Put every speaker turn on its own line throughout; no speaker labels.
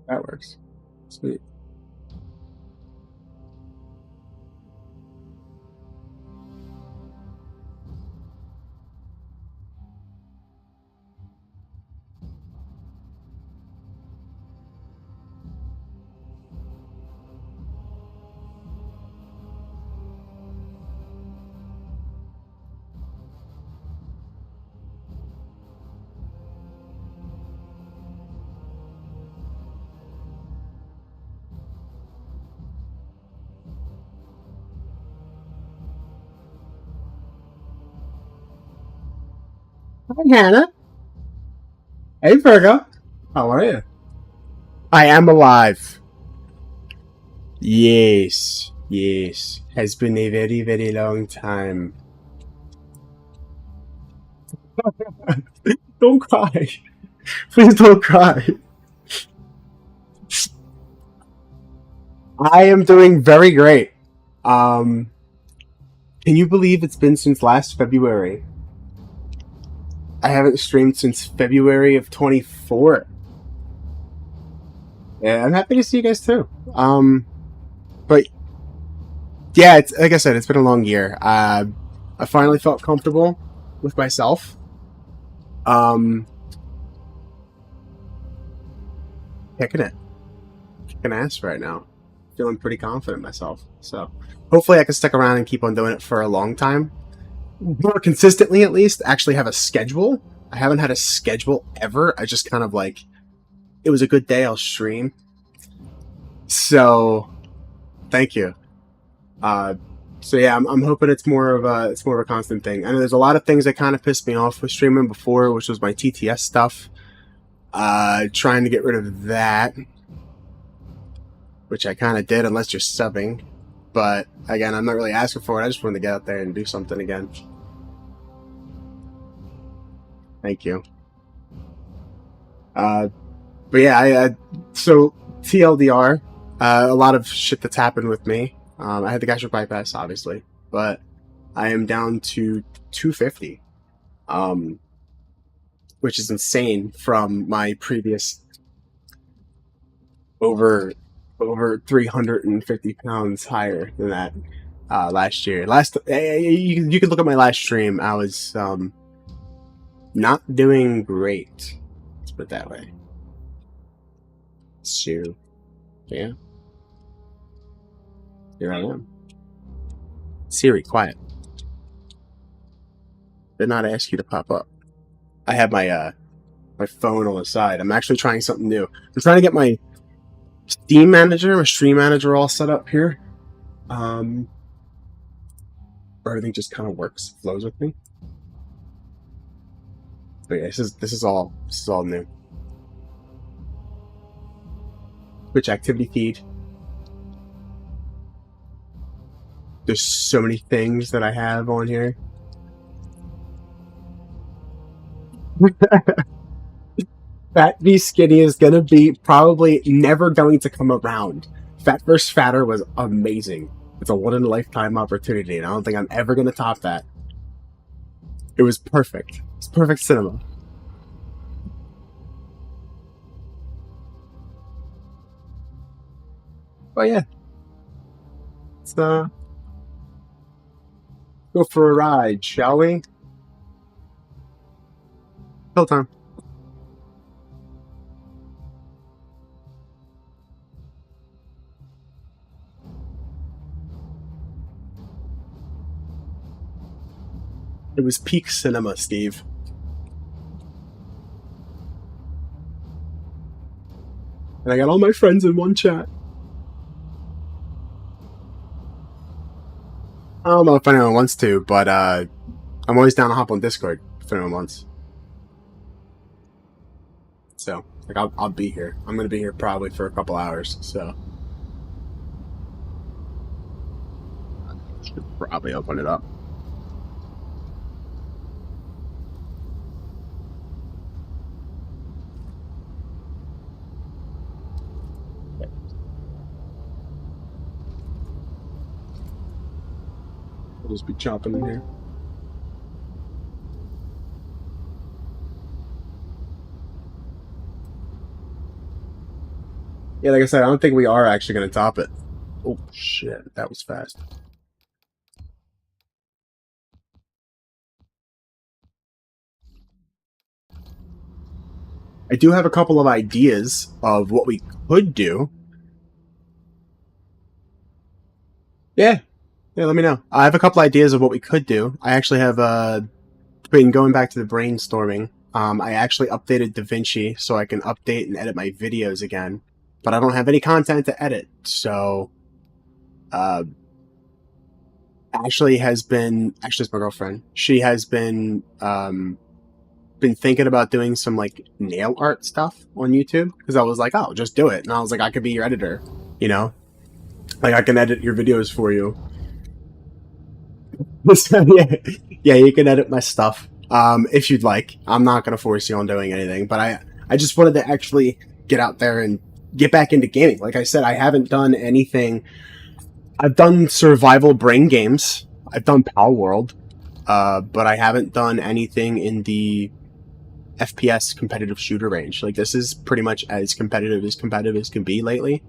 That works. Sweet. Hi, Hannah. Hey, Virgo. How are you? I am alive. Yes, yes. Has been a very, very long time. Don't cry. Please don't cry. I am doing very great. Um, can you believe it's been since last February? I haven't streamed since February of 24. Yeah, I'm happy to see you guys too. But yeah, it's like I said, it's been a long year. I finally felt comfortable with myself. Um, Kicking it, kicking ass right now. Feeling pretty confident in myself. So hopefully, I can stick around and keep on doing it for a long time, more consistently at least. Actually, have a schedule. I haven't had a schedule ever. I just kind of like it was a good day. I'll stream. So thank you. Uh, so yeah, I'm hoping it's more of a constant thing. I know there's a lot of things that kind of pissed me off with streaming before, which was my TTS stuff. Trying to get rid of that, which I kind of did, unless you're subbing. But again, I'm not really asking for it. I just wanted to get out there and do something again. Thank you. Uh, but yeah, so TLDR, a lot of shit that's happened with me. I had the gastric bypass, obviously, but I am down to 250, um, which is insane from my previous over over 350 pounds higher than that last year. You can look at my last stream. I was not doing great. Let's put it that way. So yeah, here I am. Siri, quiet. Did not ask you to pop up. I have my phone on the side. I'm actually trying something new. I'm trying to get my Steam manager, my stream manager all set up here. Everything just kind of works, flows with me. But yeah, this is all new. Twitch activity feed. There's so many things that I have on here. Fat v Skinny is gonna be probably never going to come around. Fat vs Fatter was amazing. It's a one in a lifetime opportunity, and I don't think I'm ever gonna top that. It was perfect. It's perfect cinema. But yeah, let's go for a ride, shall we? Hill time. It was peak cinema, Steve. And I got all my friends in one chat. I don't know if anyone wants to, but I'm always down to hop on Discord if anyone wants. So, like, I'll be here. I'm gonna be here probably for a couple hours. So, should probably open it up. I'll just be chopping in here. Yeah, like I said, I don't think we are actually going to top it. Oh, shit. That was fast. I do have a couple of ideas of what we could do. Yeah. Yeah, let me know. I have a couple ideas of what we could do. I actually have been going back to the brainstorming. I actually updated DaVinci so I can update and edit my videos again, but I don't have any content to edit. So, uh, Ashley is my girlfriend. She has been thinking about doing some like nail art stuff on YouTube because I was like, oh, just do it, and I was like, I could be your editor, you know, like I can edit your videos for you. So, yeah, yeah, you can edit my stuff if you'd like. I'm not gonna force you on doing anything, but I just wanted to actually get out there and get back into gaming. Like I said, I haven't done anything. I've done survival brain games. I've done Pal World, but I haven't done anything in the FPS competitive shooter range. Like this is pretty much as competitive as can be lately.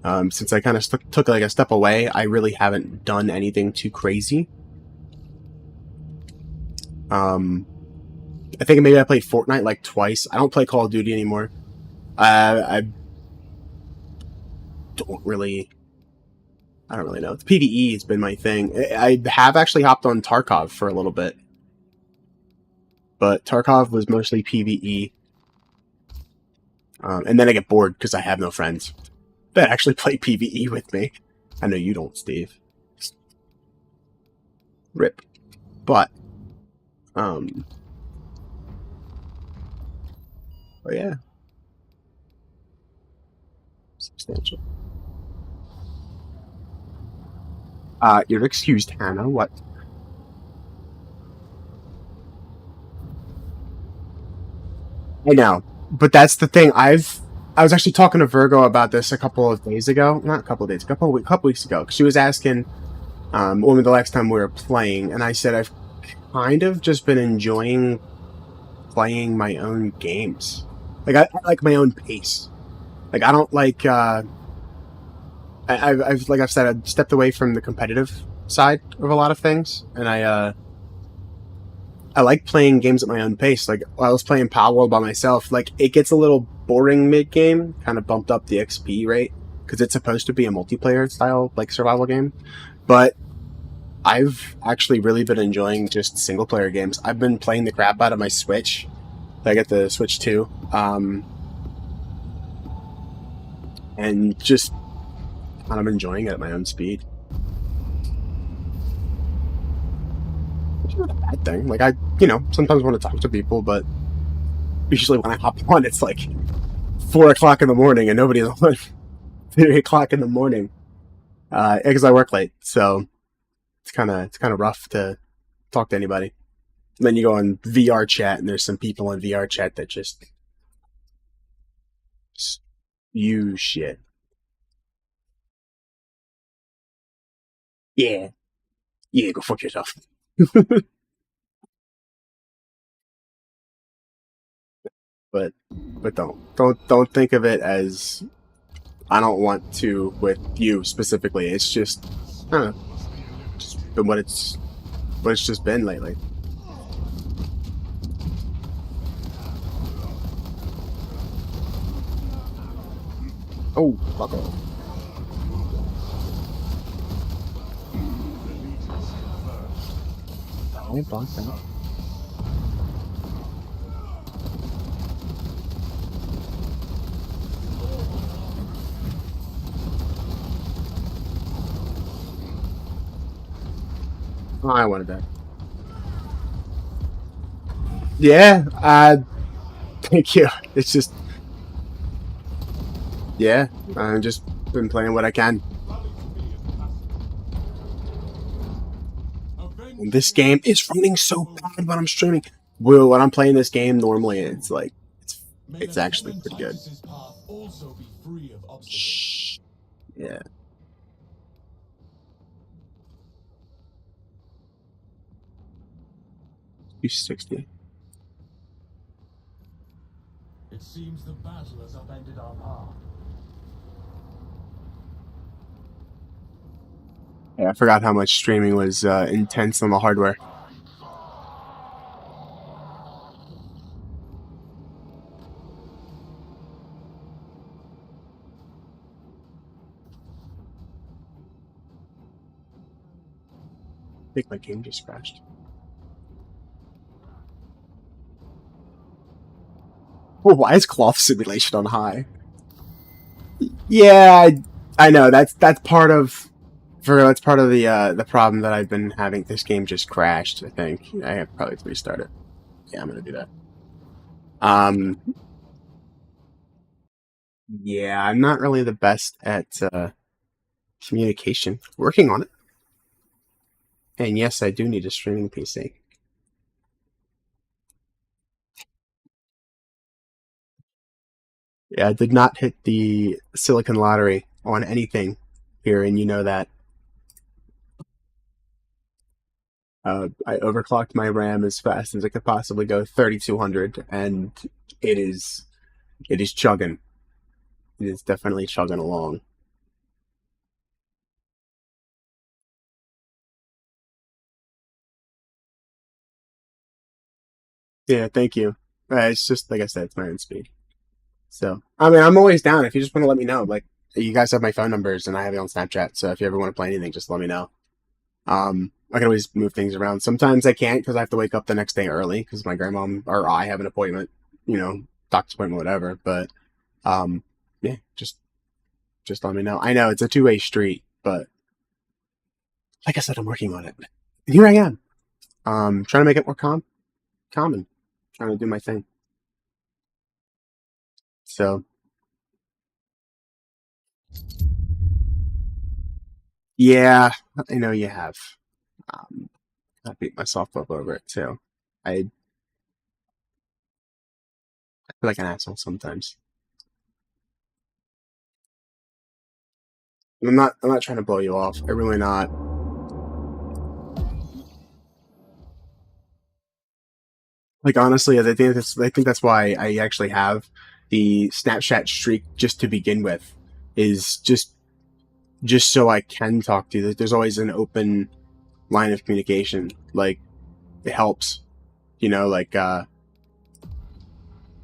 Since I kind of took like a step away, I really haven't done anything too crazy. Um, I think maybe I played Fortnite like twice. I don't play Call of Duty anymore. I don't really. I don't really know. The PVE has been my thing. I have actually hopped on Tarkov for a little bit, but Tarkov was mostly PVE. And then I get bored because I have no friends that actually play PVE with me. I know you don't, Steve. Rip. But, um, oh yeah, substantial. You're excused, Hannah. What? I know, but that's the thing. I was actually talking to Virgo about this a couple of days ago. Not a couple of days, couple weeks ago. 'Cause she was asking, when was the last time we were playing, and I said I've kind of just been enjoying playing my own games. Like I like my own pace. Like I don't like. I've like I've said, I've stepped away from the competitive side of a lot of things, and I like playing games at my own pace. Like while I was playing Power World by myself, like it gets a little boring mid game. Kind of bumped up the XP rate because it's supposed to be a multiplayer style like survival game, but I've actually really been enjoying just single player games. I've been playing the crap out of my Switch. I get the Switch 2, and just kind of enjoying it at my own speed. It's not a bad thing. Like sometimes want to talk to people, but usually when I hop on, it's like 4 o'clock in the morning and nobody's on. 3 o'clock in the morning, because I work late, so it's kind of rough to talk to anybody. And then you go on VR chat, and there's some people in VR chat that just use shit. Yeah, yeah, go fuck yourself. but but don't think of it as I don't want to with you specifically. It's just I don't know, just been what it's just been lately. Oh, fuck off. I blocked that. Oh, I wanted that. Yeah, thank you. It's just yeah, I've just been playing what I can. And this game is running so bad when I'm streaming. Well, when I'm playing this game normally, it's like it's actually pretty good. Shh. Yeah, 260.
It seems the battle has upended our path.
Yeah, I forgot how much streaming was intense on the hardware. I think my game just crashed. Well, why is cloth simulation on high? Yeah, I know that's part of that's part of the problem that I've been having. This game just crashed. I think I have probably to restart it. Yeah, I'm gonna do that. Um, yeah, I'm not really the best at communication. Working on it. And yes, I do need a streaming PC. Yeah, I did not hit the Silicon Lottery on anything here, and you know that. I overclocked my RAM as fast as it could possibly go, 3200, and it is it is chugging. It is definitely chugging along. Yeah, thank you. It's just like I said, it's my own speed. So I mean, I'm always down if you just want to let me know. Like you guys have my phone numbers, and I have it on Snapchat. So if you ever want to play anything, just let me know. I can always move things around. Sometimes I can't because I have to wake up the next day early because my grandma or I have an appointment, you know, doctor's appointment, whatever. But yeah, just let me know. I know it's a two-way street, but like I said, I'm working on it. And here I am, trying to make it more common, trying to do my thing. So yeah, I know you have. Um, I beat myself up over it too. I feel like an asshole sometimes. And I'm not trying to blow you off. I'm really not. Like honestly, I think that's why I actually have the Snapchat streak just to begin with, is just so I can talk to you. There's always an open line of communication. Like it helps, you know. Like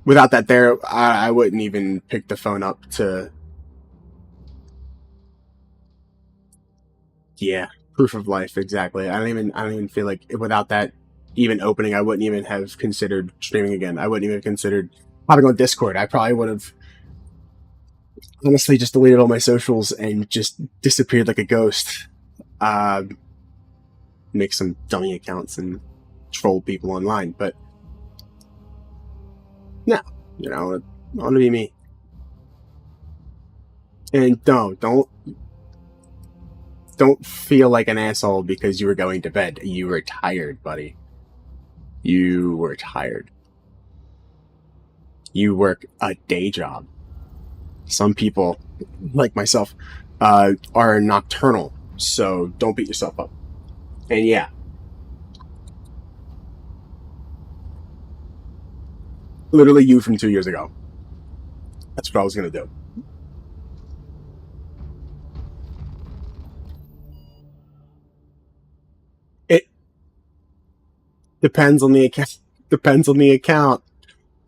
without that, there I wouldn't even pick the phone up to. Yeah, proof of life exactly. I don't even feel like without that even opening, I wouldn't even have considered streaming again. I wouldn't even have considered hopping on Discord. I probably would have honestly just deleted all my socials and just disappeared like a ghost. Uh, make some dummy accounts and troll people online. But no, you know, I want to be me. And don't feel like an asshole because you were going to bed. You were tired, buddy. You were tired. You work a day job. Some people, like myself, are nocturnal. So don't beat yourself up. And yeah, literally you from 2 years ago. That's what I was gonna do. It depends on the account. Depends on the account.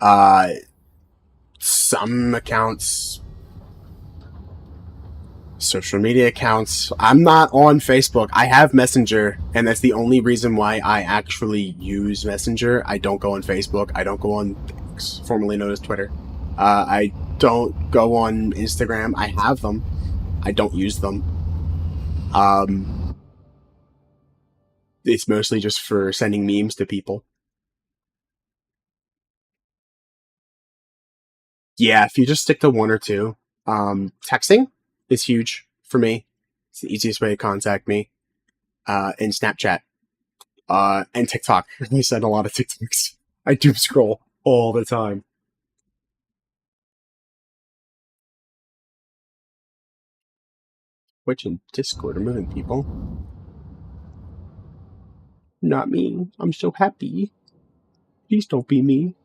Uh, some accounts, social media accounts. I'm not on Facebook. I have Messenger, and that's the only reason why I actually use Messenger. I don't go on Facebook. I don't go on X, formerly known as Twitter. I don't go on Instagram. I have them. I don't use them. Um, it's mostly just for sending memes to people. Yeah, if you just stick to one or two, texting is huge for me. It's the easiest way to contact me. And Snapchat, and TikTok. I send a lot of TikToks. I doom scroll all the time. Twitch and Discord are moving people. Not me. I'm so happy. Please don't be me.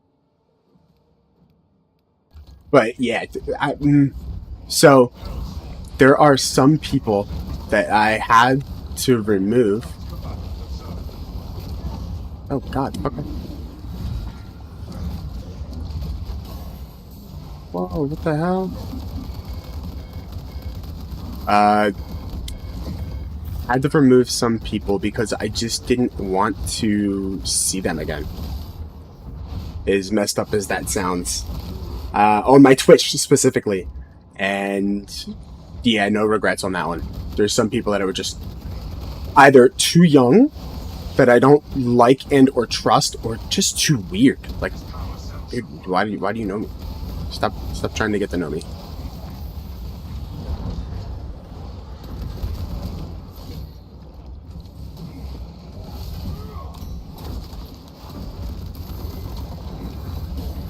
But yeah, so there are some people that I had to remove. Oh god, okay. Whoa, what the hell? I had to remove some people because I just didn't want to see them again. As messed up as that sounds. On my Twitch specifically. And yeah, no regrets on that one. There's some people that are just either too young, that I don't like and or trust, or just too weird. Like, dude, why do you know me? Stop trying to get to know me.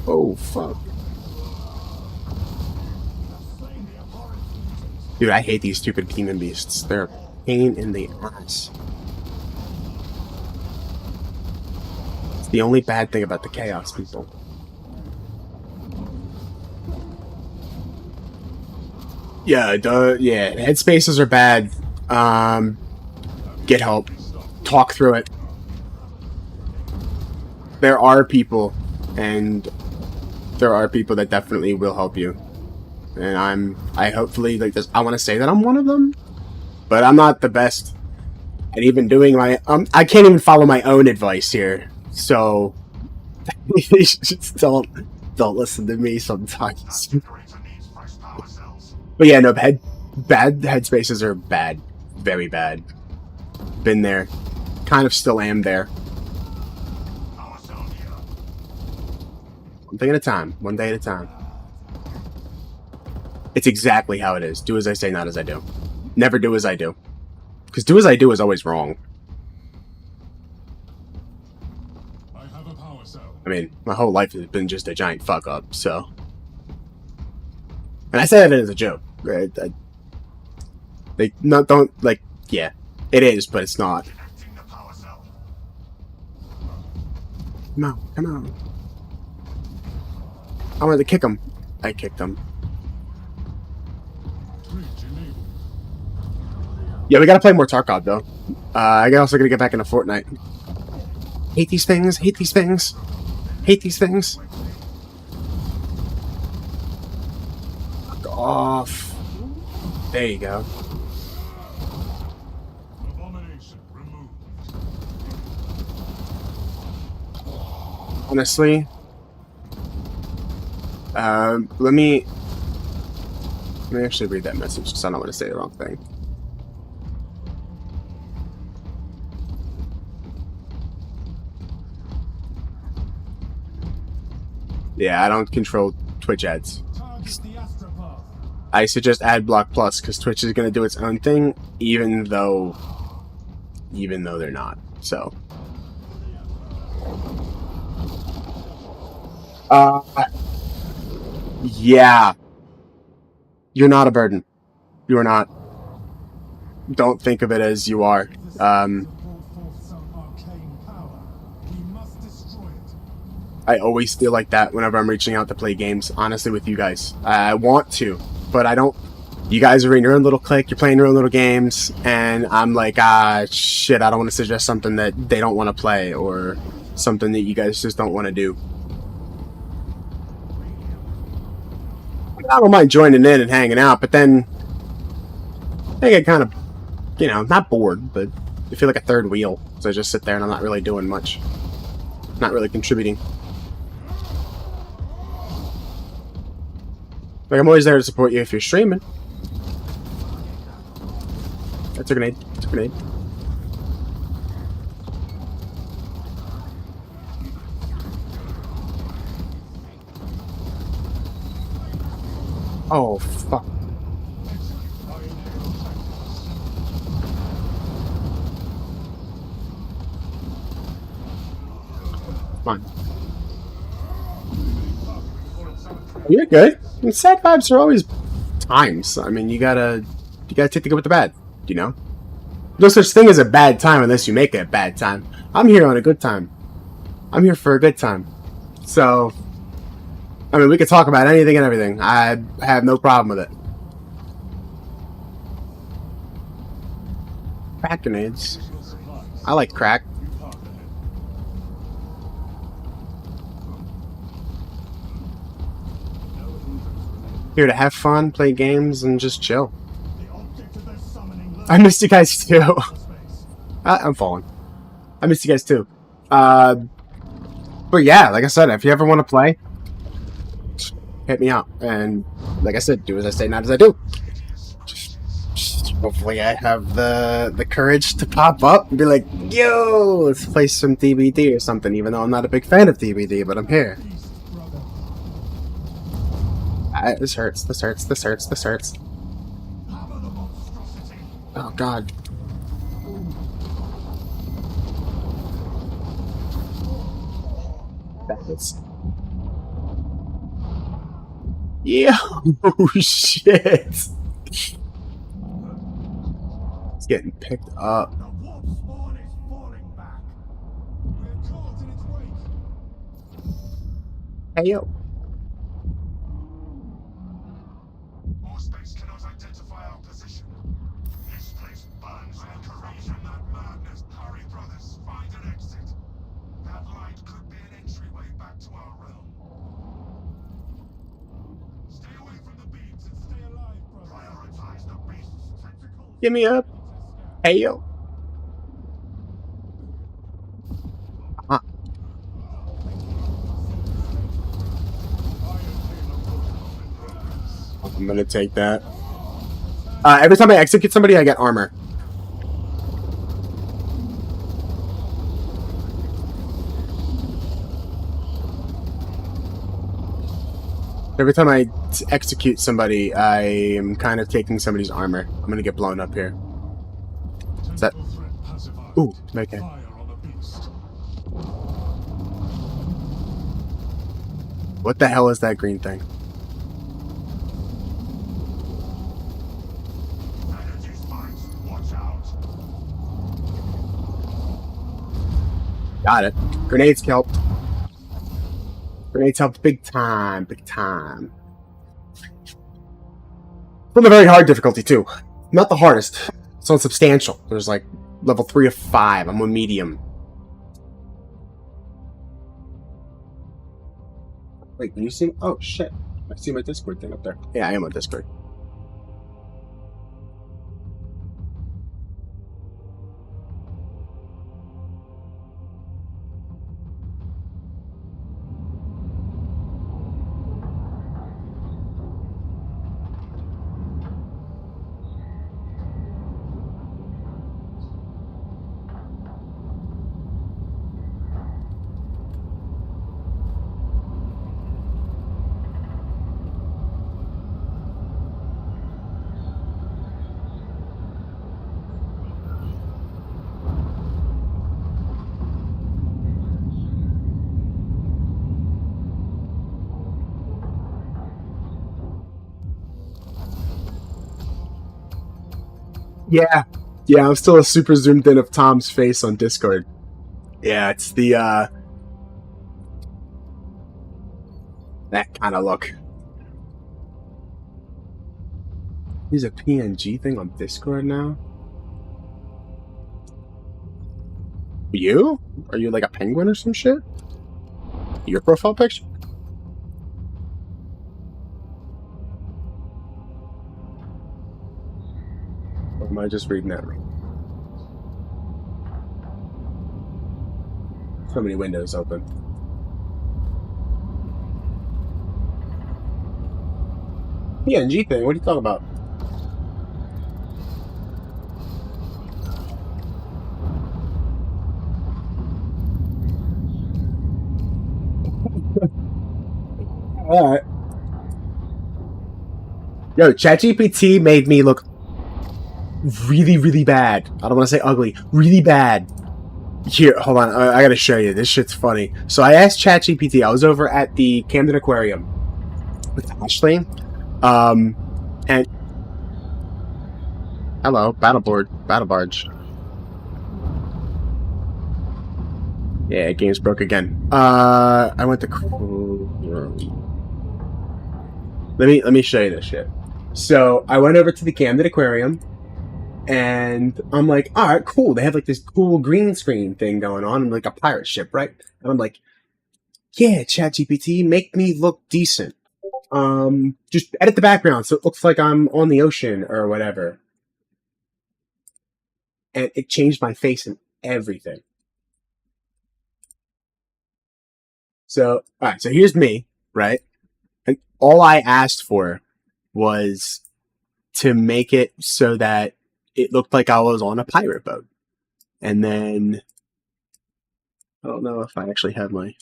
Oh fuck. Dude, I hate these stupid demon beasts. They're a pain in the ass. It's the only bad thing about the chaos people. Yeah, yeah, headspaces are bad. Get help. Talk through it. There are people, and there are people that definitely will help you. And I hopefully, like this, I want to say that I'm one of them, but I'm not the best at even doing my, I can't even follow my own advice here, so just don't listen to me sometimes. But yeah, no, bad headspaces are bad. Very bad. Been there. Kind of still am there. One thing at a time. One day at a time. It's exactly how it is. Do as I say, not as I do. Never do as I do. Because do as I do is always wrong. I mean, my whole life has been just a giant fuck up, so. And I say that as a joke. Right? Don't, like, yeah. It is, but it's not. Come on, come on. I wanted to kick him. I kicked him. Yeah, we gotta play more Tarkov, though. I also gotta get back into Fortnite. Hate these things, hate these things. Hate these things. Fuck off. There you go. Honestly, let me actually read that message because I don't want to say the wrong thing. Yeah, I don't control Twitch ads. I suggest AdBlock Plus because Twitch is going to do its own thing, even though they're not. So, yeah, you're not a burden. You are not. Don't think of it as you are. I always feel like that whenever I'm reaching out to play games, honestly, with you guys. I want to, but I don't. You guys are in your own little clique, you're playing your own little games, and I'm like, shit, I don't want to suggest something that they don't want to play, or something that you guys just don't want to do. I don't mind joining in and hanging out, but then I get kind of, not bored, but I feel like a third wheel. So I just sit there and I'm not really doing much. Not really contributing. Like, I'm always there to support you if you're streaming. That's a grenade. That's a grenade. Oh, fuck. Come on. You're good. And sad vibes are always times. I mean, you gotta take the good with the bad, you know? No such thing as a bad time unless you make it a bad time. I'm here on a good time. I'm here for a good time. So, I mean, we could talk about anything and everything. I have no problem with it. Crack grenades. I like crack. Here to have fun, play games, and just chill. I missed you guys too. I'm falling. I missed you guys too. But yeah, like I said, if you ever want to play, hit me up. And like I said, do as I say, not as I do. Just hopefully I have the courage to pop up and be like, yo, let's play some DBD or something, even though I'm not a big fan of DBD, but I'm here. This hurts, this hurts, this hurts, this hurts. Oh god. That is... Yeah. Oh shit. It's getting picked up. Hey yo.
More space cannot identify our position. This place burns with corrosion and madness. Hurry, brothers, find an exit. That light could be an entryway back to our realm. Stay away from the beams and stay alive, brothers. Prioritize the beast's tentacles.
Give me up. Hey yo. I'm gonna take that. Every time I execute somebody, I get armor. Every time I execute somebody, I am kind of taking somebody's armor. I'm gonna get blown up here. Is that... Ooh, okay. What the hell is that green thing? Got it. Grenades helped. Grenades helped big time, big time. From a very hard difficulty too. Not the hardest. It's on substantial. There's like level 3 of 5. I'm on medium. Wait, can you see? Oh shit! I see my Discord thing up there. Yeah, I am on Discord. Yeah. Yeah, I'm still super zoomed in of Tom's face on Discord. Yeah, it's the, that kind of look. He's a PNG thing on Discord now? You? Are you like a penguin or some shit? Your profile picture? Or am I just reading that wrong? So many windows open. PNG thing? What are you talking about? Alright. Yo, ChatGPT made me look really, really bad. I don't want to say ugly. Really bad. Here, hold on. I gotta show you. This shit's funny. So I asked ChatGPT. I was over at the Camden Aquarium with Ashley. And... Hello, battle barge. Yeah, game's broke again. I went to... Let me show you this shit. So I went over to the Camden Aquarium, And I'm like, all right, cool. They have like this cool green screen thing going on, and like a pirate ship, right? And I'm like, yeah, ChatGPT, make me look decent. Just edit the background so it looks like I'm on the ocean or whatever. And it changed my face and everything. So, all right, so here's me, right? And all I asked for was to make it so that it looked like I was on a pirate boat. And then I don't know if I actually have my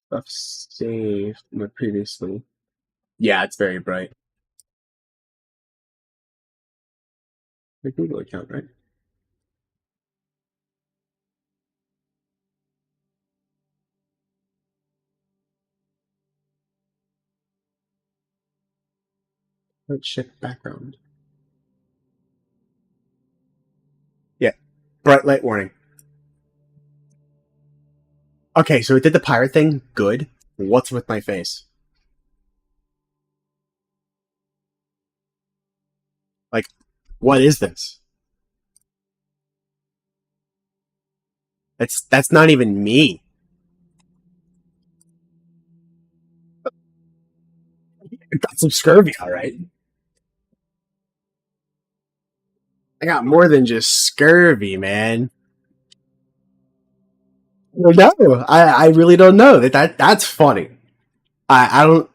stuff saved previously. Yeah, it's very bright. My Google account, right? Let's check background. Yeah, bright light warning. Okay, so it did the pirate thing. Good. What's with my face? Like, what is this? That's not even me. I got some scurvy, all right. I got more than just scurvy, man. Well, no, I really don't know. That's funny. I don't.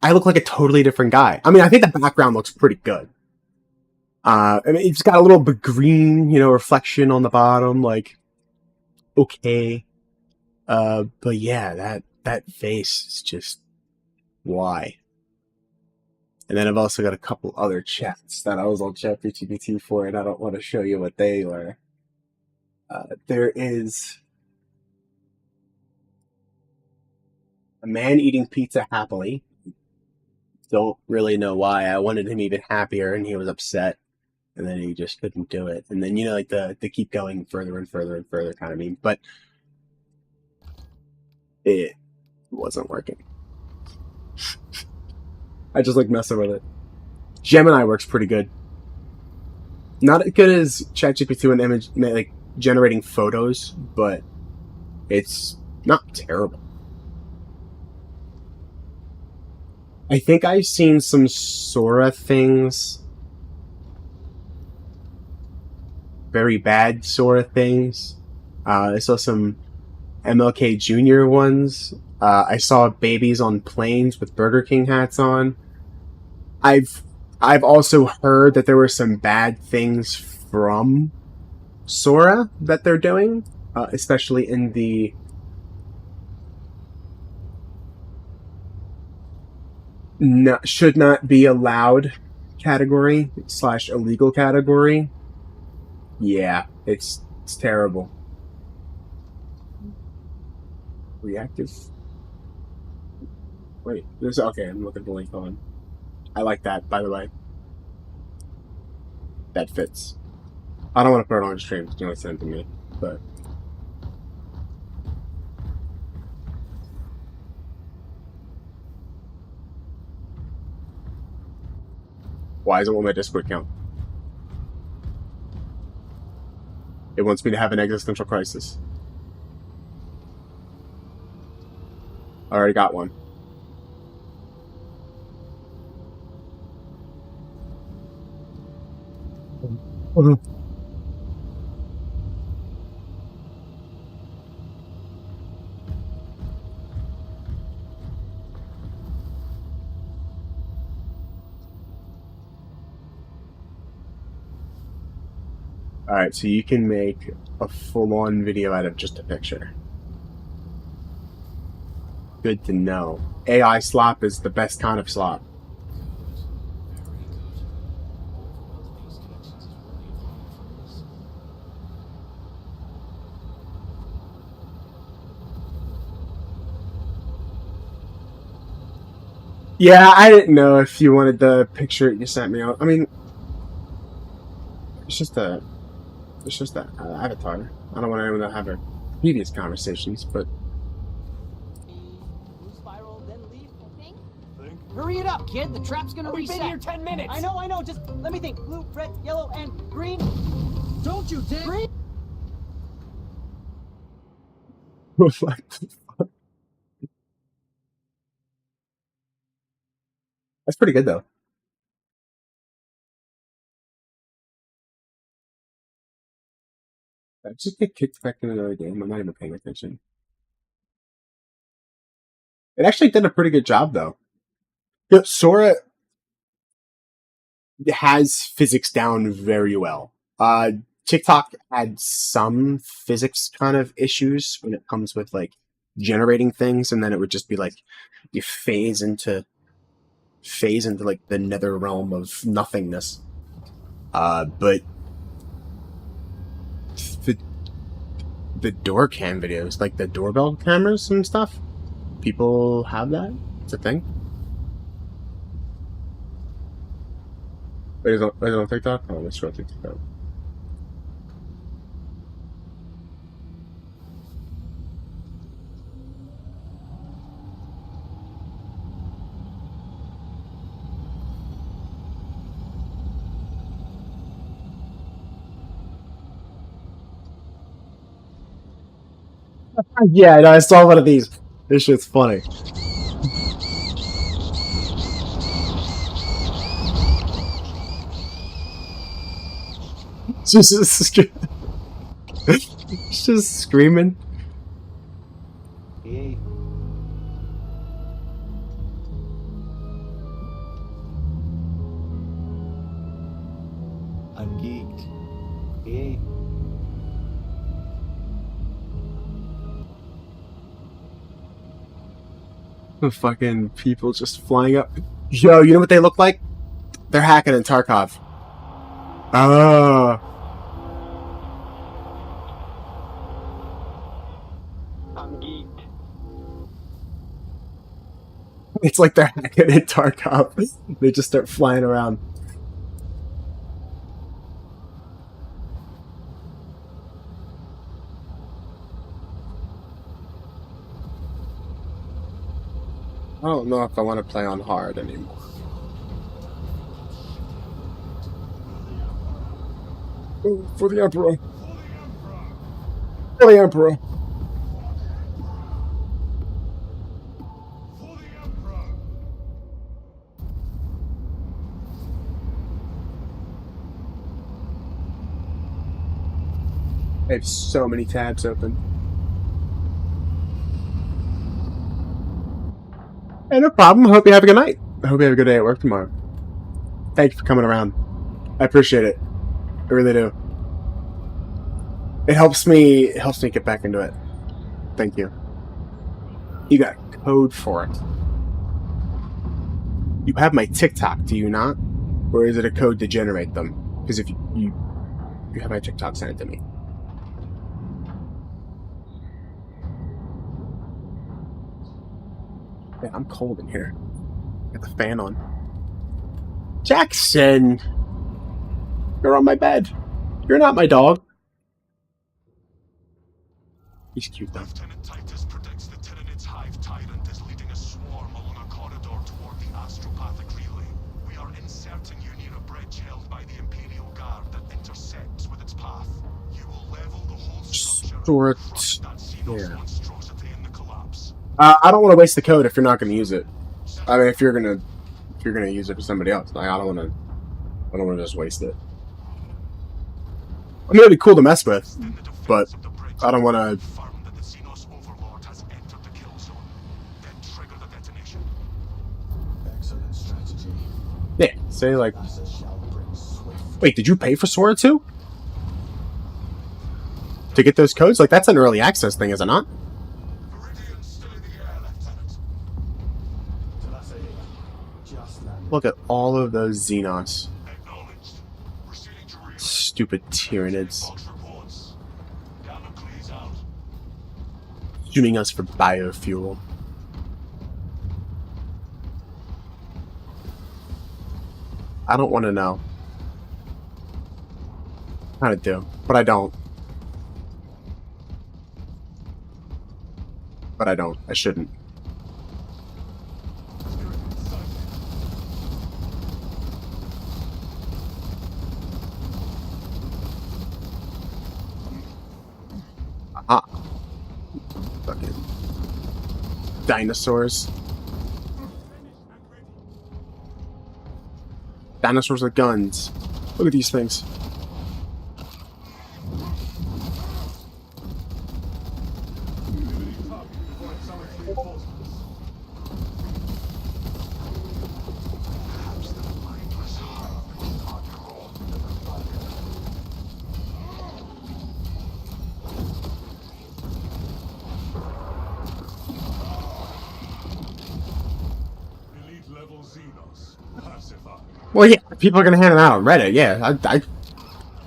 I look like a totally different guy. I mean, I think the background looks pretty good. I mean, it's got a little bit green, reflection on the bottom. Like, okay. But yeah, that face is just why. And then I've also got a couple other chats that I was on ChatGPT for, and I don't want to show you what they were. There is a man eating pizza happily. Don't really know why. I wanted him even happier, and he was upset, and then he just couldn't do it. And then like the keep going further and further and further kind of meme, but it wasn't working. I just like messing with it. Gemini works pretty good. Not as good as ChatGPT when image like generating photos, but it's not terrible. I think I've seen some Sora things. Very bad Sora things. I saw some MLK Jr. ones. I saw babies on planes with Burger King hats on. I've also heard that there were some bad things from Sora that they're doing, especially in the should not be allowed category / illegal category. Yeah, it's terrible. Reactive. Wait, this okay. I'm looking at the link on. I like that, by the way. That fits. I don't want to put it on stream because you want to send it to me, but why is it on my Discord account? It wants me to have an existential crisis. I already got one. Alright, so you can make a full-on video out of just a picture. Good to know. AI slop is the best kind of slop. Yeah, I didn't know if you wanted the picture you sent me out. I mean, it's just an avatar. I don't want anyone to have our previous conversations, but
Spiral, then leave, I think. Hurry it up, kid. The trap's gonna
We've
reset.
been here 10 minutes.
I know. Just let me think. Blue, red, yellow, and green. Don't you dare. Green.
What the fuck? That's pretty good though. I just get kicked back into another game. I'm not even paying attention. It actually did a pretty good job though. Yeah, Sora has physics down very well. TikTok had some physics kind of issues when it comes with like generating things, and then it would just be like you phase into like the nether realm of nothingness. But the door cam videos, like the doorbell cameras and stuff, people have that. It's a thing. Wait, is it on TikTok? Oh, let's scroll TikTok. Yeah, no, I saw one of these. This shit's funny. Just screaming.
Hey. I'm geeked. Hey.
The fucking people just flying up. Yo, you know what they look like? They're hacking in Tarkov. Oh.
I'm geeked.
It's like they're hacking in Tarkov. They just start flying around. I don't know if I want to play on hard anymore. Oh, for the Emperor. For the Emperor.
For the Emperor!
I have so many tabs open. Hey, no problem. I hope you have a good night. I hope you have a good day at work tomorrow. Thank you for coming around. I appreciate it. I really do. It helps me get back into it. Thank you. You got code for it. You have my TikTok, do you not? Or is it a code to generate them? Because if you have my TikTok, send it to me. Man, I'm cold in here. Got the fan on. Jackson! You're on my bed. You're not my dog. He's cute though.
Lieutenant Titus predicts the Tyranids hive tyrant is leading a swarm along a corridor toward the astropathic relay. We are inserting you near a bridge held by the Imperial Guard that intersects with its path. You will level the whole structure and crush that Xenos monstrosity in the collapse.
I don't want to waste the code if you're not going to use it. I mean, if you're gonna use it for somebody else, like, I don't want to just waste it. I mean, it'd be cool to mess with, but I don't want to.
Confirm that the Xenos Overlord has entered the kill zone. Then trigger the detonation.
Excellent strategy.
Yeah, say like.
NASA shall bring swift.
Wait, did you pay for Sora 2? To get those codes? Like, that's an early access thing, is it not?
Viridian still in the air, Lieutenant.
Telasa here. Just landed.
Look at all of those Xenos.
Acknowledged. Proceeding to rear.
Stupid Tyranids.
Launch reports. Damocles out.
Shooting us for biofuel. I don't want to know. I kind of do, but I don't. But I don't. I shouldn't. Fucking dinosaurs. Dinosaurs with guns. Look at these things.
Elite level Xenos. Pacified.
Well, yeah, people are gonna hand them out on Reddit. Yeah,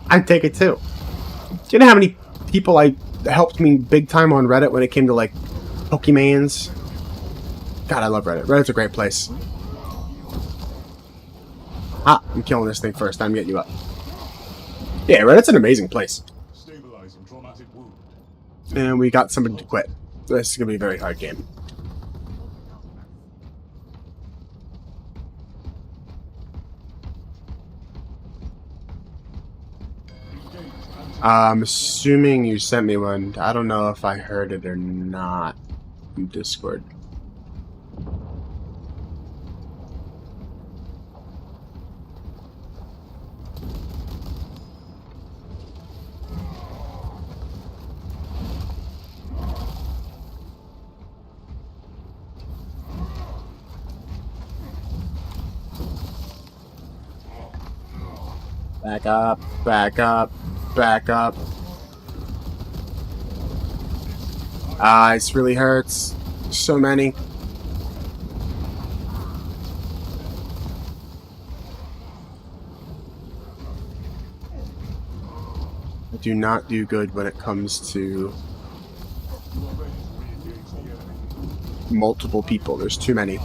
I'd take it too. Do you know how many people helped me big time on Reddit when it came to like Pokemans? God, I love Reddit. Reddit's a great place. Ah, I'm killing this thing first. I'm getting you up. Yeah, Reddit's an amazing place.
Stabilizing traumatic wound.
And we got somebody to quit. This is gonna be a very hard game. I'm assuming you sent me one. I don't know if I heard it or not in Discord. Back up, back up, back up. Ah, this really hurts. So many. I do not do good when it comes to multiple people. There's too many.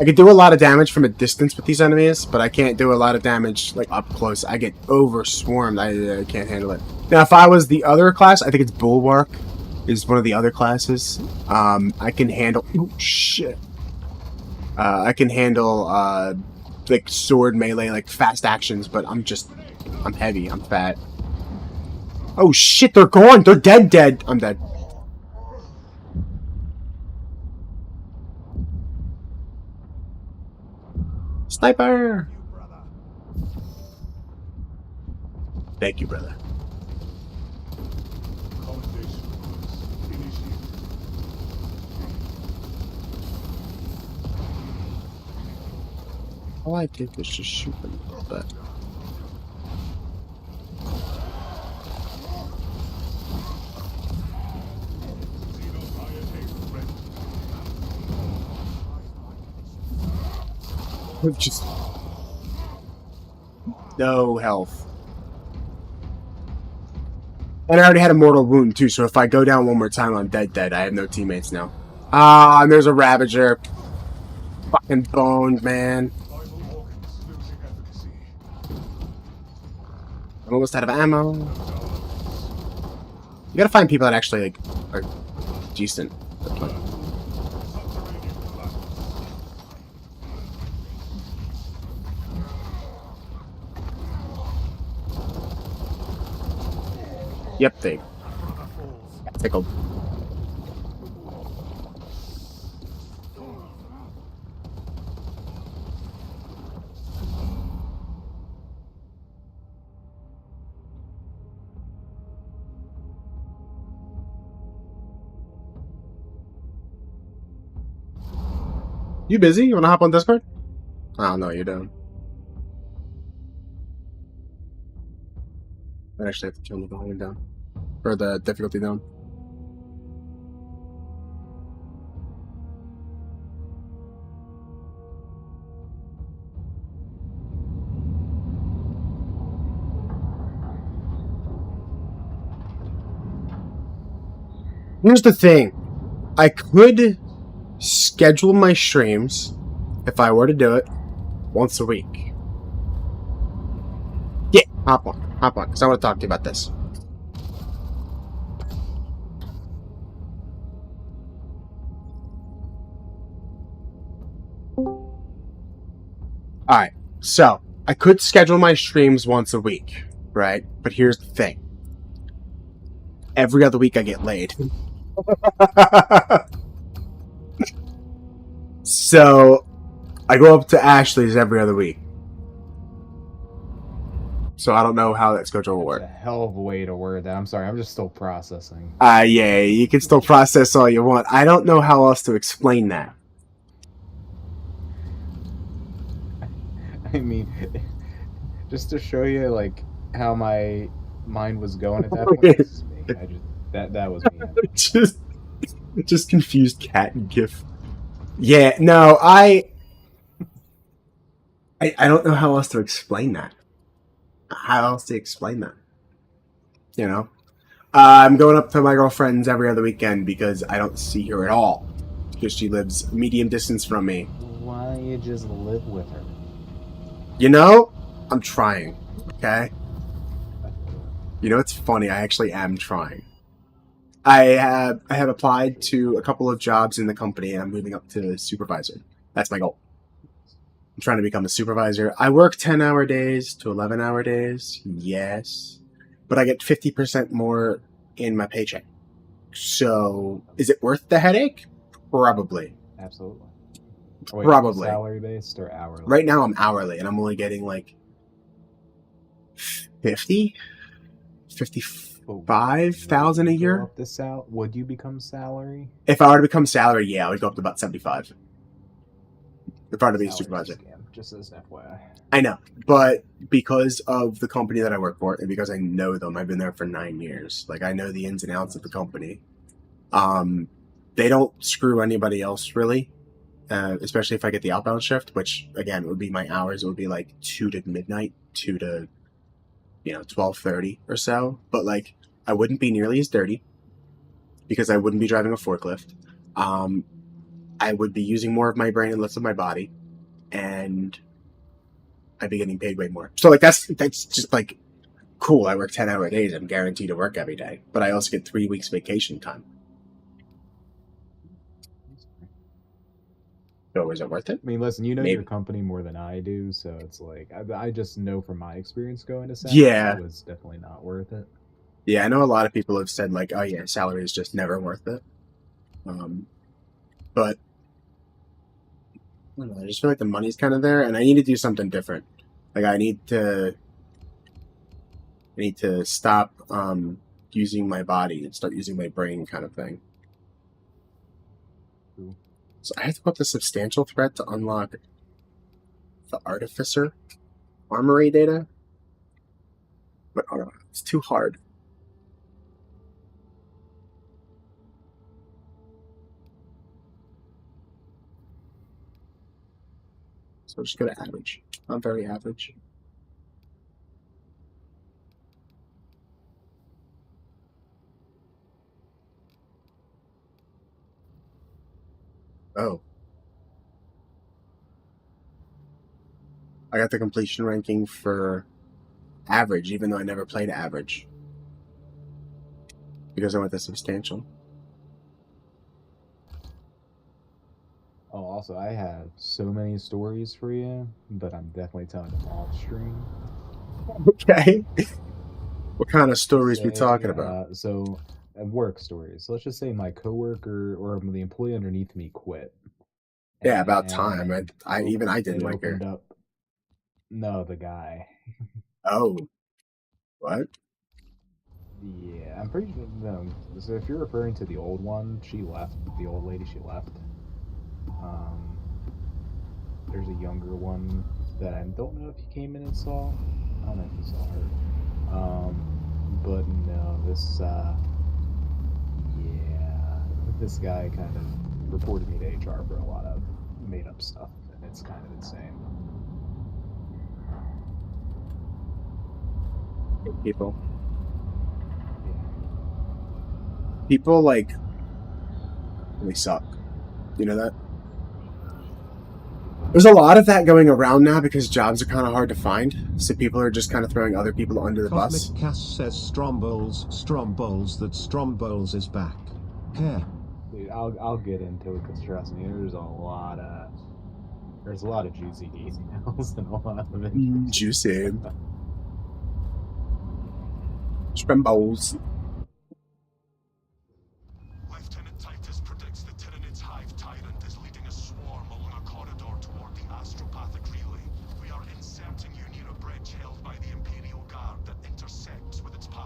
I can do a lot of damage from a distance with these enemies, but I can't do a lot of damage like up close. I get over swarmed. I can't handle it. Now, if I was the other class, I think it's Bulwark is one of the other classes. I can handle. Oh shit! I can handle like sword melee, like fast actions, but I'm heavy. I'm fat. Oh shit! They're gone. They're dead. Dead. I'm dead. Sniper! Thank you, brother.
Commendation. Initiate.
All I did was just shoot them a little bit. With just no health. And I already had a mortal wound too, so if I go down one more time, I'm dead. I have no teammates now. Ah, and there's a Ravager. Fucking boned, man.
Vital organs losing efficacy.
I'm almost out of ammo. You gotta find people that actually like are decent.
Subterranean collapse.
Yep, they tickled. You busy? You wanna hop on Discord? I don't know what you're doing. I actually have to turn the volume down. Or the difficulty down. Here's the thing. I could schedule my streams, if I were to do it, once a week. Yeah, hop on, because I want to talk to you about this. Alright, so, I could schedule my streams once a week, right? But here's the thing. every other week I get laid. So I go up to Ashley's every other week. So I don't know how that schedule will
That's
work.
a hell of a way to word that. I'm sorry, I'm just still processing.
Yeah, you can still process all you want. I don't know how else to explain that.
I mean, just to show you like how my mind was going at that point. This is me. That was me.
just confused cat gif. Yeah, no, I don't know how else to explain that. How else to explain that? You know, I'm going up to my girlfriend's every other weekend because I don't see her at all because she lives medium distance from me.
Why don't you just live with her?
You know, I'm trying. Okay. You know, it's funny. I actually am trying. I have applied to a couple of jobs in the company, and I'm moving up to supervisor. That's my goal. I'm trying to become a supervisor. I work 10-hour days to 11-hour days, yes, but I get 50% more in my paycheck. So, is it worth the headache? Probably.
Absolutely. Wait,
Probably.
salary based or hourly?
Right now, I'm hourly, and I'm only getting like 50, 55,000 a
Would you go
year.
up the would you become salary?
If I were to become salary, yeah, I would go up to about 75. If I were to be a
Salary's
supervisor.
scam, just as an FYI.
I know, but because of the company that I work for, and because I know them, I've been there for 9 years. Like, I know the ins and outs of the company. They don't screw anybody else, really. Especially if I get the outbound shift, which, again, would be my hours. It would be like 2 to midnight, 2 to, 12:30 or so. But, like, I wouldn't be nearly as dirty because I wouldn't be driving a forklift. I would be using more of my brain and less of my body. And I'd be getting paid way more. So, like, that's just, like, cool. I work 10-hour days. I'm guaranteed to work every day. But I also get 3 weeks vacation time. So is it worth it?
I mean, listen, you know
Maybe.
your company more than I do, so it's like I just know from my experience going to SaaS,
Yeah.
it was definitely not worth it.
Yeah, I know a lot of people have said, like, oh, yeah, salary is just never worth it. But I don't know, I just feel like the money's kind of there, and I need to do something different. Like, I need to stop using my body and start using my brain, kind of thing.
Cool.
So I have to put the substantial threat to unlock the Artificer armory data. But I don't know, it's too hard. So just go to average. I'm very average. Oh. I got the completion ranking for average, even though I never played average. Because I went to substantial.
Oh, also, I have so many stories for you, but I'm definitely telling them off stream.
Okay. What kind of stories we
Say,
talking about?
So, work stories. So let's just say my coworker or the employee underneath me quit.
Yeah, about time.
And
I didn't like her.
opened up. No, the guy.
Oh. What?
Yeah, I'm pretty sure. No, so if you're referring to the old one, she left. The old lady, she left. There's a younger one that I don't know if you came in and saw. I don't know if you saw her. But no, this guy kind of reported me to HR for a lot of made up stuff, and it's kind of insane.
People. People, like, really suck. You know that? There's a lot of that going around now because jobs are kind of hard to find. So people are just kind of throwing other people under the bus.
Cosmic Cass says Strombols, that Strombols is back. Care.
Dude, I'll get into it because trust me, there's a lot of juicy details and a lot of it.
Juicy. Strombols.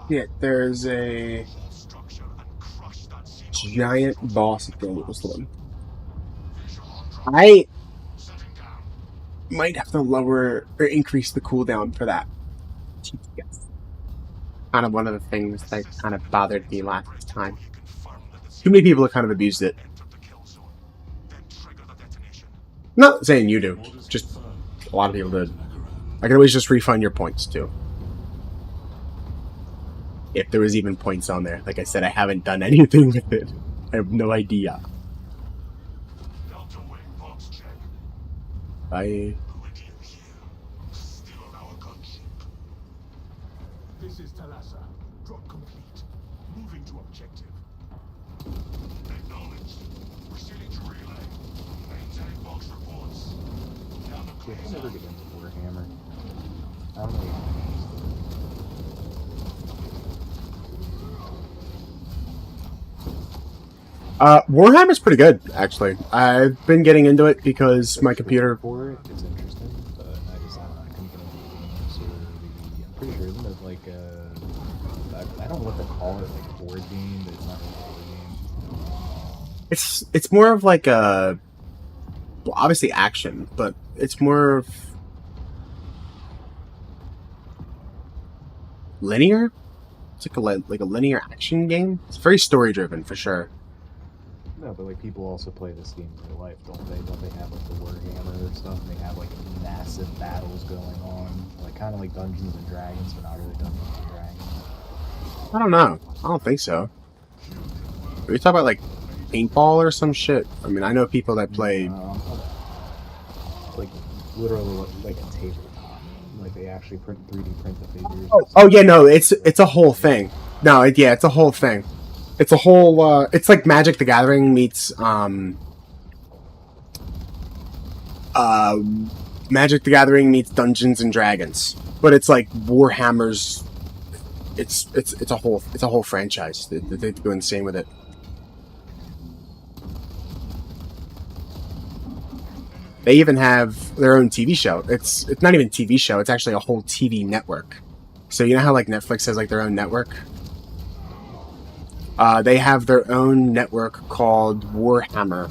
Yeah, there's a
Hold structure and crush that xenon.
giant boss thing. What was the one?
Visual on drop.
I
Setting down.
might have to lower or increase the cooldown for that. Yes. Kind of one of the things that kind of bothered me last time.
You confirm that the
Too many people have kind of abused it.
entered the kill zone. Then trigger the detonation.
Not saying you do, just a lot of people did. I can always just refund your points too. If there was even points on there. Like I said, I haven't done anything with it. I have no idea.
Delta Wing box check.
I
Iridium here. Still on our gunship.
This is Talassa. Drop complete. Moving to objective.
Acknowledged. Proceeding to relay. Maintain box reports. Down the
I
clear
can never
zone.
get into Warhammer. I don't know.
Warhammer's pretty good, actually. I've been getting into it because my computer.
For it, it's interesting, but I just I couldn't get into the games or the. I'm pretty sure isn't it like I don't know what to call it, like a board game, but it's not really a board game.
It's more of like a, well, obviously action, but it's more of linear. It's like a linear action game. It's very story driven for sure.
No, but like people also play this game in real life, don't they? Don't they have like the Warhammer stuff? And they have like massive battles going on, like kind of like Dungeons and Dragons, but not really Dungeons and Dragons.
I don't know. I don't think so. Are you talking about like paintball or some shit? I mean, I know people that play.
Like literally like a tabletop. Like they actually 3D print the figures.
Oh yeah, no, it's a whole thing. No, yeah, it's a whole thing. It's a whole. It's like Magic the Gathering meets Magic the Gathering meets Dungeons and Dragons, but it's like Warhammer's. It's a whole franchise. They go insane with it. They even have their own TV show. It's not even a TV show. It's actually a whole TV network. So you know how like Netflix has like their own network? They have their own network called Warhammer.tv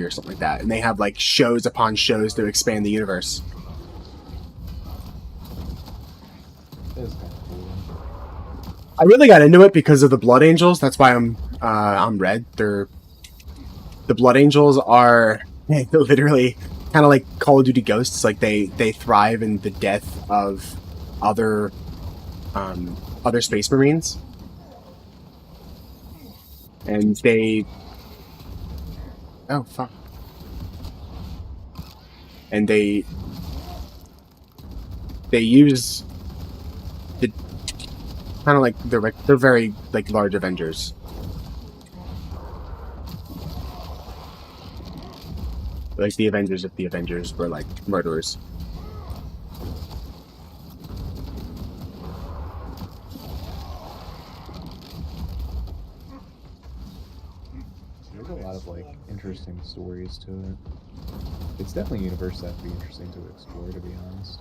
or something like that, and they have like shows upon shows to expand the universe.
It's kind of cool.
I really got into it because of the Blood Angels. That's why I'm red. The Blood Angels are literally kind of like Call of Duty ghosts. Like they thrive in the death of other Space Marines, and they and they use the kind of like they're very like large Avengers. Like the Avengers if the Avengers were like murderers.
There's a lot of like interesting stories to it. It's definitely a universe that'd be interesting to explore, to be honest.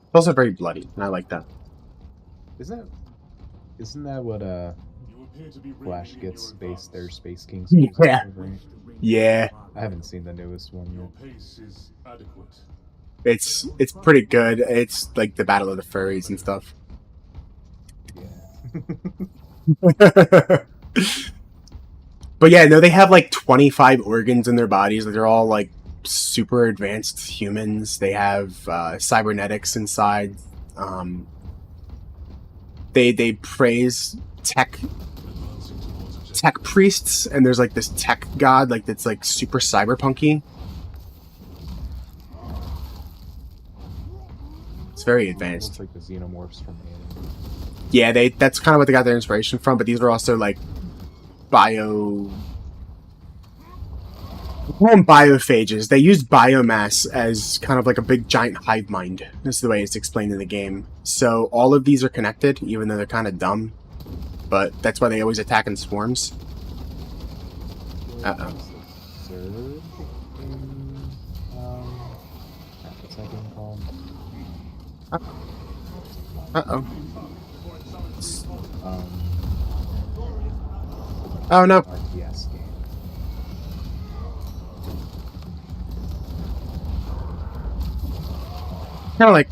It's also very bloody, and I like that.
Isn't that what
You appear to be
Flash
readying
gets
your
based their
advance.
Space Kings?
Yeah.
Right?
Yeah,
I haven't seen the newest one
Your
yet.
pace is adequate.
it's pretty good. It's like the Battle of the Furries and stuff.
Yeah.
But yeah, no, they have like 25 organs in their bodies. They're all like super advanced humans. They have cybernetics inside. They praise tech priests, and there's like this tech god like that's like super cyberpunky. It's very advanced.
Looks like the xenomorphs from Alien.
Yeah, that's kind of what they got their inspiration from, but these are also like we call them biophages. They use biomass as kind of like a big giant hive mind. That's the way it's explained in the game. So all of these are connected, even though they're kind of dumb. But that's why they always attack in swarms. Uh-oh.
It's the third in, that game called?
Uh-oh.
Um,
Oh, no.
RTS game.
Kind of like,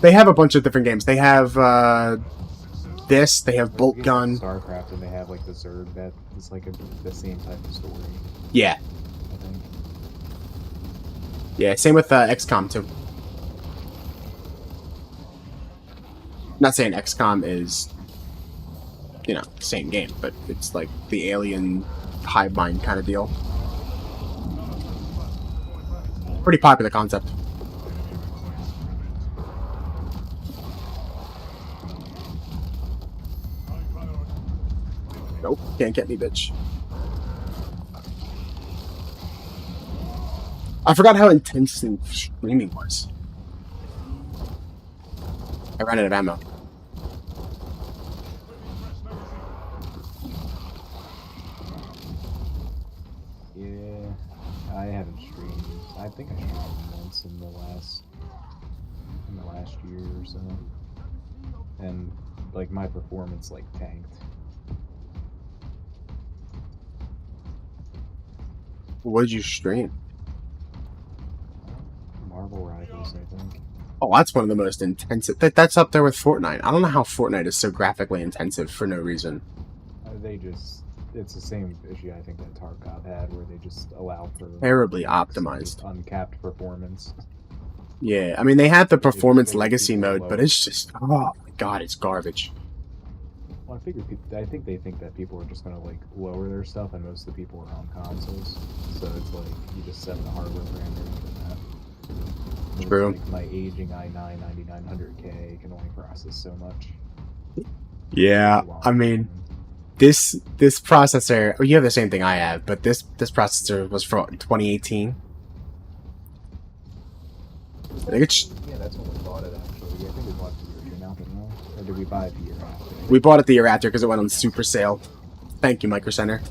they have a bunch of different games. They have, this, they have
There's a
Bolt
game
Gun.
called StarCraft, and they have like the Zerg that is like the same type of story,
Yeah.
I think.
Yeah, same with XCOM, too. Not saying XCOM is, you know, same game, but it's like the alien hive mind kind of deal. Pretty popular concept. Nope, can't get me, bitch. I forgot how intense the streaming was. I ran out of ammo.
Yeah, I haven't streamed. I think I streamed once in the last year or so, and like my performance like tanked.
What did you stream?
Marvel Rivals, I think.
Oh, that's one of the most intensive. That's up there with Fortnite. I don't know how Fortnite is so graphically intensive for no reason.
It's the same issue I think that Tarkov had, where they just allow for
Terribly
just
optimized.
uncapped performance.
Yeah, I mean, they had the performance
they
legacy
people
mode,
low.
but it's just, oh my god, it's garbage.
Well, I think they think that people are just gonna like lower their stuff, and most of the people are on consoles, so it's like you just set the hardware parameters for that. And it's
True.
like my aging i9 9900K can only process so much.
Yeah, I mean, this processor. Well, you have the same thing I have, but this processor was from 2018. I think it's.
Yeah, that's when we bought it actually. I think we bought it the year now, didn't we? Or did we buy it the year after?
We bought it the year after because it went on super sale. Thank you, Micro Center.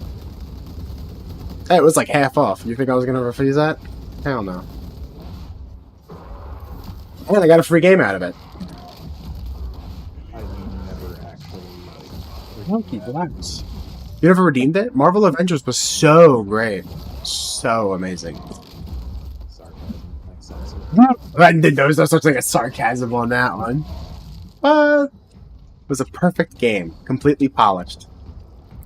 Hey, it was like half off. You think I was gonna refuse that? Hell no. And I got a free game out of it.
I never actually like.
Monkey Blacks. You never redeemed it? Marvel Avengers was so great. So amazing.
Sarcasm, like sense
There was no such thing as sarcasm on that one. It was a perfect game. Completely polished.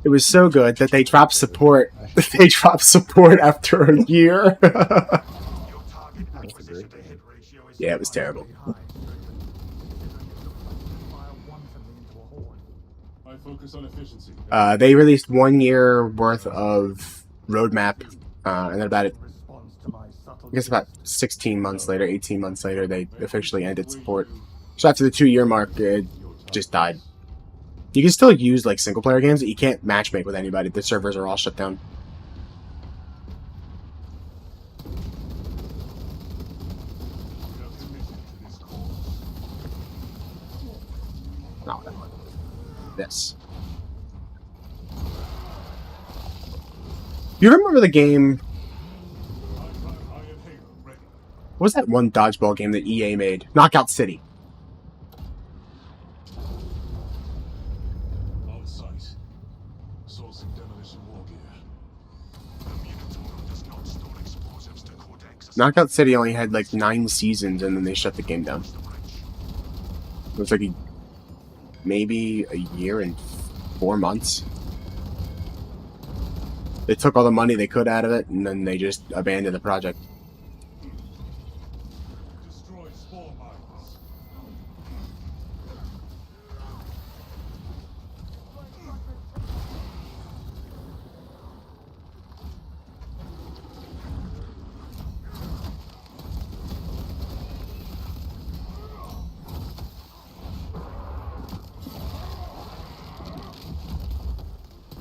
It was so good that they dropped support. They dropped support after a year.
Your target acquisition to hit ratio is
Yeah, it was terrible.
I focus on efficiency.
They released 1 year worth of roadmap, and then I guess about 16 months later, 18 months later, they officially ended support. So after the 2-year mark, it just died. You can still use like single player games, but you can't matchmake with anybody. The servers are all shut down. No, this. You remember the game? What was that one dodgeball game that EA made? Knockout City.
On site. Sourcing demolition war gear.
The Minotaur does not store explosives to Codex.
Knockout City only had like 9 seasons, and then they shut the game down. It was like maybe a year and 4 months. They took all the money they could out of it, and then they just abandoned the project.
Destroy spore mines.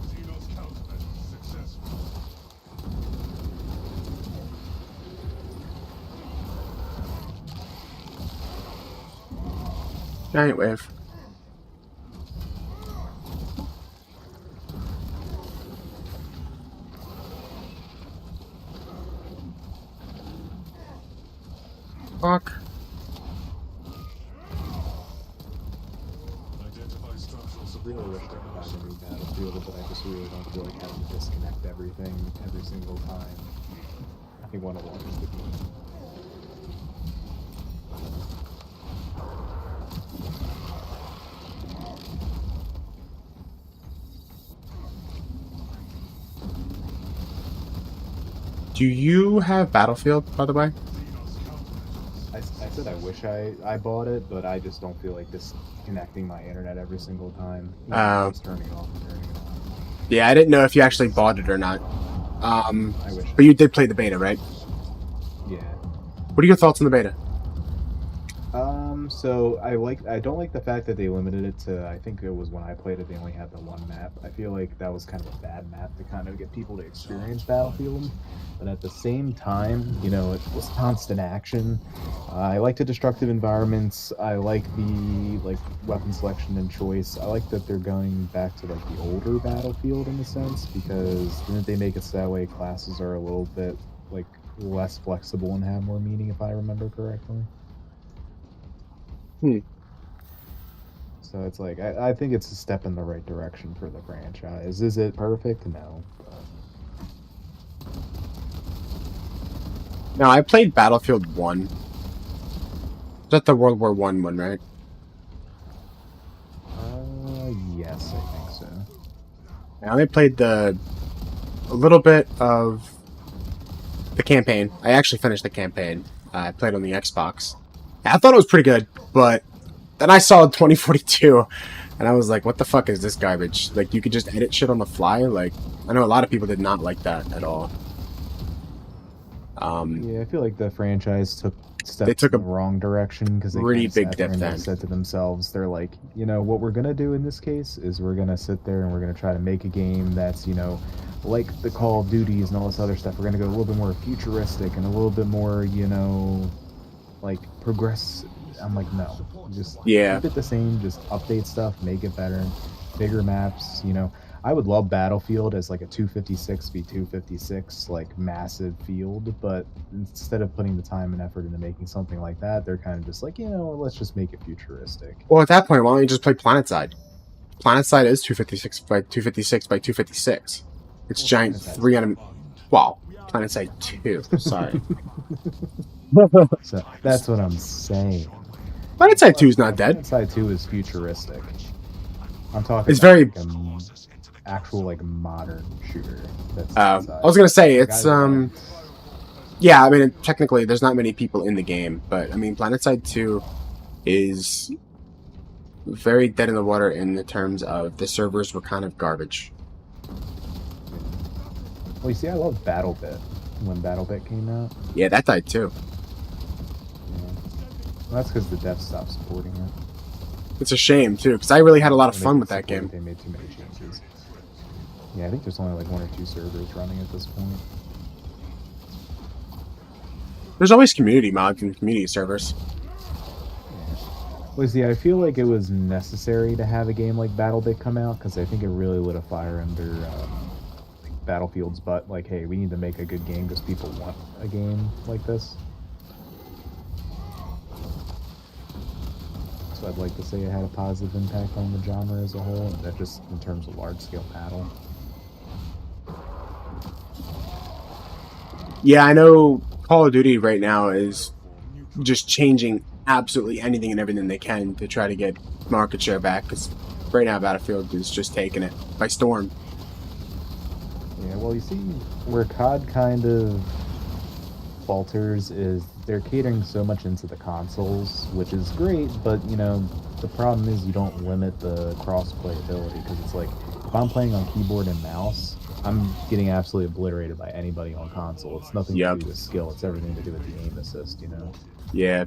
Xenos countermeasures successful.
Giant wave. Fuck.
really wish I could find a new Battlefield, but I just really don't feel like having to disconnect everything every single time I want to launch the game.
Do you have Battlefield, by the way?
I said I wish I bought it, but I just don't feel like disconnecting my internet every single time. Just turning it off and turning it on.
Yeah, I didn't know if you actually bought it or not.
I wish.
But you did play the beta, right?
Yeah.
What are your thoughts on the beta?
So I don't like the fact that they limited it to, I think it was when I played it, they only had the one map. I feel like that was kind of a bad map to kind of get people to experience Battlefield. But at the same time, you know, it was constant action. I like the destructive environments. I like the weapon selection and choice. I like that they're going back to like the older Battlefield in a sense, because didn't they make it so that way classes are a little bit like less flexible and have more meaning, if I remember correctly? So it's like I think it's a step in the right direction for the franchise. Is it perfect? No.
No, I played Battlefield 1. Is that the World War I one, right?
Yes, I think so.
I only played a little bit of the campaign. I actually finished the campaign. I played on the Xbox. I thought it was pretty good, but then I saw 2042, and I was like, what the fuck is this garbage? Like, you could just edit shit on the fly? Like, I know a lot of people did not like that at all.
Yeah, I feel like the franchise took steps in the wrong direction, because they
really
kind of
big
sat there and they
dip
said to themselves, they're like, you know, what we're gonna do in this case is we're gonna sit there and we're gonna try to make a game that's, you know, like the Call of Duties and all this other stuff. We're gonna go a little bit more futuristic and a little bit more, you know, like progress. I'm like, no, just keep it the same. Just update stuff, make it better, bigger maps. You know, I would love Battlefield as like a 256v256 like massive field, but instead of putting the time and effort into making something like that, they're kind of just like, you know, let's just make it futuristic.
Well, at that point, why don't you just play PlanetSide? PlanetSide is 256 by 256 by 256. It's giant 300. Wow, PlanetSide 2. Sorry.
So that's what I'm saying.
PlanetSide 2 is not dead.
PlanetSide 2 is futuristic. I'm talking.
It's very
like an actual like modern shooter. That's
I was gonna say it's yeah. I mean, technically, there's not many people in the game, but I mean, PlanetSide 2 is very dead in the water in the terms of the servers were kind of garbage.
Well, you see, I love BattleBit when BattleBit came out.
Yeah, that died too.
Yeah. Well, that's because the devs stopped supporting it.
It's a shame too, because I really had a lot of fun with that game.
They made too many changes. Yeah, I think there's only like 1 or 2 servers running at this point.
There's always community mods and community servers.
Yeah. Well, see, I feel like it was necessary to have a game like BattleBit come out, because I think it really lit a fire under Battlefield's butt. Like, hey, we need to make a good game because people want a game like this. So I'd like to say it had a positive impact on the genre as a whole, that just in terms of large-scale battle.
Yeah, I know Call of Duty right now is just changing absolutely anything and everything they can to try to get market share back, because right now Battlefield is just taking it by storm.
Yeah, well, you see, where COD kind of falters is they're catering so much into the consoles, which is great, but, you know, the problem is you don't limit the cross-play ability, because it's like, if I'm playing on keyboard and mouse, I'm getting absolutely obliterated by anybody on console. It's nothing to do with skill, it's everything to do with the aim assist, you know?
Yeah.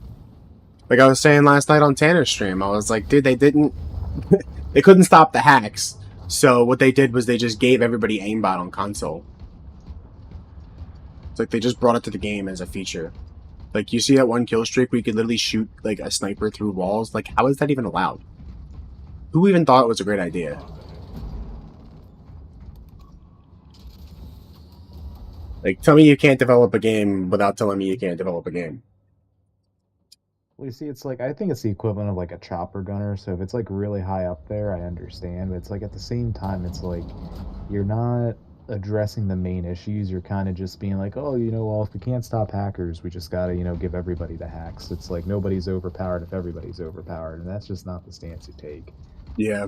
Like I was saying last night on Tanner's stream, I was like, dude, they didn't... they couldn't stop the hacks. So what they did was they just gave everybody aimbot on console. It's like they just brought it to the game as a feature. Like, you see that one kill streak where you could literally shoot, like, a sniper through walls? Like, how is that even allowed? Who even thought it was a great idea? Like, tell me you can't develop a game without telling me you can't develop a game.
Well, you see, it's like I think it's the equivalent of like a chopper gunner. So if it's like really high up there, I understand. But it's like at the same time, it's like you're not addressing the main issues. You're kind of just being like, oh, well, if we can't stop hackers, we just gotta, give everybody the hacks. It's like nobody's overpowered if everybody's overpowered, and that's just not the stance you take.
Yeah.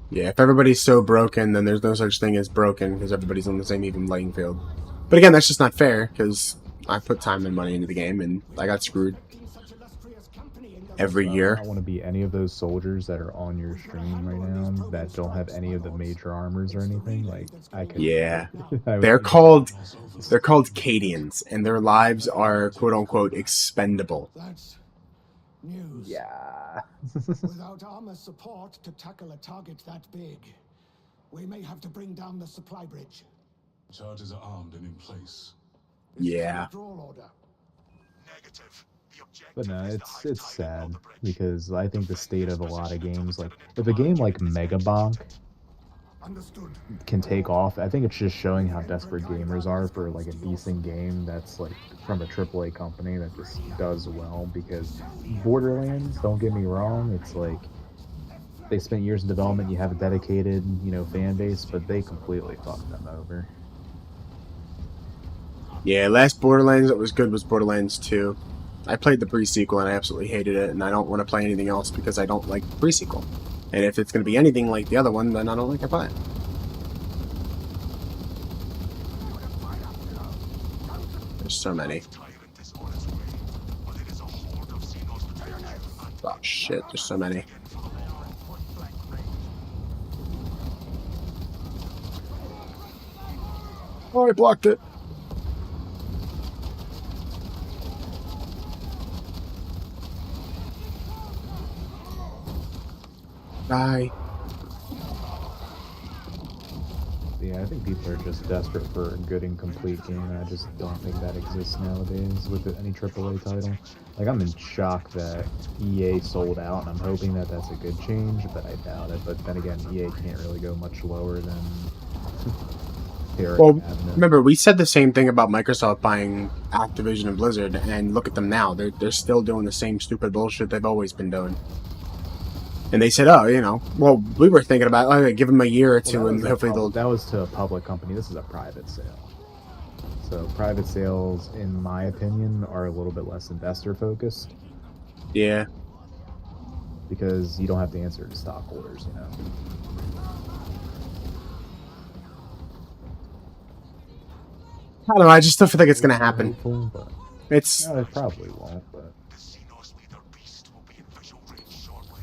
Yeah, if everybody's so broken, then there's no such thing as broken because everybody's on the same even playing field. But again, that's just not fair because I put time and money into the game and I got screwed every
I
year.
don't want to be any of those soldiers that are on your stream right now that don't have any of the major armors or anything. Like I could.
Yeah,
I would
they're
be
called Cadians, and their lives are quote unquote expendable.
That's news.
Yeah.
Without armor support to tackle a target that big, we may have to bring down the supply bridge.
Charges are armed and in place.
Is this a
Yeah.
withdrawal order?
Negative. The objective
But no,
is the
it's
high tide
sad
above the bridge.
because I think the state of a lot of games, like if a game like Mega Bonk
Understood.
can take off, I think it's just showing how desperate gamers are for like a decent game that's like from a AAA company that just does well. Because Borderlands, don't get me wrong, it's like they spent years in development. You have a dedicated, fan base, but they completely fucked them over.
Yeah, last Borderlands that was good was Borderlands 2. I played the pre-sequel and I absolutely hated it, and I don't want to play anything else because I don't like the pre-sequel. And if it's going to be anything like the other one, then I don't like it. But there's so many.
Tyrant is on its way, but it is a horde of Xenos potential.
Oh shit, there's so many. Oh, I blocked it. Die.
Yeah, I think people are just desperate for a good and complete game, and I just don't think that exists nowadays with any AAA title. Like, I'm in shock that EA sold out, and I'm hoping that that's a good change, but I doubt it. But then again, EA can't really go much lower than
Well, remember, we said the same thing about Microsoft buying Activision and Blizzard, and look at them now. They're still doing the same stupid bullshit they've always been doing. And they said, oh, well, we were thinking about, okay, give them a year or two, and hopefully they'll...
That was to a public company. This is a private sale. So private sales, in my opinion, are a little bit less investor-focused.
Yeah.
Because you don't have to answer to stockholders,
I don't know, I just don't feel like it's going to happen.
Hopeful, but
It's...
no, it probably won't, but...
The Xenos leader beast will be in visual range shortly.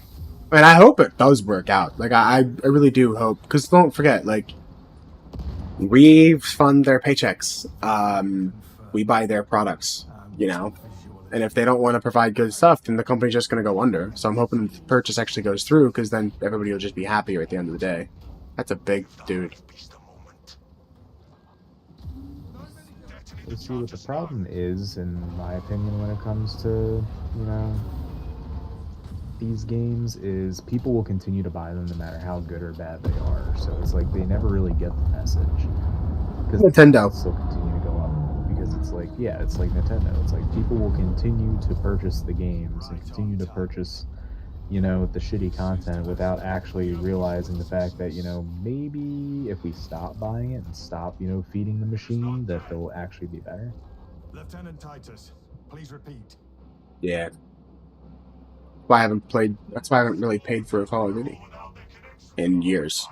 And I hope it does work out. Like, I really do hope. Because don't forget, like, we fund their paychecks. We buy their products, And if they don't want to provide good stuff, then the company's just going to go under. So I'm hoping the purchase actually goes through, because then everybody will just be happier at the end of the day. That's a big dude.
You see, what the problem is, in my opinion, when it comes to, these games, is people will continue to buy them no matter how good or bad they are. So it's like they never really get the message. Because
Nintendo
still continue to go up. Because it's like, yeah, it's like Nintendo. It's like people will continue to purchase the games and continue to purchase, the shitty content without actually realizing the fact that, maybe if we stop buying it and stop, feeding the machine, that they'll actually be better.
Lieutenant Titus, please repeat.
Yeah. That's why I haven't really paid for a Call of Duty in years.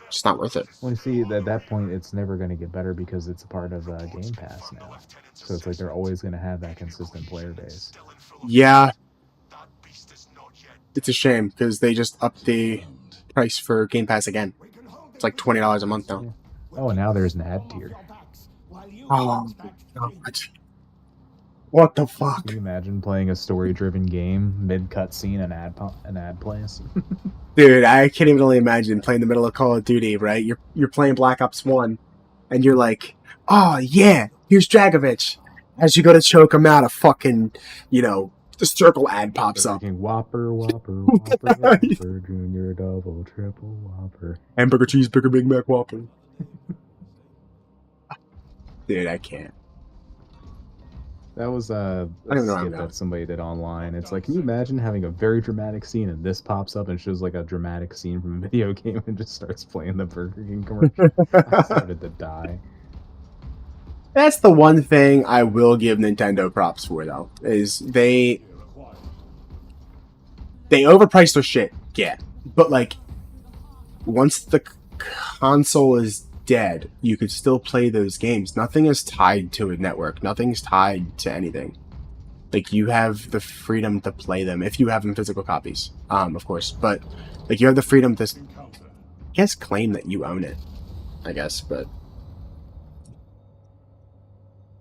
It's not worth it.
Well, you see, at that point, it's never going to get better because it's a part of Game Pass now. So it's like they're always going to have that consistent player base.
Yeah. It's a shame, because they just upped the price for Game Pass again. It's like $20 a month now.
Yeah. Oh, and now there's an ad tier.
Oh, God. What the fuck?
Can you imagine playing a story-driven game, mid-cutscene, an ad plays?
Dude, I can't even really imagine playing in the middle of Call of Duty, right? You're playing Black Ops 1, and you're like, oh, yeah, here's Dragovich. As you go to choke him out, a fucking, the circle ad pops up.
Whopper, Whopper, Junior, Double, Triple, Whopper.
Hamburger, cheeseburger, Big Mac, Whopper. Dude, I can't.
That was
I
a
don't even know where I'm
skit
going.
that somebody did online. It's like, can you imagine having a very dramatic scene and this pops up and shows like a dramatic scene from a video game and just starts playing the Burger King commercial? I started to die.
That's the one thing I will give Nintendo props for, though, is they overprice their shit, yeah. But like, once the console is dead, you could still play those games. Nothing is tied to a network. Nothing's tied to anything. Like, you have the freedom to play them if you have them physical copies, of course. But like, you have the freedom to, I guess, claim that you own it. I guess, but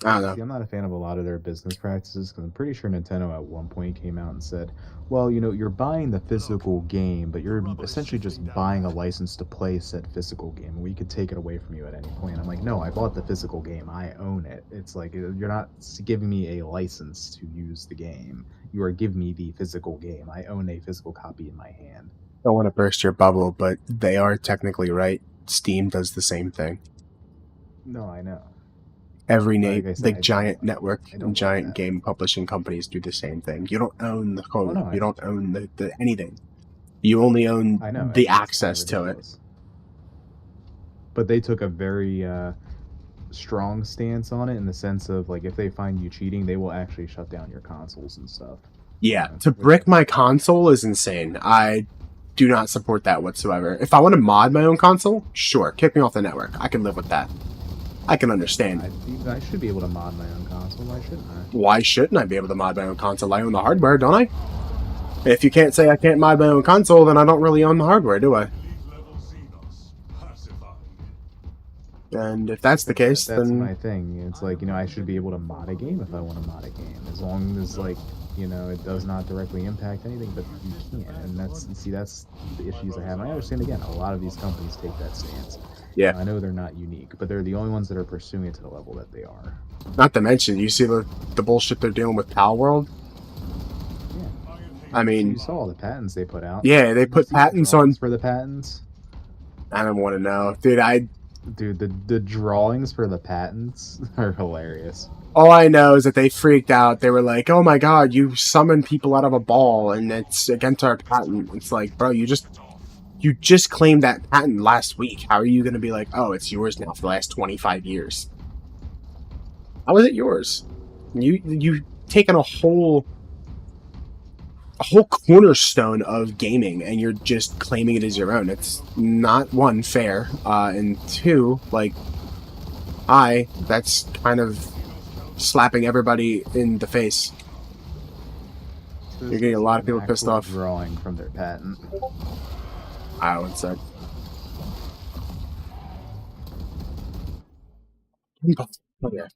I don't know.
See, I'm not a fan of a lot of their business practices because I'm pretty sure Nintendo at one point came out and said, well, you know, you're buying the physical game, but you're essentially just buying a license to play said physical game. We could take it away from you at any point. I'm like, no, I bought the physical game. I own it. It's like, you're not giving me a license to use the game. You are giving me the physical game. I own a physical copy in my hand.
Don't want to burst your bubble, but they are technically right. Steam does the same thing.
No, I know.
Every
Like I said,
big giant network
I
and
don't like
giant
that.
game publishing companies do the same thing. You don't own the
Oh
code.
no,
You don't own the anything. You only own
I know,
the
it's kind of
access to it.
ridiculous. But they took a very strong stance on it in the sense of like if they find you cheating, they will actually shut down your consoles and stuff.
Yeah, to brick my console is insane. I do not support that whatsoever. If I want to mod my own console, sure, kick me off the network. I can live with that. I can understand.
I should be able to mod my own console. Why shouldn't I?
Why shouldn't I be able to mod my own console? I own the hardware, don't I? If you can't say I can't mod my own console, then I don't really own the hardware, do I? And if that's the case,
That's
then
my thing. It's like, you know, I should be able to mod a game if I want to mod a game, as long as like, you know, it does not directly impact anything, but you can. And that's the issues I have. And I understand again, a lot of these companies take that stance.
yeah.
I know they're not unique, but they're the only ones that are pursuing it to the level that they are.
Not to mention, you see the bullshit they're dealing with Pal World.
Yeah.
I mean,
you saw all the patents they put out.
yeah, they put patents on.
For the patents.
I don't want to know, dude.
Dude, the drawings for the patents are hilarious.
All I know is that they freaked out. They were like, "Oh my god, you summon people out of a ball, and it's against our patent." It's like, bro, you just claimed that patent last week. How are you going to be like, "Oh, it's yours now for the last 25 years"? How is it yours? You've taken a whole cornerstone of gaming, and you're just claiming it as your own. It's not, one, fair, and two, like, that's kind of slapping everybody in the face. You're getting a lot of people pissed off.
Drawing from their patent.
I would say. Oh, yeah.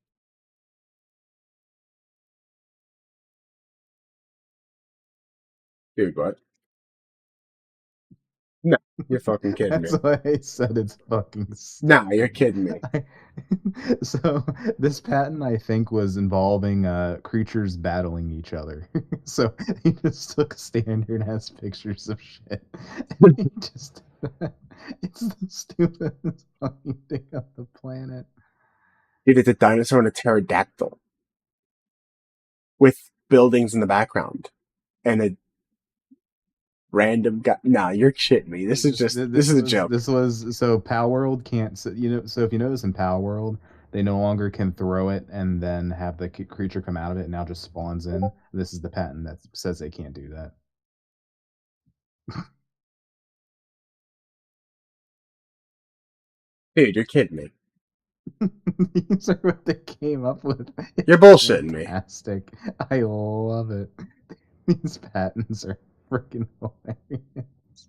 Dude, what? No, you're fucking kidding me.
That's why I said it's fucking
Nah, you're kidding me.
So this patent I think was involving creatures battling each other. So he just took standard ass pictures of shit. And he just it's the stupidest fucking thing on the planet.
Dude, it's a dinosaur and a pterodactyl with buildings in the background and a random guy. Nah, you're shitting me. This is a joke.
This was so Power World can't. So, you know, so if you notice in Power World, they no longer can throw it and then have the creature come out of it. It now just spawns in. This is the patent that says they can't do that.
Dude, you're kidding me.
These are what they came up with.
You're
It's
bullshitting me.
fantastic. I love it. These patents are freaking hilarious.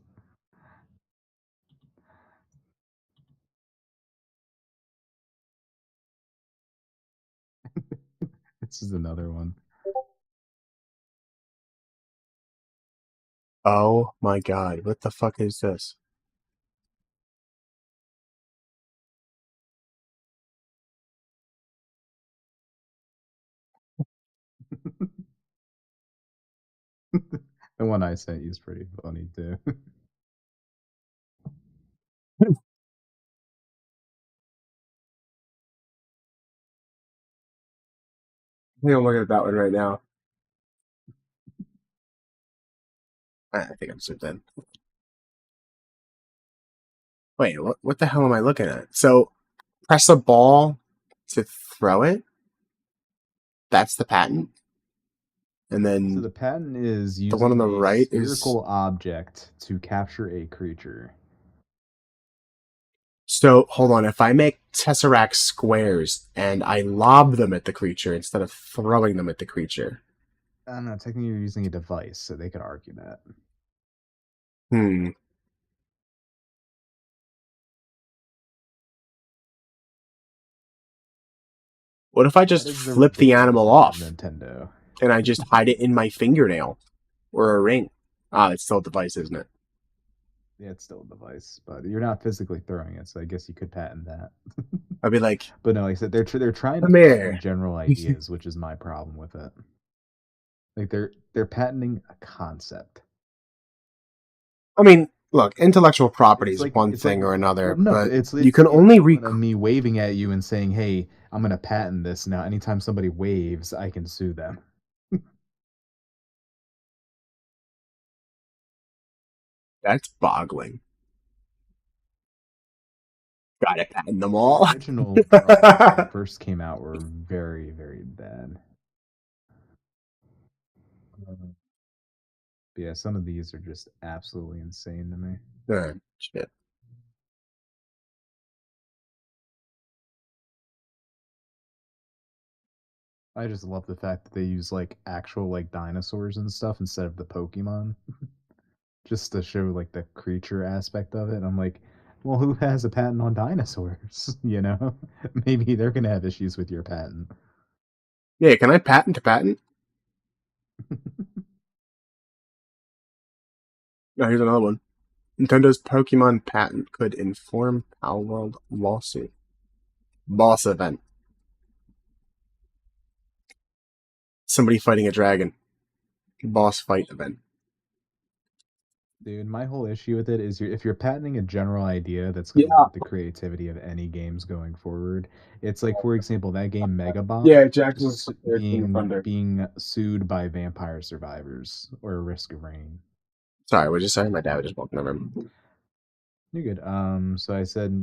This is another one.
Oh my god, what the fuck is this?
The one I sent you is pretty funny too.
think I'm looking at that one right now. I think I'm zoomed in. Wait, what the hell am I looking at? So press a ball to throw it. That's the patent. And
So
then
the patent is
the one on
using
the
a
right is.
spherical object to capture a creature.
So hold on. If I make tesseract squares and I lob them at the creature instead of throwing them at the creature.
I don't know. Technically, you're using a device, so they could argue that.
Hmm. What if I
That
just
is the
flip the animal
ridiculousness of
off
Nintendo.
and I just hide it in my fingernail or a ring? Ah, it's still a device, isn't it?
Yeah, it's still a device, but you're not physically throwing it, so I guess you could patent that.
I'd be like,
But no, like I said, they're trying to
come
patent
here.
general ideas, which is my problem with it. Like they're patenting a concept.
I mean, look, intellectual property is one
It's like
thing or
well,
another,
no,
but you
it's
can
the
only
equivalent of me waving at you and saying, "Hey, I'm going to patent this now." Anytime somebody waves, I can sue them.
That's boggling. Gotta patent them
The
all.
original drawings when they first came out were very, very bad. But yeah, some of these are just absolutely insane to me.
Shit.
I just love the fact that they use like actual like dinosaurs and stuff instead of the Pokemon, just to show like the creature aspect of it. And I'm like, well, who has a patent on dinosaurs? You know, maybe they're gonna have issues with your patent.
Yeah, can I patent to patent? No, here's another one. Nintendo's Pokemon patent could inform Palworld lawsuit. Boss event. Somebody fighting a dragon. Boss fight event.
Dude, my whole issue with it is if you're patenting a general idea that's going to
Yeah.
limit the creativity of any games going forward, it's like, for example, that game Megabonk
Yeah, Jackson was prepared for the thunder.
being sued by vampire survivors or Risk of Rain.
Sorry, what did you say? My dad was just walking over.
You're good. So I said,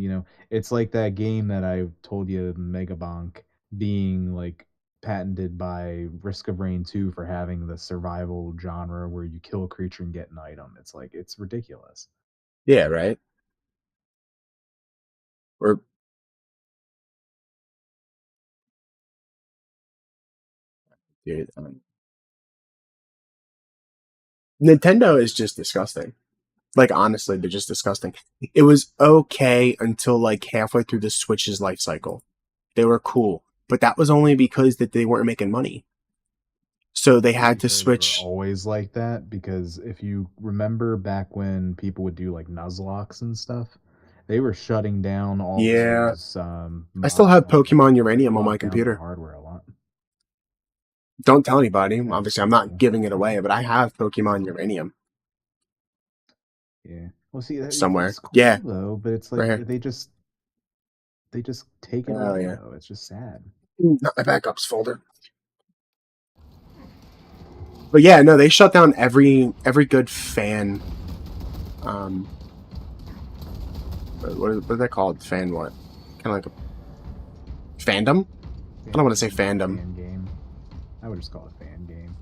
it's like that game that I told you, Megabonk, being like patented by Risk of Rain 2 for having the survival genre where you kill a creature and get an item. It's like it's ridiculous.
Yeah, right? Or dude, Nintendo is just disgusting. Like honestly, they're just disgusting. It was okay until like halfway through the Switch's life cycle. They were cool, but that was only because that they weren't making money. So they had to
Sure, they were
switch.
always like that because if you remember back when people would do like Nuzlocke and stuff, they were shutting down all
Yeah,
those
I still have
like
Pokemon
they
Uranium on my
locked down their
computer.
hardware a lot.
Don't tell anybody.
That is
Obviously,
so
I'm not
cool.
giving it away, but I have Pokemon Uranium
Yeah. Well, see,
somewhere.
it's cool
Yeah,
though, but it's
right
like
here.
they just take it
Oh
away
yeah,
though. It's just sad.
not my backups folder. But yeah, no, they shut down every good fan. What is that called? Fan what? Kind of like a fandom. I don't want to say fandom.
Fan game. I would just call it fan game.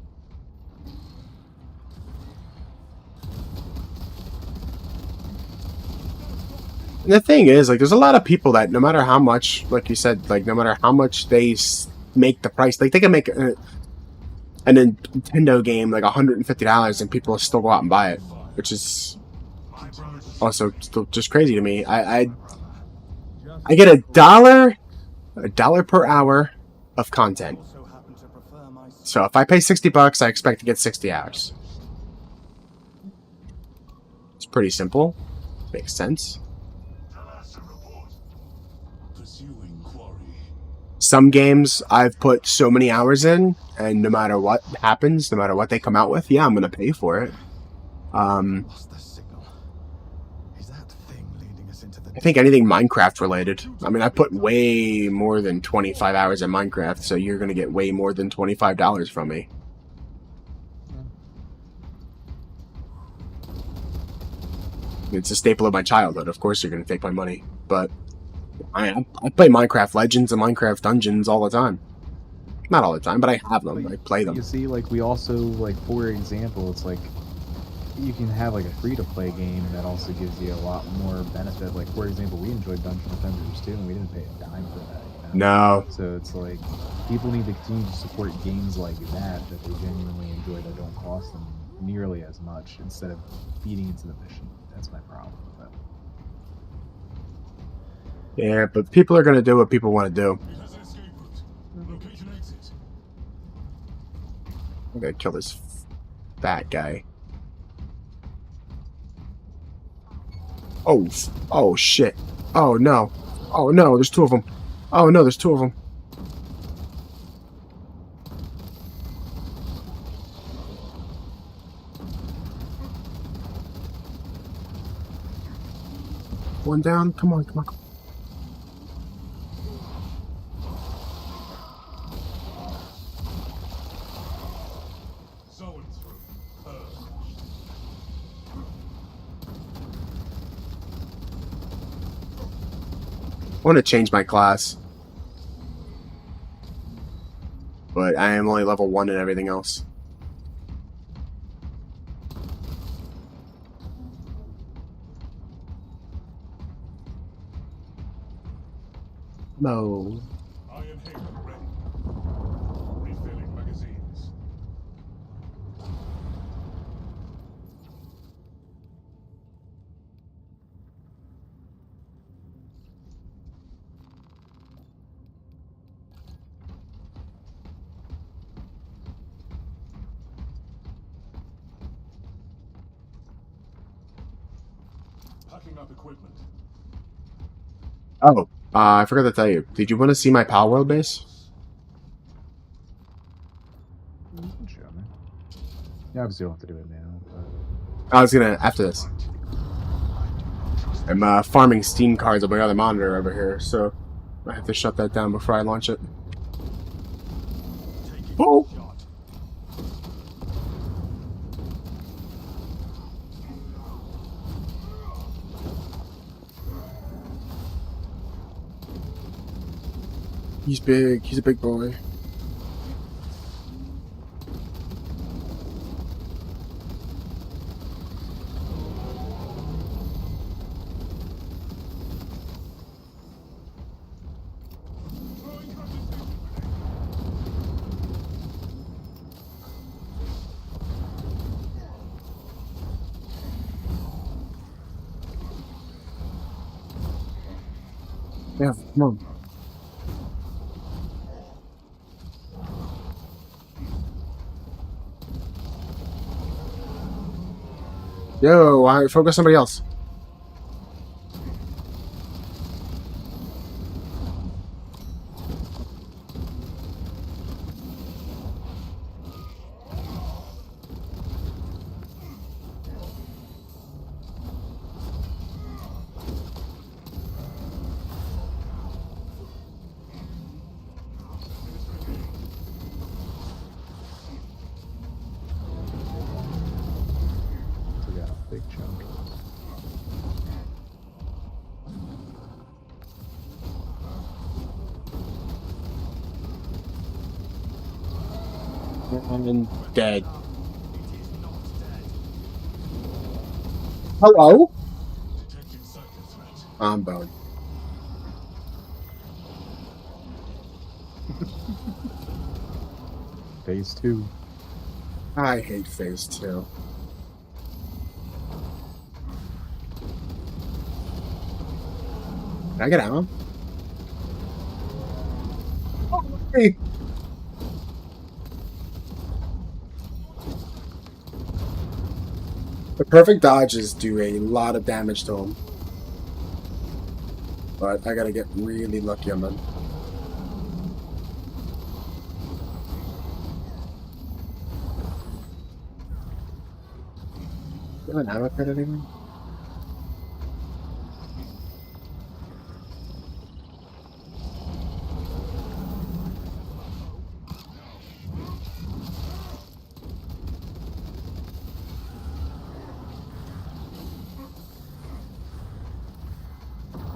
And the thing is, like, there's a lot of people that no matter how much, like you said, like no matter how much they make the price, like they can make a Nintendo game like $150 and people will still go out and buy it, which is also still just crazy to me. I get $1 per hour of content. So if I pay $60, I expect to get 60 hours. It's pretty simple. Makes sense. Some games I've put so many hours in, and no matter what happens, no matter what they come out with, yeah, I'm gonna pay for it.
Lost the signal. Is that thing leading us into the
I think anything Minecraft related. I mean, I put way more than 25 hours in Minecraft, so you're gonna get way more than $25 from me. It's a staple of my childhood. Of course, you're gonna take my money, but I play Minecraft Legends and Minecraft Dungeons all the time. Not all the time, but I have them. I play them.
You see, like, we also, like, for example, it's like you can have like a free-to-play game that also gives you a lot more benefit. Like, for example, we enjoyed Dungeon Defenders too, and we didn't pay a dime for that. You know?
No.
So it's like people need to continue to support games like that they genuinely enjoy that don't cost them nearly as much instead of feeding into the mission. That's my problem with that.
Yeah, but people are gonna do what people want to do.
It has an escape route. Location exit.
I'm gonna kill this fat guy. Oh shit. Oh no. Oh no, there's two of them. Oh no, there's two of them. One down. Come on, come on.
Zone through.
I want to change my class. But I am only level 1 and everything else. No.
I am Haven ready. Refilling magazines. Packing up equipment.
Oh, I forgot to tell you. Did you want to see my Pal World base?
You can show me. Yeah, obviously you don't have to do it now, but
I was gonna, after this. I'm farming Steam cards on my other monitor over here, so I have to shut that down before I launch it. Oh! He's big. He's a big boy. Yeah, come on. Yo, I focus somebody else.
took out a big chunk.
I'm dead. Hello?
Detecting cyber threat.
I'm boned.
Phase 2.
I hate phase 2. Can I get out? Oh, hey. The perfect dodges do a lot of damage to him. But I gotta get really lucky on them. Do you have an ammo card anywhere?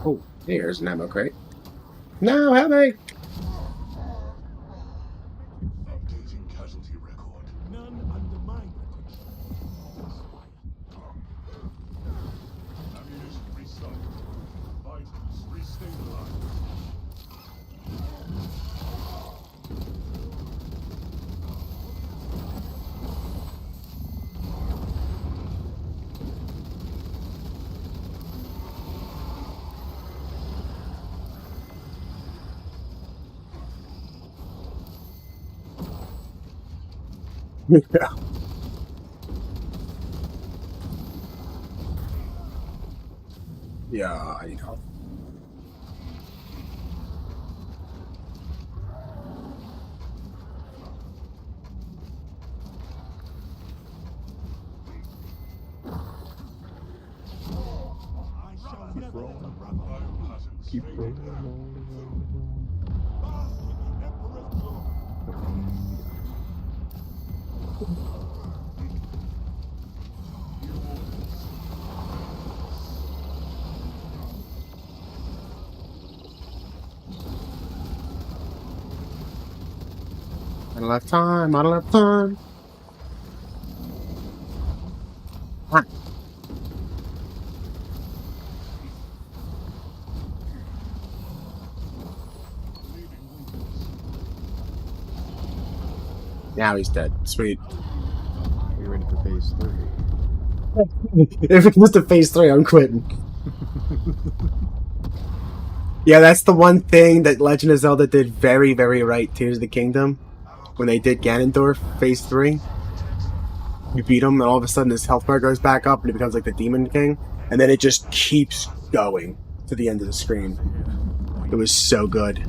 Oh, here's an ammo crate. No, help me!
Updating casualty record.
None under my protection.
Ammunition recycled. Vitals restabilized.
Yeah. Yeah, I need help.
I shall never let a brother
Biopatterns
Keep
faded
rolling,
out.
rolling, rolling,
bask in the Emperor's glory.
rolling.
New orders.
I don't have time. I don't have time. Ah,
Leaving wounds.
now he's dead. Sweet.
Are you ready for phase 3?
If it goes to phase 3, I'm quitting. Yeah, that's the one thing that Legend of Zelda did very, very right. Tears of the Kingdom, when they did Ganondorf phase 3, you beat him, and all of a sudden his health bar goes back up, and he becomes like the Demon King, and then it just keeps going to the end of the screen. It was so good.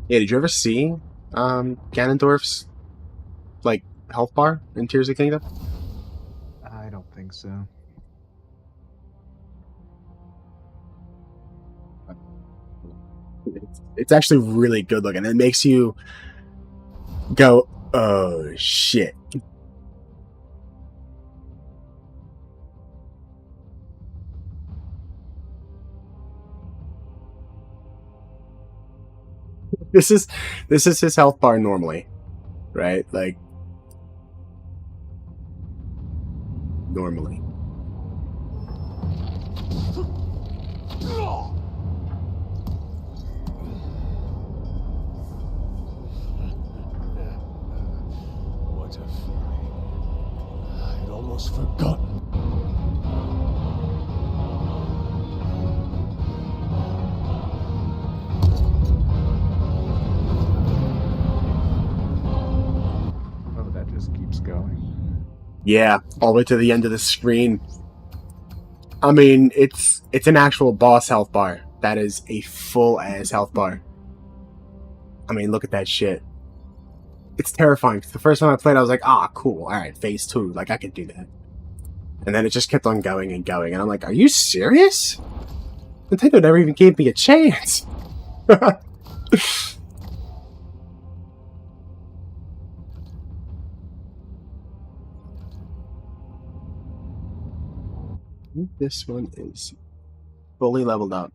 Yeah, did you ever see Ganondorf's like health bar in Tears of the Kingdom?
I don't think so.
It's actually really good looking. It makes you go, oh shit. This is his health bar normally, right? Like normally.
What a feeling. I'd almost forgotten.
Oh, that just keeps going.
Yeah, all the way to the end of the screen. I mean, it's an actual boss health bar. That is a full ass health bar. I mean, look at that shit. It's terrifying. 'Cause the first time I played, I was like, ah, cool. All right, phase 2. Like, I can do that. And then it just kept on going and going. And I'm like, are you serious? Nintendo never even gave me a chance. This one is fully leveled up.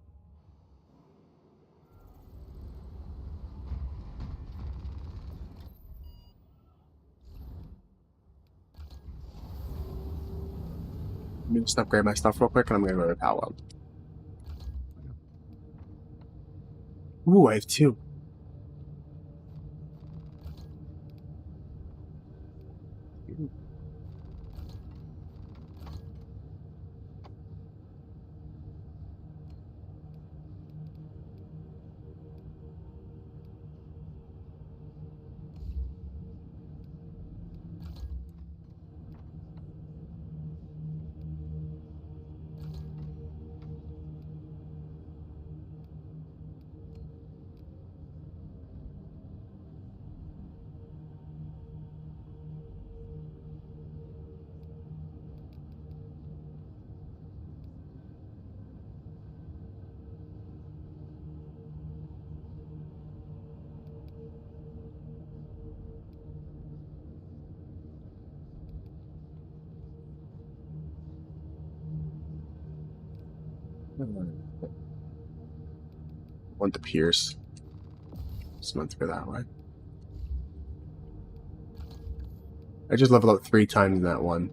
Let me just upgrade my stuff real quick, and I'm gonna go to Powwow. Ooh, I have 2. Want the Pierce. Just went through that way. I just leveled up 3 times in that one.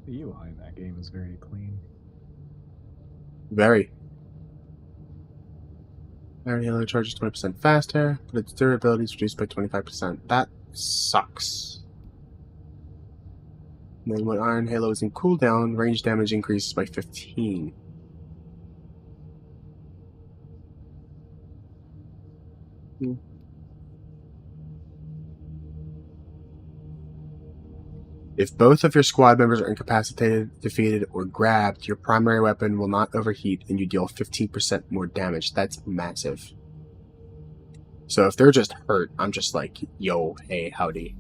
The UI in that game is very clean.
Very. Iron Halo charges 20% faster, but its durability is reduced by 25%. That sucks. And then when Iron Halo is in cooldown, range damage increases by 15. If both of your squad members are incapacitated, defeated, or grabbed, your primary weapon will not overheat and you deal 15% more damage. That's massive. So if they're just hurt, I'm just like, yo, hey, howdy.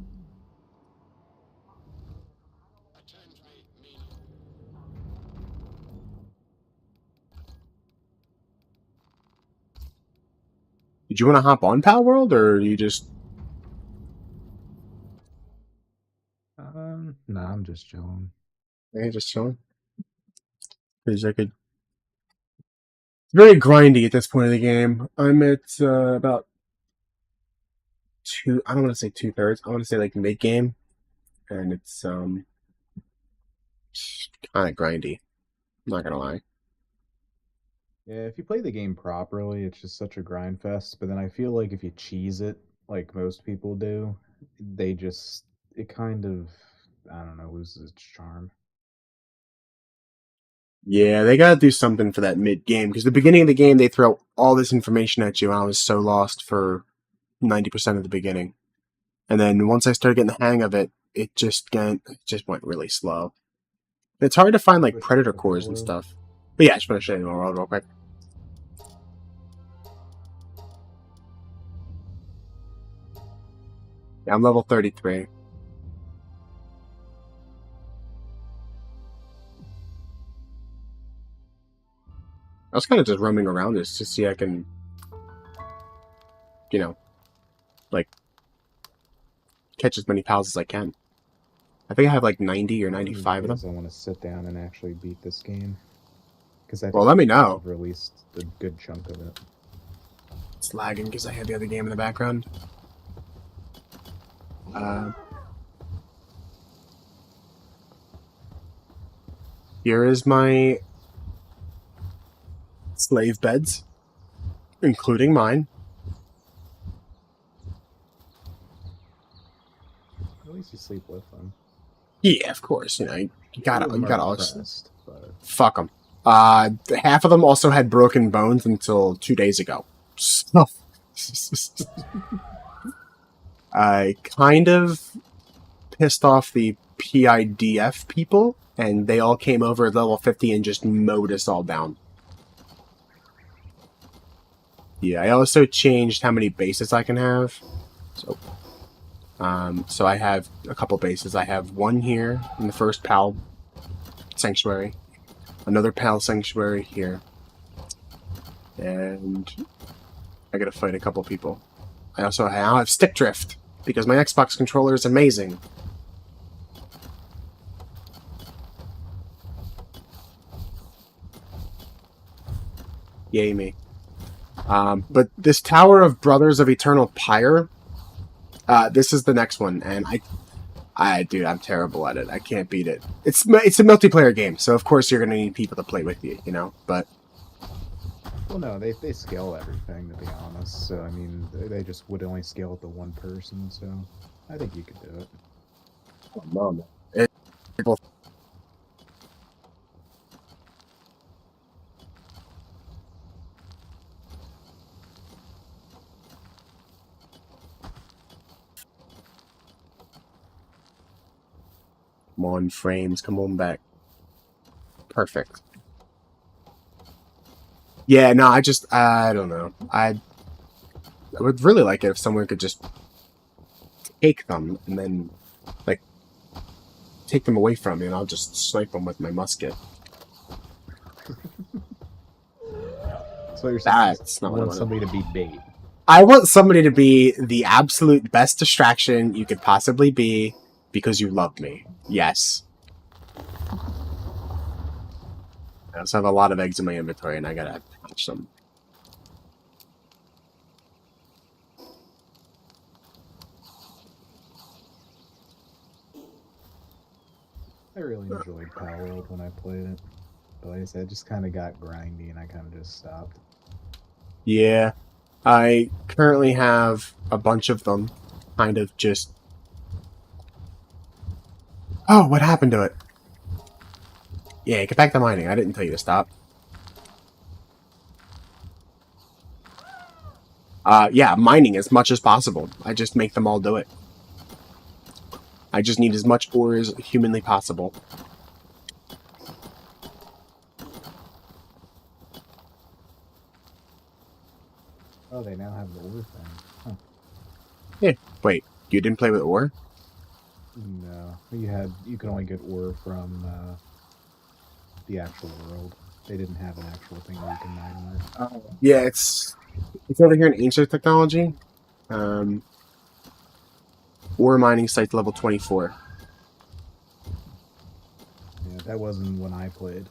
Did you want to hop on Pal World, or you just...
Nah, I'm just chilling.
Hey, just chilling? Because I could... It's very grindy at this point of the game. I'm at about I don't want to say 2/3. I want to say like mid-game. And it's kind of grindy. I'm not gonna lie.
Yeah, if you play the game properly, it's just such a grind fest. But then I feel like if you cheese it, like most people do, it kind of, I don't know, loses its charm.
Yeah, they gotta do something for that mid-game, because the beginning of the game, they throw all this information at you, and I was so lost for 90% of the beginning. And then once I started getting the hang of it, it just went really slow. It's hard to find like predator cores and stuff. But yeah, I just want to show you the world real quick. Yeah, I'm level 33. I was kind of just roaming around this to see I can, you know, like, catch as many pals as I can. I think I have like 90 or 95 of them.
I want to sit down and actually beat this game.
Well, let me know.
I've released a good chunk of it.
It's lagging because I had the other game in the background. Here is my slave beds, including mine.
At least you sleep with them.
Yeah, of course. You know, you gotta
always.
Fuck them. Half of them also had broken bones until 2 days ago. So, I kind of pissed off the PIDF people, and they all came over at level 50 and just mowed us all down. Yeah, I also changed how many bases I can have. So I have a couple bases. I have one here in the first PAL sanctuary, another PAL sanctuary here, and I gotta fight a couple people. I also have stick drift because my Xbox controller is amazing. Yay me. But this Tower of Brothers of Eternal Pyre, this is the next one, and dude, I'm terrible at it. I can't beat it. It's a multiplayer game, so of course you're gonna need people to play with you, you know. But
well, no, they scale everything, to be honest. So I mean, they just would only scale it to one person. So I think you could do it.
oh, mom, come on, frames, come on back. Perfect. Yeah, no, I don't know. I would really like it if someone could just take them and then, like, take them away from me, and I'll just snipe them with my musket.
So you're saying
That's not what I
want
want.
somebody to be bait.
I want somebody to be the absolute best distraction you could possibly be because you love me. Yes. I also have a lot of eggs in my inventory and I gotta hatch them.
I really enjoyed Palworld when I played it. But like I said, it just kind of got grindy and I kind of just stopped.
Yeah. I currently have a bunch of them. Kind of just... Oh, what happened to it? Yeah, get back to mining. I didn't tell you to stop. Yeah, mining as much as possible. I just make them all do it. I just need as much ore as humanly possible.
Oh, they now have the ore thing. Huh.
Yeah, wait, you didn't play with ore?
No, you could only get ore from the actual world. They didn't have an actual thing where you can mine ore.
Yeah, it's over here in Ancient Technology. Ore mining site level 24.
Yeah, that wasn't when I played.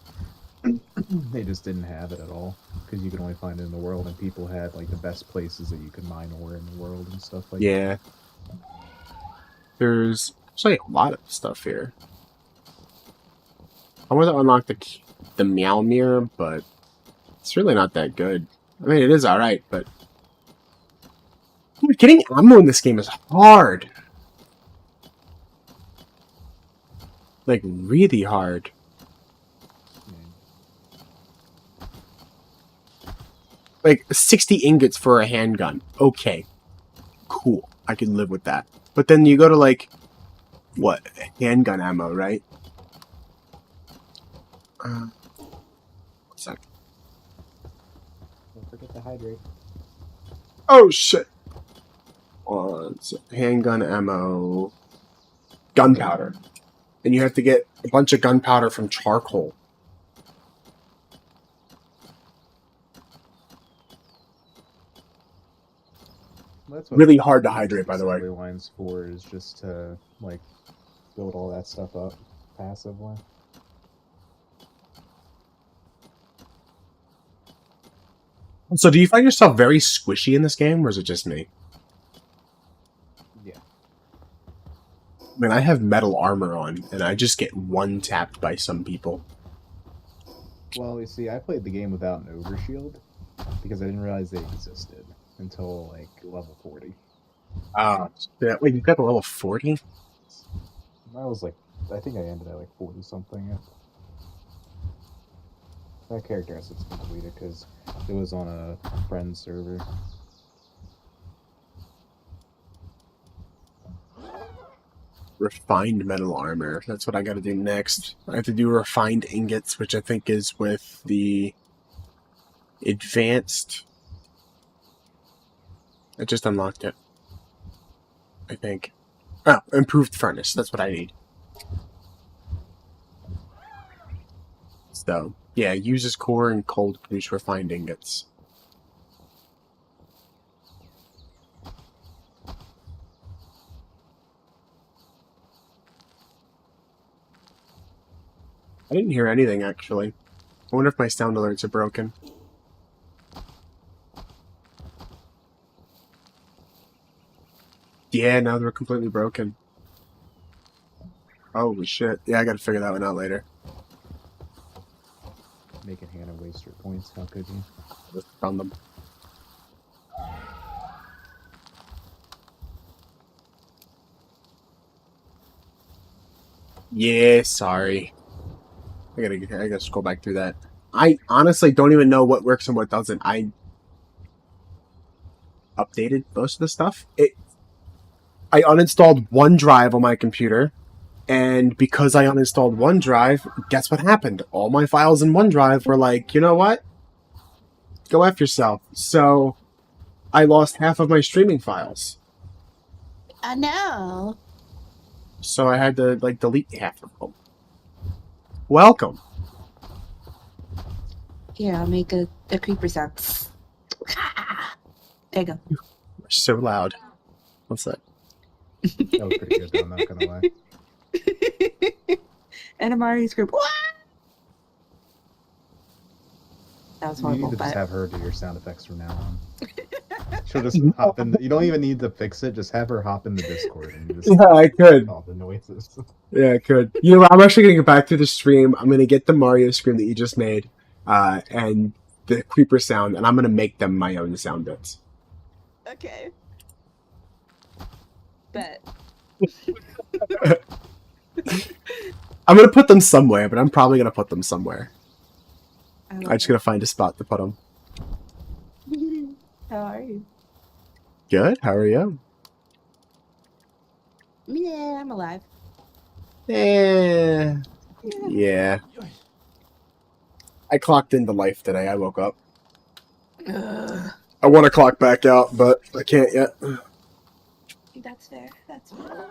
They just didn't have it at all because you could only find it in the world, and people had like the best places that you could mine ore in the world and stuff like that.
Yeah. There's actually a lot of stuff here. I want to unlock the Meow Mirror, but it's really not that good. I mean, it is alright, but... Dude, getting ammo in this game is hard. Like, really hard. Like, 60 ingots for a handgun. Okay. Cool. I can live with that. But then you go to, like, what? Handgun ammo, right? One sec.
Don't forget to hydrate.
Oh, shit. Handgun ammo. Gunpowder. And you have to get a bunch of gunpowder from charcoal.
That's what
Really hard to hydrate, by the way.
Line's for is just to like build all that stuff up passively.
So do you find yourself very squishy in this game, or is it just me?
Yeah.
I mean, I have metal armor on, and I just get one-tapped by some people.
Well, you see, I played the game without an overshield because I didn't realize they existed until like level 40.
Yeah, wait, you got to level 40?
I was like, I think I ended at like 40 something. Yeah. That character has it's completed because it was on a friend server.
Refined metal armor. That's what I gotta do next. I have to do refined ingots, which I think is with the advanced... I just unlocked it. I think. Oh, improved furnace. That's what I need. So, yeah, uses core and coal to produce refined ingots. I didn't hear anything, actually. I wonder if my sound alerts are broken. Yeah, now they're completely broken. Holy shit. Yeah, I gotta figure that one out later.
Making Hannah waste her points. How could you?
Just found them. Yeah, sorry. I gotta scroll back through that. I honestly don't even know what works and what doesn't. I updated most of the stuff. I uninstalled OneDrive on my computer, and because I uninstalled OneDrive, guess what happened? All my files in OneDrive were like, you know what? Go F yourself. So I lost half of my streaming files.
I know.
So I had to like delete half of them. Welcome.
Here, I'll make a creeper sound. There you go.
So loud. What's that?
That was pretty good, though, I'm not gonna lie.
And Amari's group. What? That was
You
horrible.
need to just
But
have her do your sound effects from now on. She'll just hop in. You don't even need to fix it. Just have her hop in the Discord and just
Yeah, I could.
all the noises.
Yeah, I could. You know what? I'm actually going to get back through the stream. I'm going to get the Mario screen that you just made and the creeper sound, and I'm going to make them my own sound bits.
okay. Bet.
I'm going to put them somewhere, but I'm probably going to put them somewhere.
I
I just got to find a spot to put them.
How are you?
Good. How are you?
Yeah, I'm alive.
Yeah. I clocked into life today. I woke up.
Ugh.
I want to clock back out, but I can't yet.
That's fair. That's fair.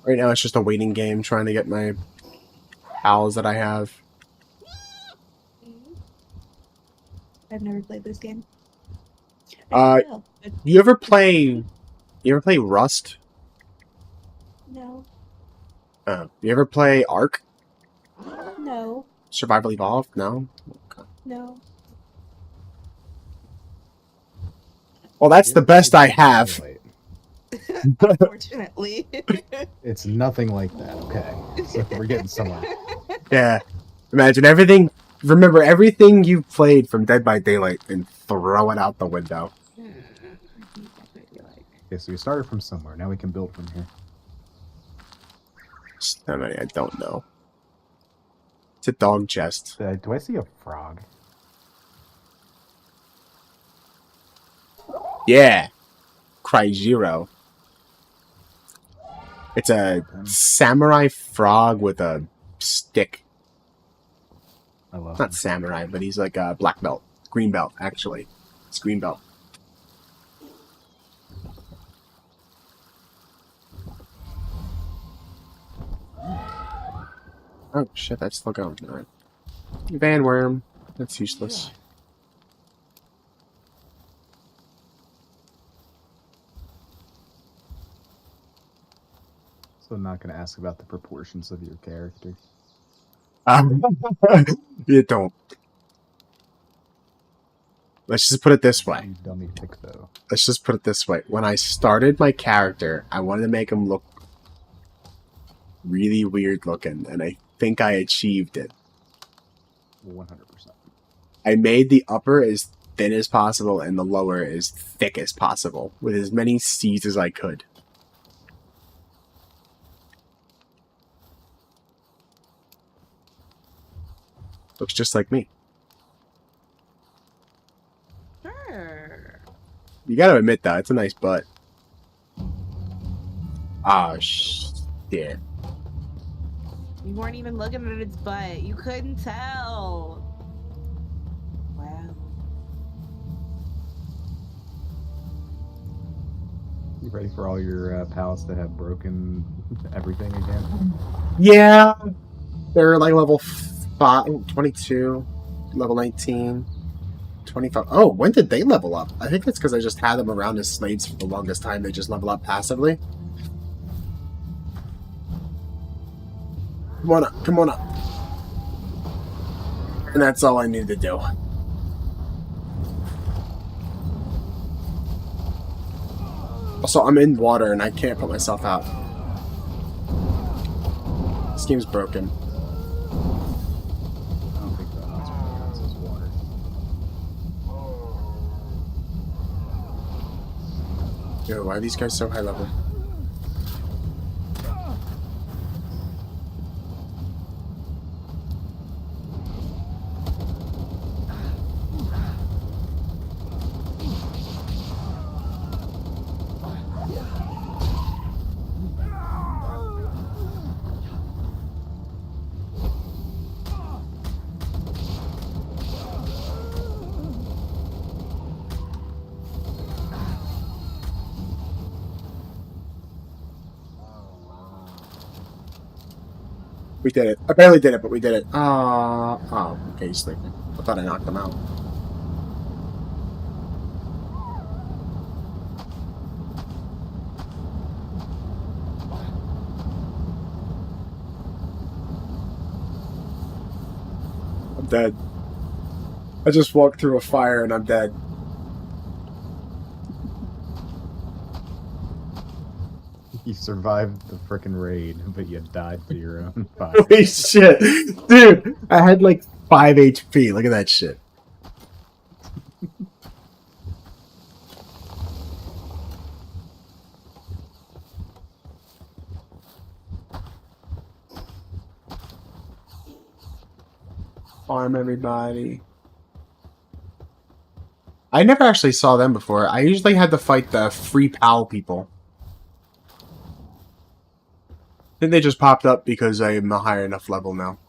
Right now, it's just a waiting game, trying to get my pals that I have.
I've never played this game.
You ever play Rust?
No.
You ever play Ark?
No.
Survival Evolved? No? Okay.
No.
Well, that's the best I have.
Unfortunately.
It's nothing like that. Okay, so we're getting somewhere.
Yeah. Imagine everything. Remember everything you played from Dead by Daylight and throw it out the window.
Okay, so we started from somewhere. Now we can build from here.
I don't know. It's a dog chest.
Do I see a frog?
Yeah. Cryzero. It's a samurai frog with a stick.
I love
Not
him.
samurai, but he's like a black belt. Green belt, actually. It's green belt. Oh shit, that's still going. Alright. Van worm. That's useless.
So I'm not going to ask about the proportions of your character.
You don't. Let's just put it this way.
You dummy pick, though.
Let's just put it this way. When I started my character, I wanted to make him look really weird looking, and I think I achieved it.
100%.
I made the upper as thin as possible and the lower as thick as possible, with as many C's as I could. Looks just like me.
Sure.
You gotta admit that, it's a nice butt. Ah, shit.
You weren't even looking at its butt. You couldn't tell. Wow.
You ready for all your pallets that have broken everything again?
Yeah. They're like level 22, level 19, 25. Oh, when did they level up? I think that's because I just had them around as slaves for the longest time. They just level up passively. Come on up, come on up. And that's all I need to do. Also, I'm in water and I can't put myself out. This game's broken.
I don't think that monster counts as water.
Yo, why are these guys so high level? We did it. I barely did it, but we did it. Oh, okay, he's sleeping. I thought I knocked him out. dead. I just walked through a fire and I'm dead.
You survived the frickin' raid, but you died to your own fire.
Holy shit. Dude, I had like 5 HP. Look at that shit. Farm everybody. I never actually saw them before. I usually had to fight the free PAL people. I think they just popped up because I'm a high enough level now.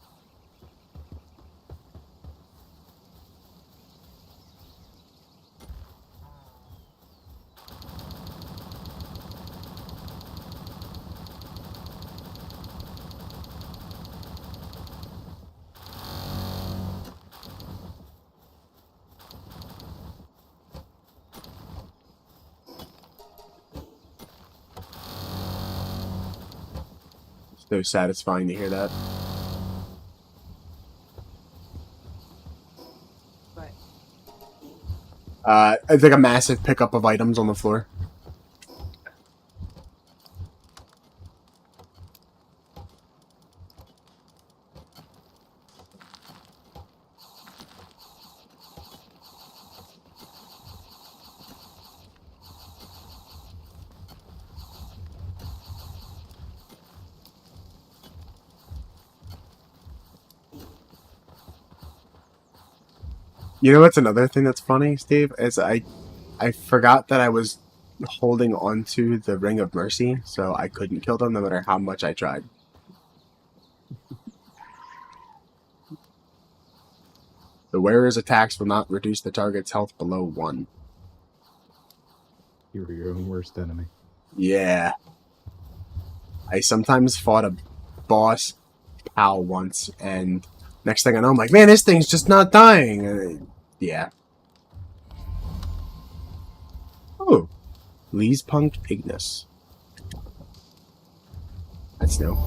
So satisfying to hear that.
But
It's like a massive pickup of items on the floor. You know what's another thing that's funny, Steve? Is I forgot that I was holding onto the Ring of Mercy, so I couldn't kill them no matter how much I tried. The wearer's attacks will not reduce the target's health below 1.
You were your own worst enemy.
Yeah. I sometimes fought a boss PAL once, and next thing I know, I'm like, man, this thing's just not dying. Yeah. Oh. Lee's Punk Ignis. That's new.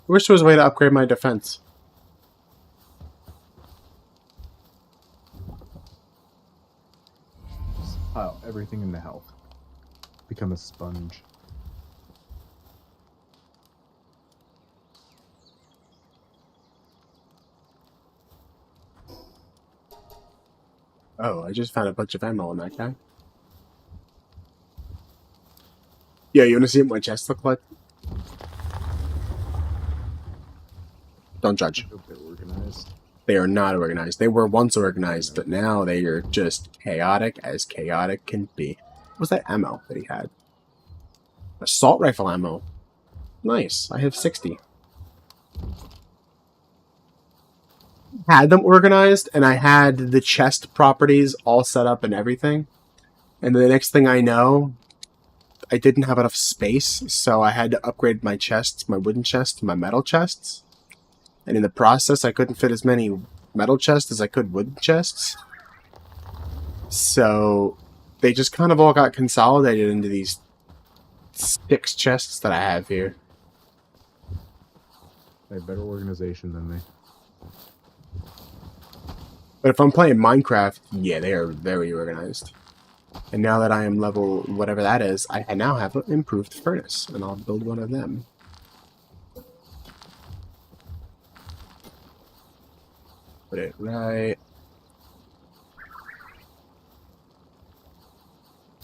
I wish there was a way to upgrade my defense.
Just pile everything into health. Become a sponge.
Oh, I just found a bunch of ammo in that guy. Yeah, you want to see what my chest look like? Don't judge.
I hope they're organized.
They are not organized. They were once organized, but now they are just chaotic as chaotic can be. What was that ammo that he had? Assault rifle ammo. Nice. I have 60. Had them organized, and I had the chest properties all set up and everything. And the next thing I know, I didn't have enough space, so I had to upgrade my chests, my wooden chests, to my metal chests. and in the process I couldn't fit as many metal chests as I could wooden chests. So they just kind of all got consolidated into these 6 chests that I have here.
They have better organization than me.
But if I'm playing Minecraft, yeah, they are very organized. And now that I am level whatever that is, I now have an improved furnace, and I'll build one of them. Put it right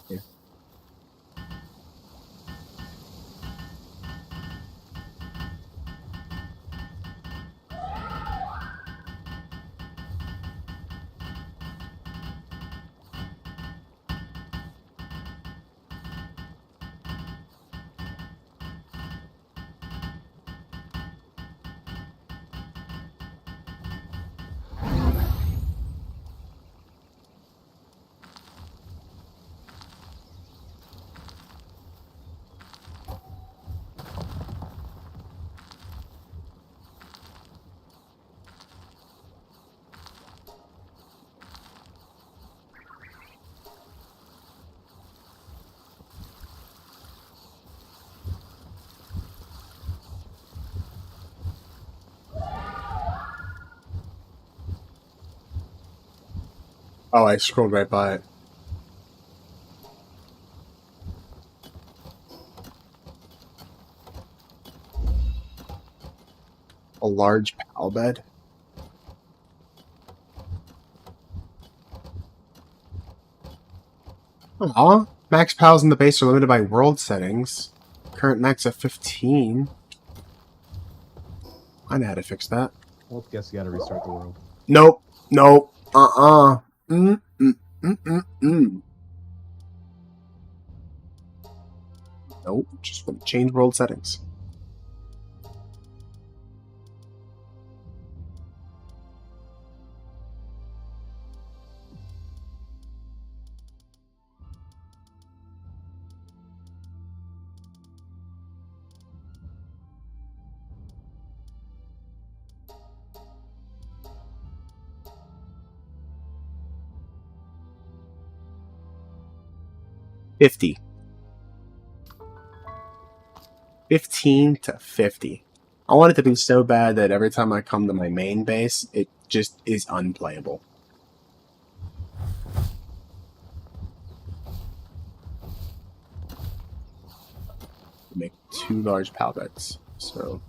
here. Oh, I scrolled right by it. A large pal bed. Aw, max pals in the base are limited by world settings. Current max of 15. I know how to fix that.
Well, guess you gotta restart the world.
Nope. Nope. Mm. Nope. Just want to change world settings. $50. 15 to 50. I want it to be so bad that every time I come to my main base, it just is unplayable. Make 2 large pal beds. So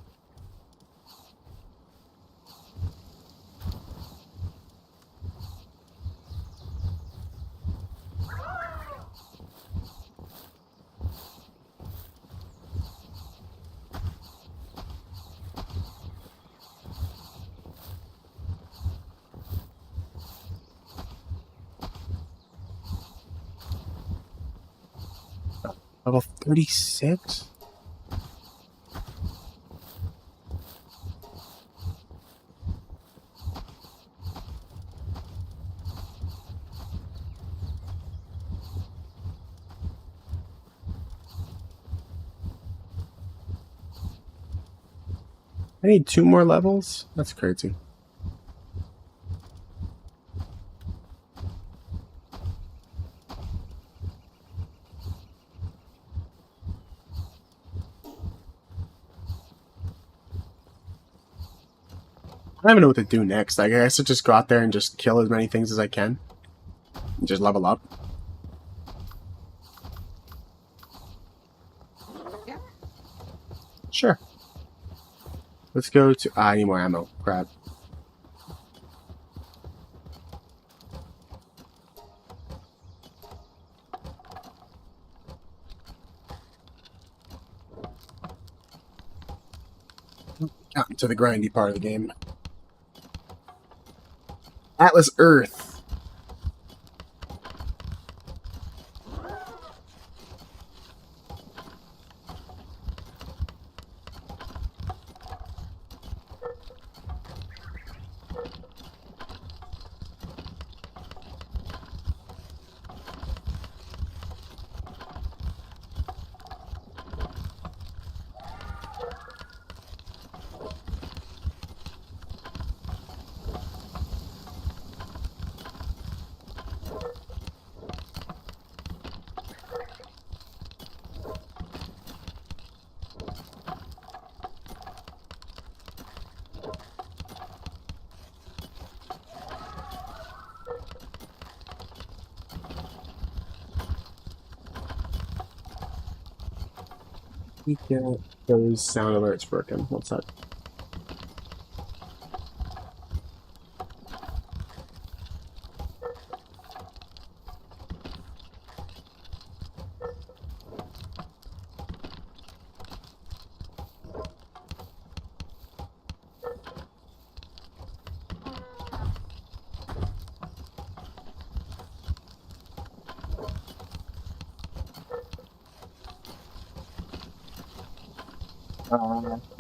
level 36? I need 2 more levels? That's crazy. I don't even know what to do next. I guess I'll just go out there and just kill as many things as I can. And just level up.
Yeah.
Sure. Let's go to... I need more ammo. Crap. Got into the grindy part of the game. Atlas Earth. We get those sound alerts working. What's that?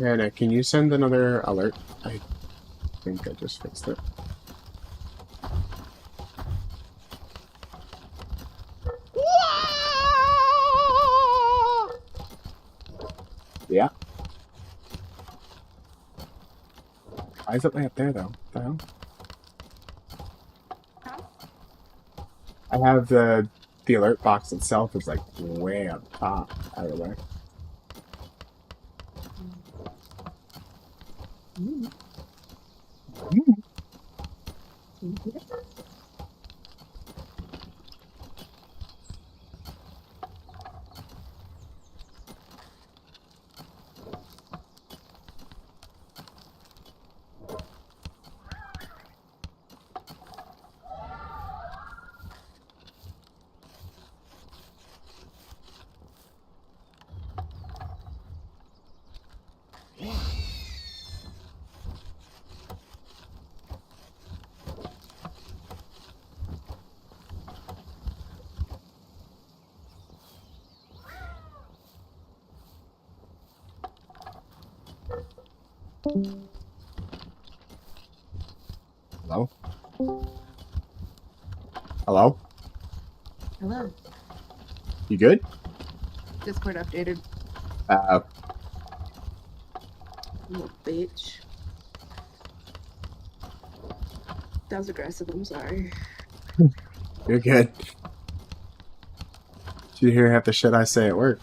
Anna, can you send another alert? I think I just fixed it. Yeah. Why is it way up there, though? What the hell?
Huh?
I have the alert box itself is like way up top, out of the way. Hello? Hello?
Hello.
You good?
Discord updated.
Uh,
Little bitch. That was aggressive. I'm sorry.
you're good. Did you hear half the shit I say at work?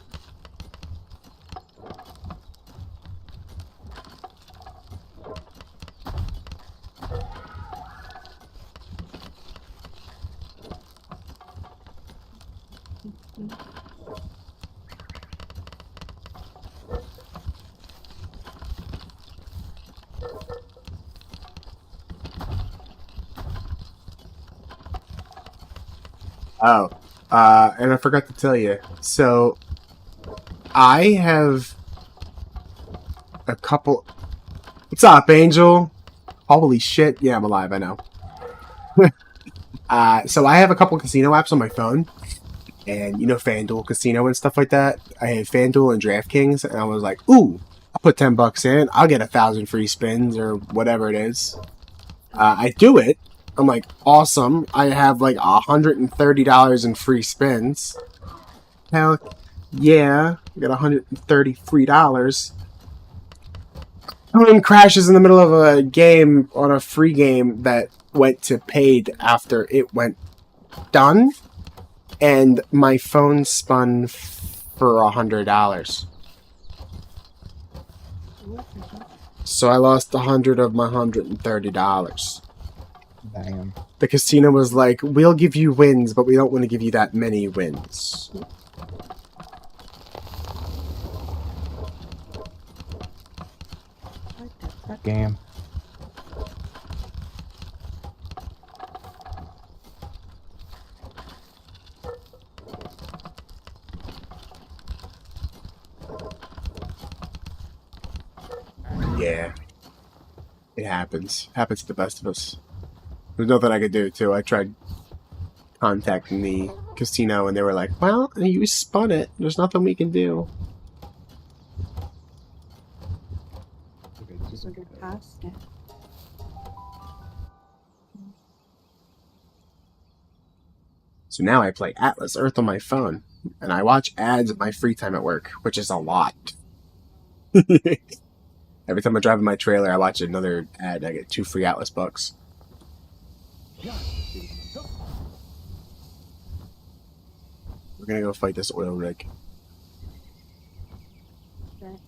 Oh, and I forgot to tell you. So, I have a couple. What's up, Angel? Holy shit! Yeah, I'm alive. I know. So I have a couple casino apps on my phone, and you know FanDuel Casino and stuff like that. I have FanDuel and DraftKings, and I was like, "Ooh, I'll put $10 in. I'll get 1,000 free spins or whatever it is." I do it. I'm like, awesome. I have like $130 in free spins. Hell yeah, I got 130 free dollars. Phone crashes in the middle of a game on a free game that went to paid after it went done, and my phone spun for $100. So I lost 100 of my $130.
Damn.
The casino was like, "We'll give you wins, but we don't want to give you that many wins."
What the fuck?
Game.
Yeah, it happens. Happens to the best of us. There's nothing I could do, too. I tried contacting the casino, and they were like, "Well, you spun it. There's nothing we can do."
Okay, this is
Just ordered pasta.
So now I play Atlas Earth on my phone, and I watch ads in my free time at work, which is a lot. Every time I drive in my trailer, I watch another ad. I get 2 free Atlas bucks. We're gonna go fight this oil rig.
That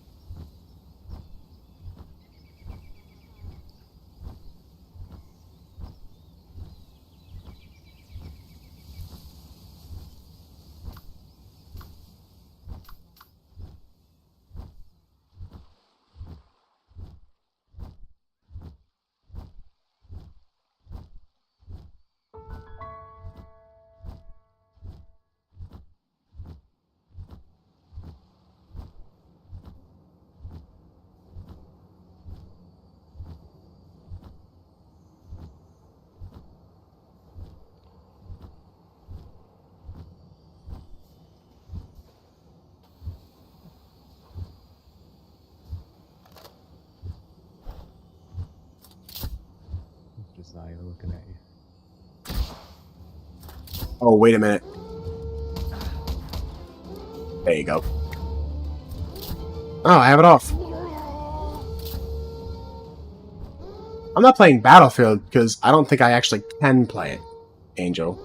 looking at you.
Oh, wait a minute. There you go. Oh, I have it off. I'm not playing Battlefield because I don't think I actually can play it, Angel.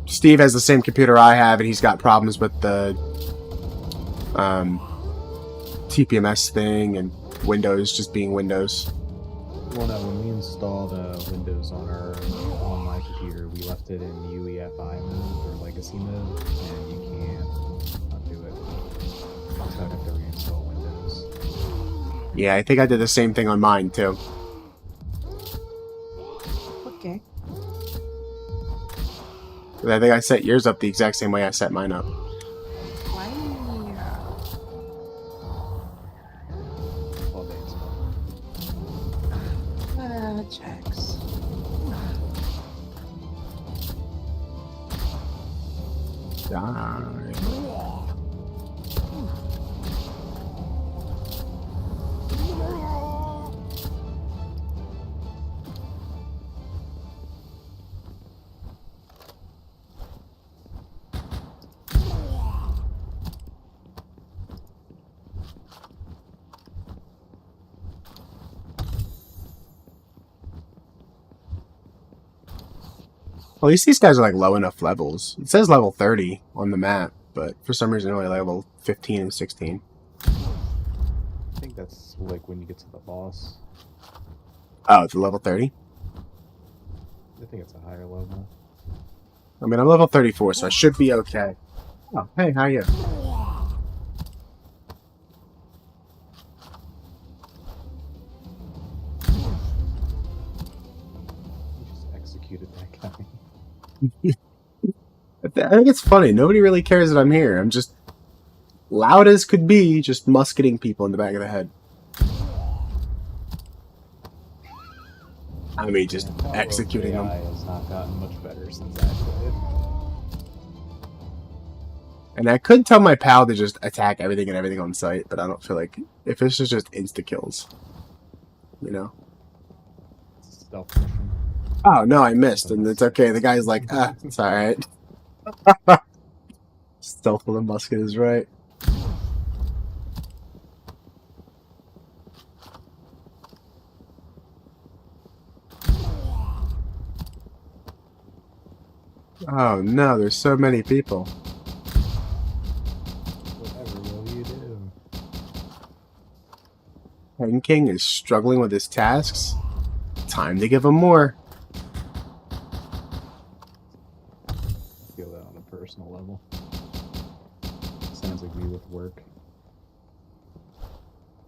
Steve has the same computer I have, and he's got problems with the TPMS thing and Windows just being Windows.
Well, no, when we installed Windows on my computer, we left it in UEFI mode or legacy mode, and you can't undo it. So I'd have to reinstall Windows.
Yeah, I think I did the same thing on mine too.
Okay.
I think I set yours up the exact same way I set mine up.
Why?
Well, thanks.
Checks.
Die. Well, at least these guys are like low enough levels. It says level 30 on the map, but for some reason they're only level 15 and 16.
I think that's like when you get to the boss.
Oh, it's a level 30?
I think it's a higher level.
I mean, I'm level 34, so I should be okay. Oh, hey, how are you?
You just executed that guy.
I think it's funny. Nobody really cares that I'm here. I'm just loud as could be, just musketing people in the back of the head. I mean, just executing them.
AI has not gotten much better since I played.
And I could tell my pal to just attack everything and everything on sight, but I don't feel like if it's just insta kills, you know.
Stealth mission.
Oh no, I missed, and it's okay. The guy's like, ah, it's all right. Stealth with a musket is right. Oh no, there's so many people.
Whatever will you do?
Hen King is struggling with his tasks. Time to give him more.
Feel that on a personal level. Sounds like me with work.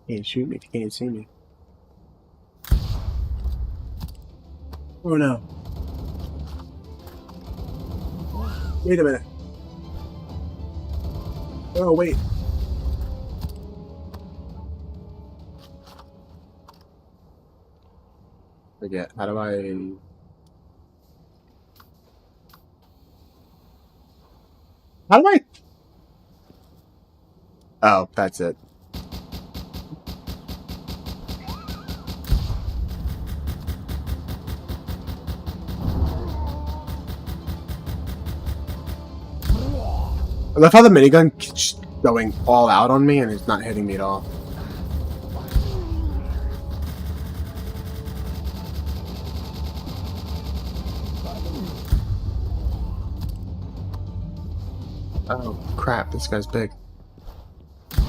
Can't shoot me if you can't see me. Oh no. Wait a minute. Oh, wait. Forget. How do I... How do I... Oh, that's it. I love how the minigun keeps going all out on me and it's not hitting me at all. Oh crap, this guy's big.
That's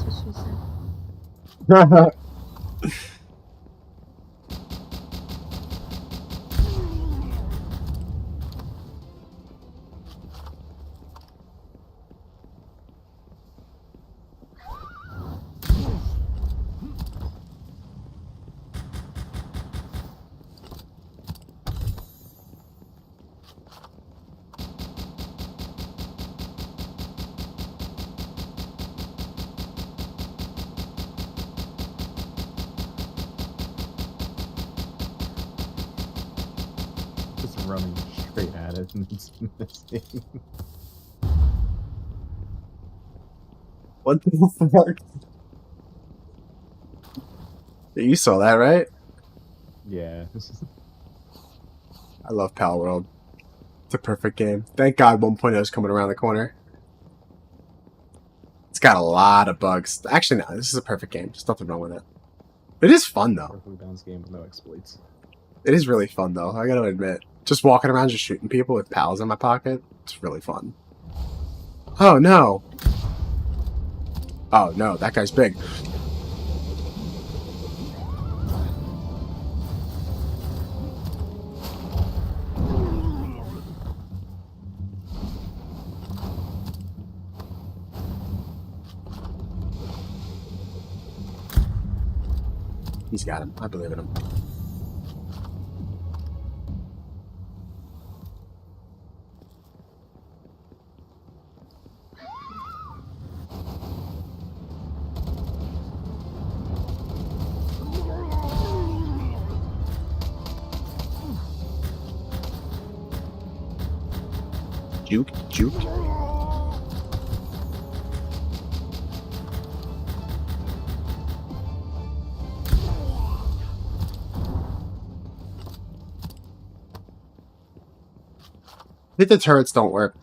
what she said.
Just running straight at it and it's missing.
What the fuck? You saw that, right?
Yeah.
I love Pal World. It's a perfect game. Thank God 1.0 is coming around the corner. It's got a lot of bugs. Actually, no, this is a perfect game. There's nothing wrong with it. It is fun, though.
Perfectly balanced game with no exploits.
It is really fun, though. I gotta admit. Just walking around just shooting people with pals in my pocket, it's really fun. Oh, no. Oh, no, that guy's big. He's got him. I believe in him. Juke, juke. I think the turrets don't work.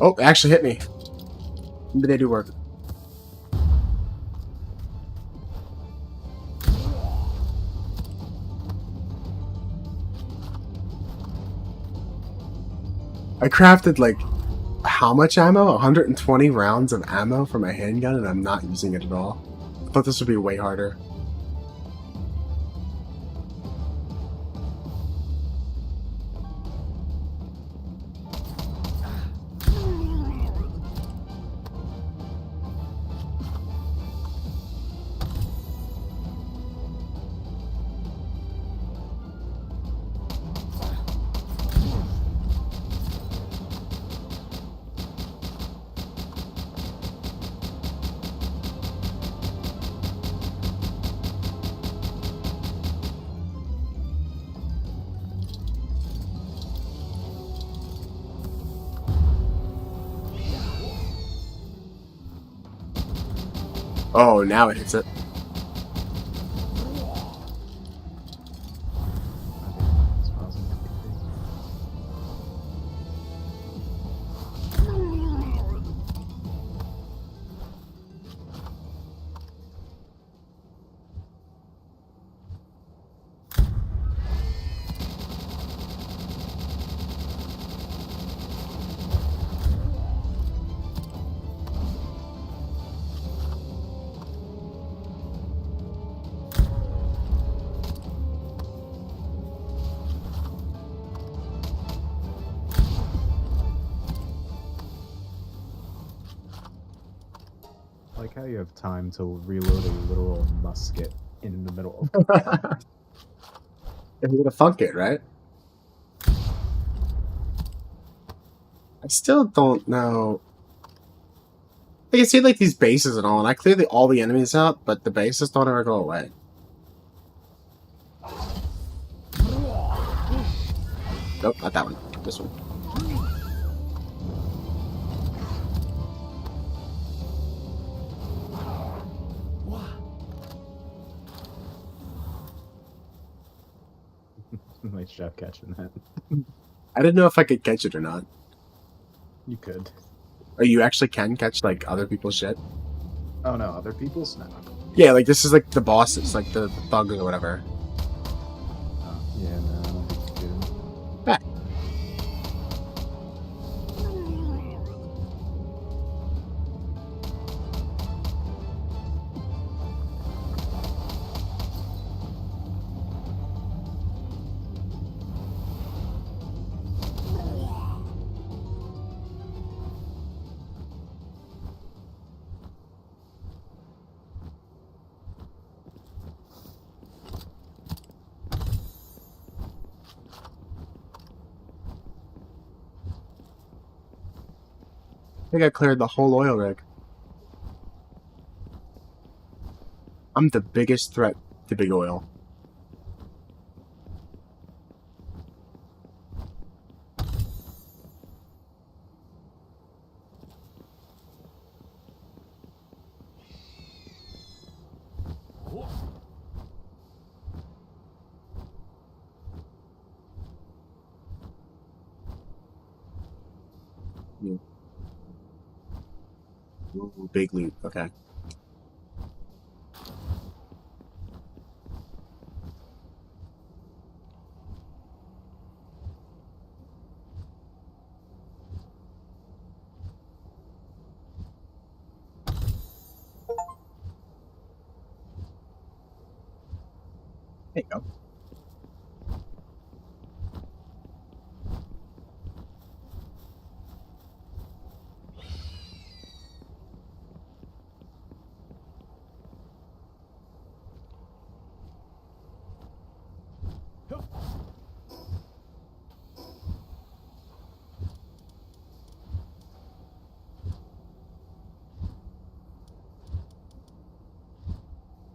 Oh, it actually hit me. Maybe they do work. I crafted like how much ammo? 120 rounds of ammo for my handgun, and I'm not using it at all. I thought this would be way harder. Oh, now it hits it.
I like how you have time to reload a literal musket in the middle of
You're gonna funk it, right? I still don't know. I can see like these bases and all, and I cleared all the enemies out, but the bases don't ever go away. Nope, not that one. This one.
Nice job catching that.
I didn't know if I could catch it or not.
You could.
Oh, you actually can catch like other people's shit?
Oh no, other people's? No.
Yeah, like this is like the bosses, like the thugs or whatever.
Oh, yeah, no, I don't think you could.
Ah. I think I cleared the whole oil rig. I'm the biggest threat to big oil. Yeah. Ooh, big loot. Okay. There you go.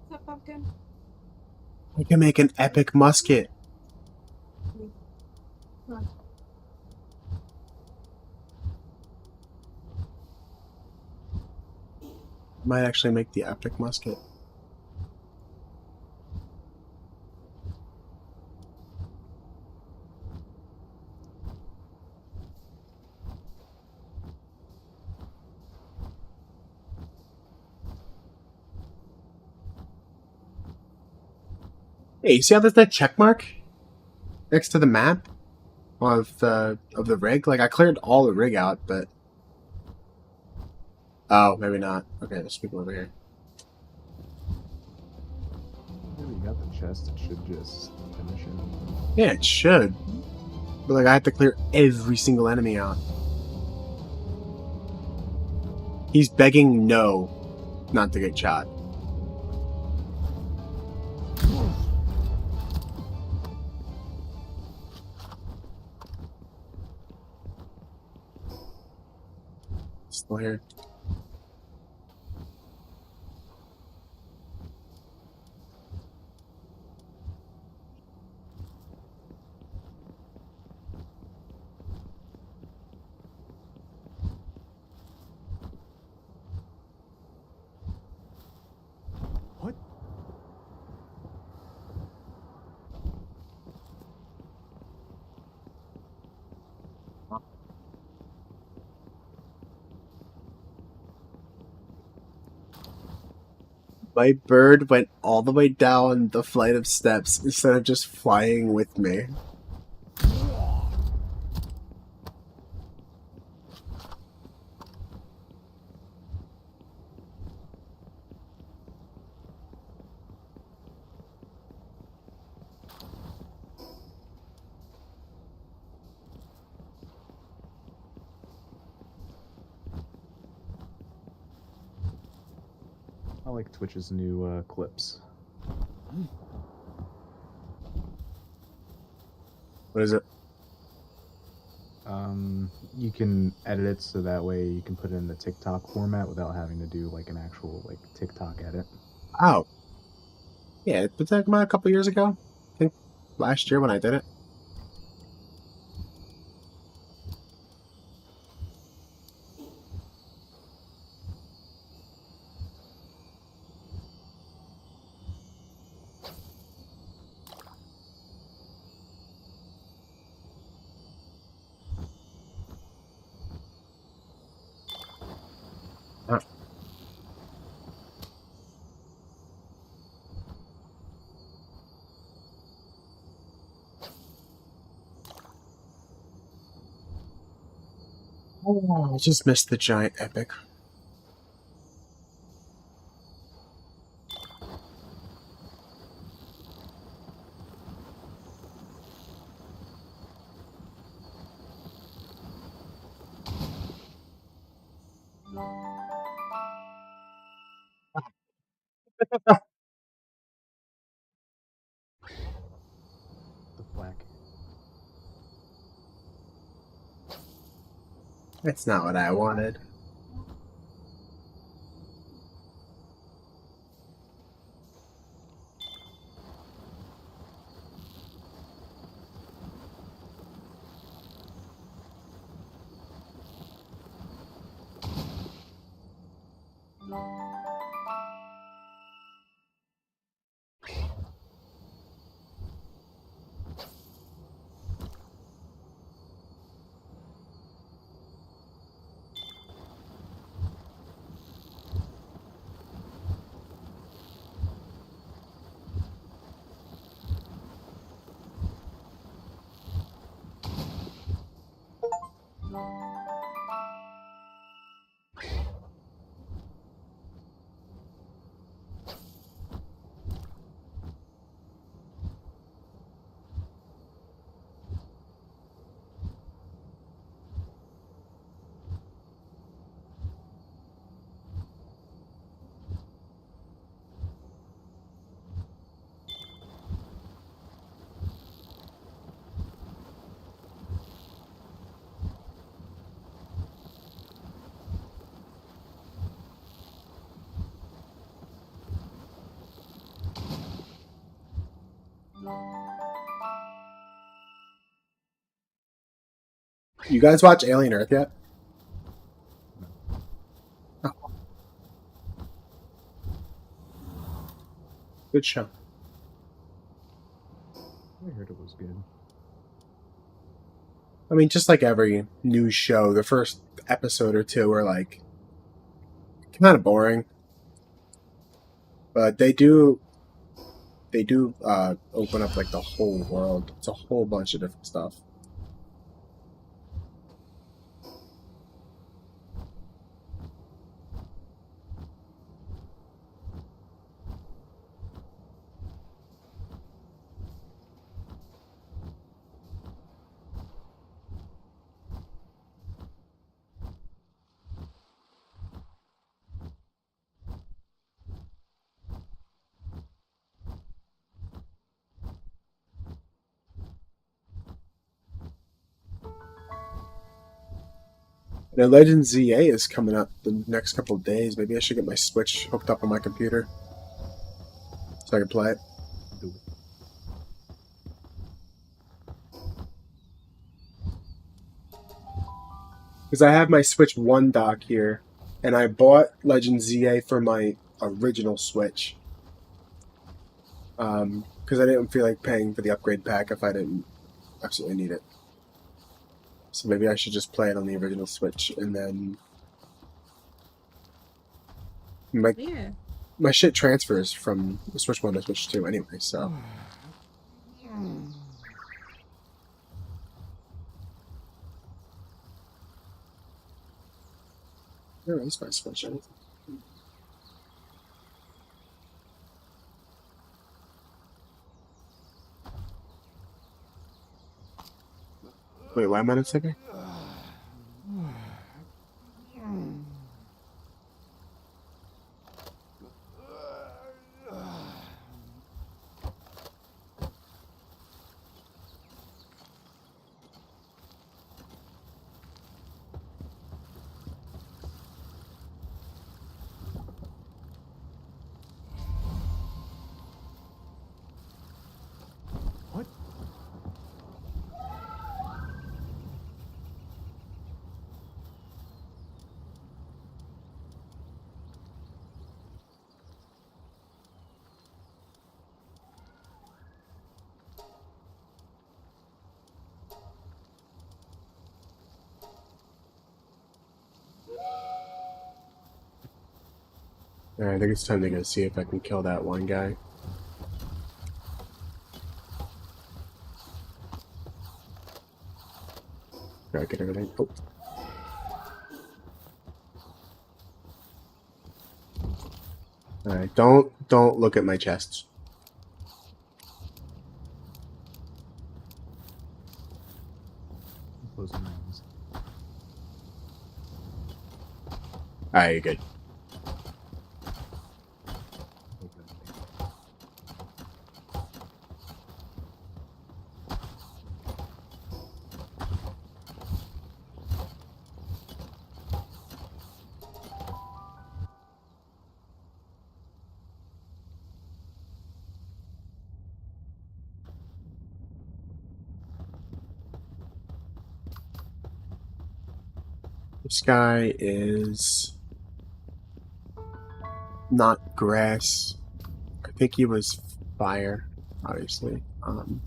What's up, pumpkin?
I can make an epic musket. Might actually make the epic musket. Hey, you see how there's that check mark next to the map of the rig? Like I cleared all the rig out, but oh, maybe not. Okay, there's people over here.
Maybe you got the chest. It should just finish it.
Yeah, it should. But like I have to clear every single enemy out. He's begging no, not to get shot. Still here.
What?
My bird went all the way down the flight of steps instead of just flying with me.
I like Twitch's new clips.
What is it?
You can edit it so that way you can put it in the TikTok format without having to do like an actual like TikTok edit.
Oh. Yeah, it was like about a couple years ago. I think last year when I did it. Huh. Oh, I just missed the giant epic.
The flack.
That's not what I wanted. You guys watch Alien Earth yet? Oh, good show.
I heard it was good.
I mean, just like every new show, the first episode or two are like kind of boring, but they do open up like the whole world. It's a whole bunch of different stuff. Now, Legend ZA is coming up the next couple of days. Maybe I should get my Switch hooked up on my computer so I can play it.
Do it.
Because I have my Switch 1 dock here, and I bought Legend ZA for my original Switch. Because I didn't feel like paying for the upgrade pack if I didn't absolutely need it. So maybe I should just play it on the original Switch, and then
Yeah.
my shit transfers from the Switch 1 to Switch 2 anyway, so. Where is my Switch? Wait, why am I not sicker?
What?
Alright, I think it's time to go see if I can kill that one guy. Alright, get everything. Oh. Alright, don't look at my chests.
I'm closing my eyes.
Alright, you're good.
Okay.
This guy is not grass. I think he was fire, obviously. I'm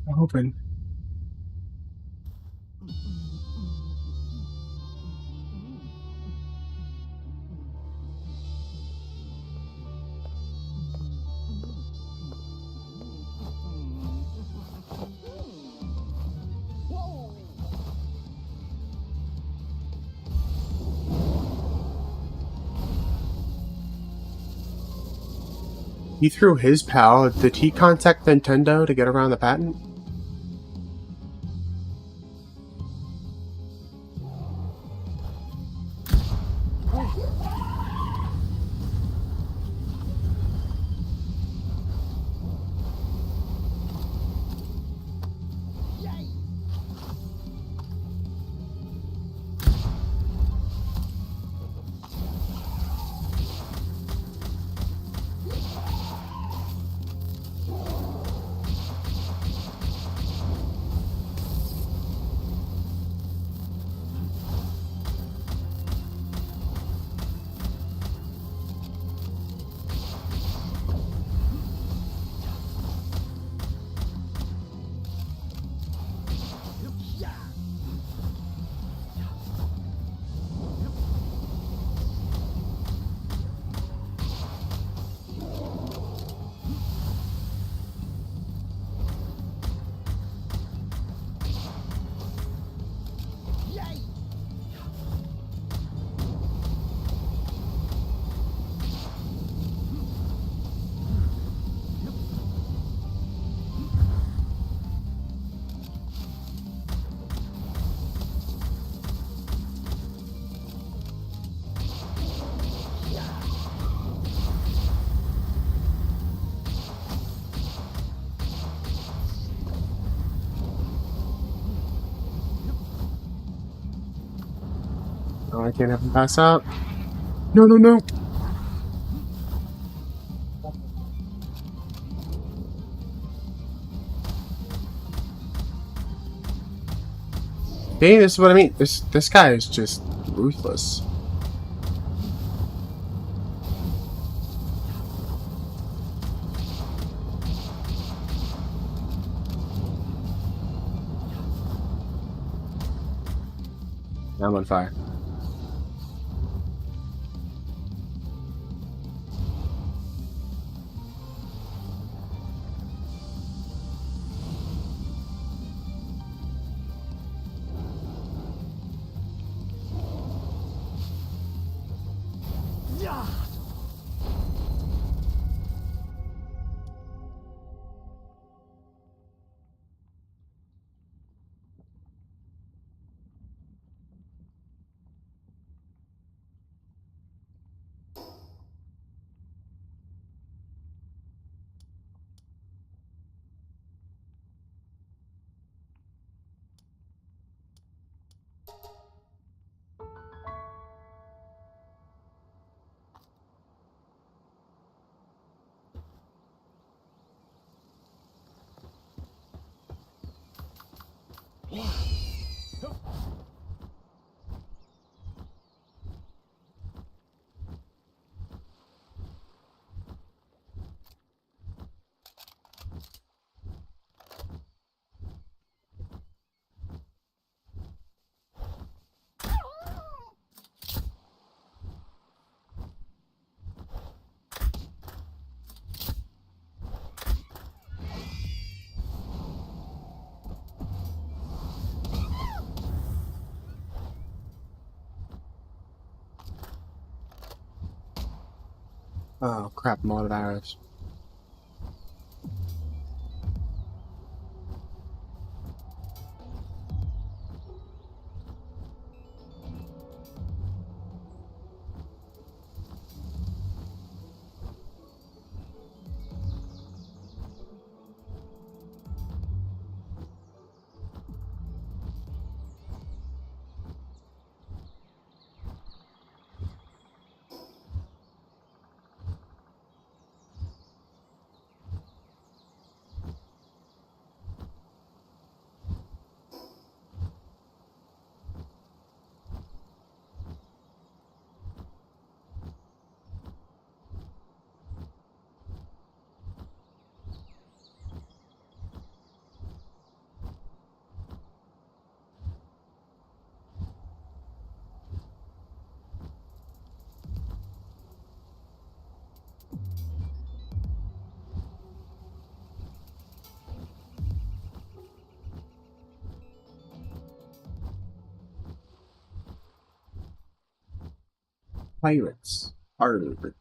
hoping. He threw his pal. Did he contact Nintendo to get around the patent? Oh, I can't have him pass out. No, no, no. See, this is what I mean. This guy is just ruthless. I'm on fire. Oh crap, I'm out of arrows. Pirates. Arg.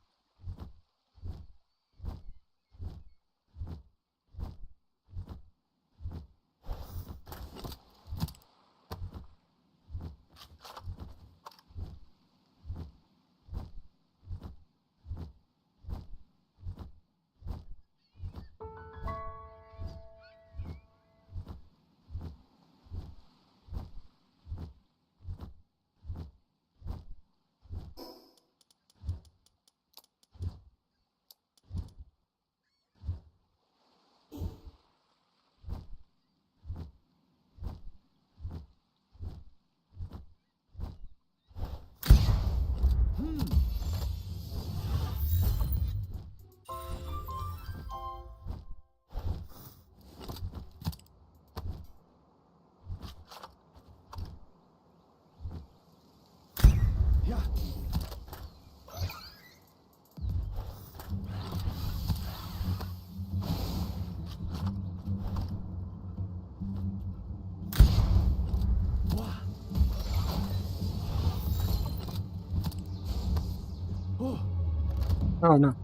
Oh no.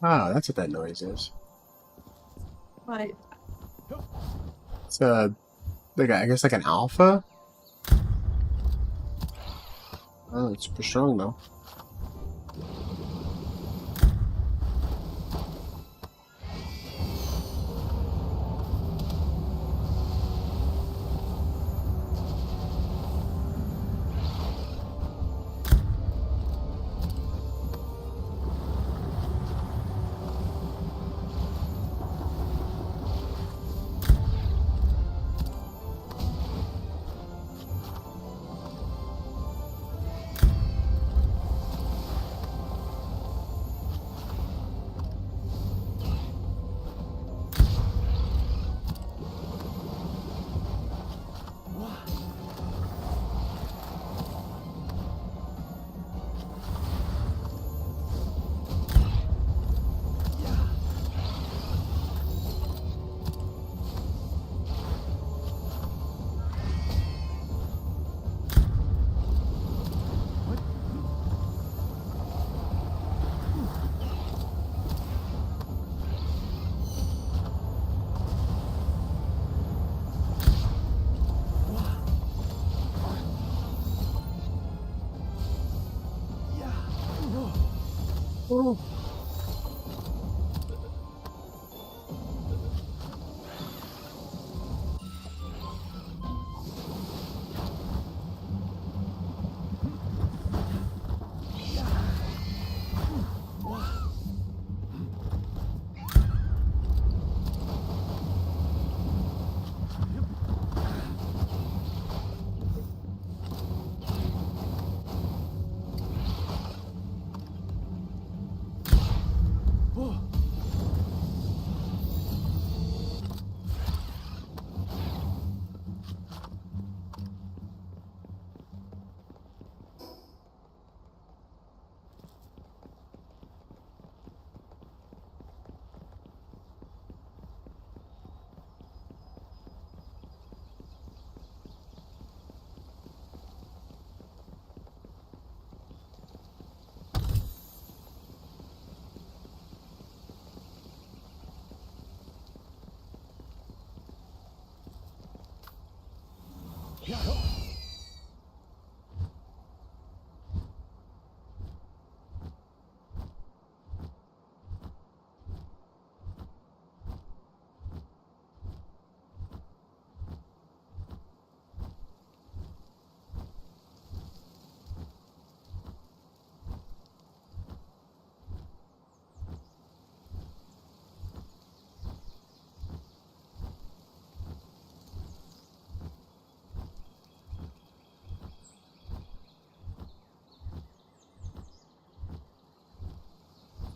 Oh, that's what that noise is.
What?
It's like I guess like an alpha. Oh, it's super strong though.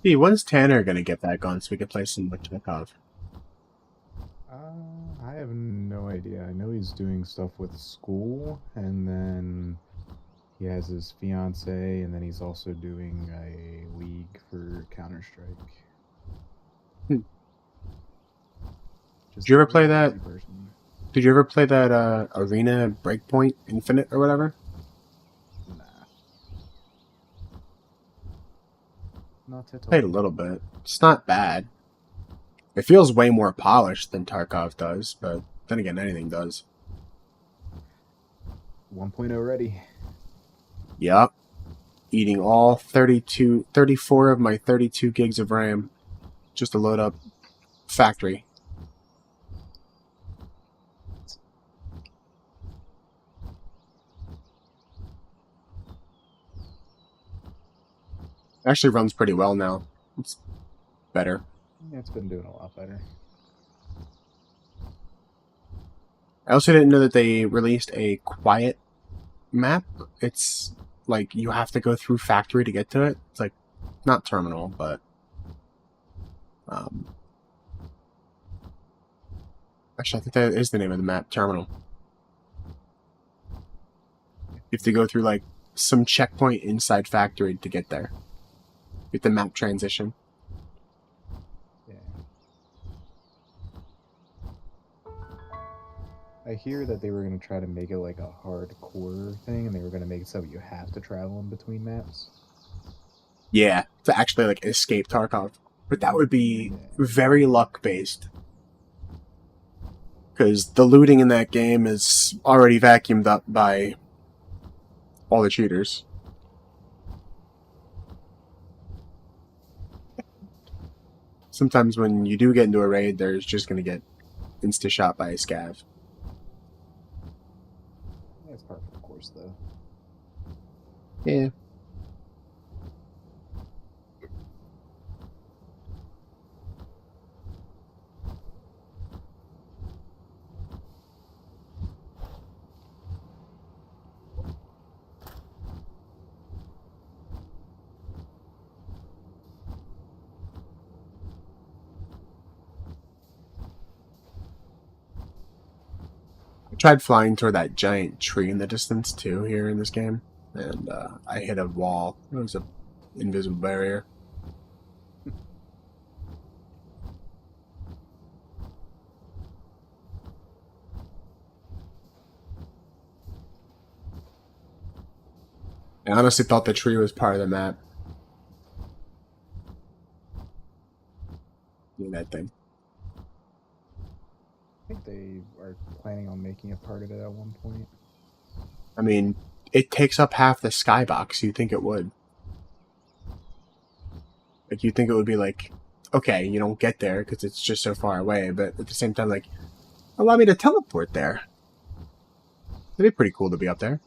Hey, when's Tanner gonna get back on so we can play some with Tarkov?
I have no idea. I know he's doing stuff with school, and then he has his fiance, and then he's also doing a league for Counter Strike.
Hmm.
Just
Did you
a
ever play
really
that?
busy person.
Did you ever play that Arena Breakpoint Infinite or whatever?
Nah, not at
Played a
all.
little bit. It's not bad. It feels way more polished than Tarkov does, but then again, anything does.
1.0 ready.
Yup. Eating all 34 of my 32 gigs of RAM just to load up factory. Actually runs pretty well now. It's better.
Yeah, it's been doing a lot better.
I also didn't know that they released a quiet map. It's like you have to go through factory to get to it. It's like not terminal, but actually I think that is the name of the map, terminal. You have to go through like some checkpoint inside factory to get there. With the map transition.
Yeah. I hear that they were going to try to make it like a hardcore thing, and they were going to make it so you have to travel in between maps.
Yeah, to actually like escape Tarkov. But that would be very luck based. Because the looting in that game is already vacuumed up by all the cheaters. Sometimes when you do get into a raid, there's just going to get insta-shot by a scav.
Yeah, it's part of the course, though.
Yeah. I tried flying toward that giant tree in the distance too here in this game, and I hit a wall. It was an invisible barrier. I honestly thought the tree was part of the map. Yeah, that thing.
I think they are planning on making a part of it at one point.
I mean, it takes up half the skybox. You'd think it would. Like, you'd think it would be like, okay, you don't get there because it's just so far away, but at the same time, like, allow me to teleport there. It'd be pretty cool to be up there.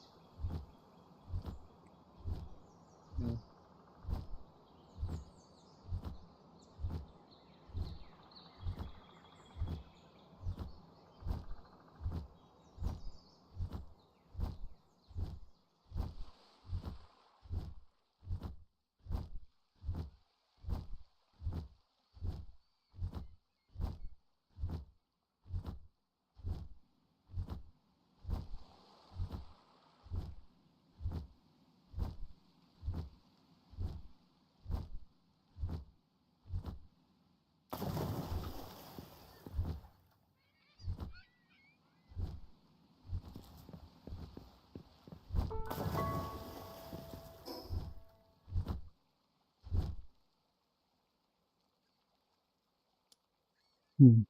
Hmm.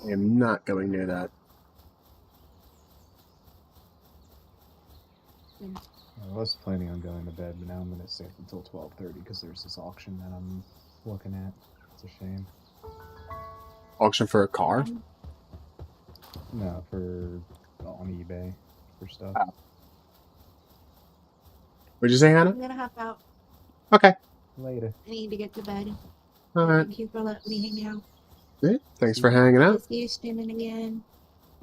I am not going near that.
I was planning on going to bed, but now I'm going to stay up until 12:30 because there's this auction that I'm looking at. It's a shame.
Auction for a car?
No, for on eBay for stuff.
Oh. What'd you say, Hannah?
I'm gonna hop out.
Okay.
Later.
I need to get to bed.
Alright.
Thank you for letting me hang out.
Yeah, thanks for hanging out.
See you streaming again.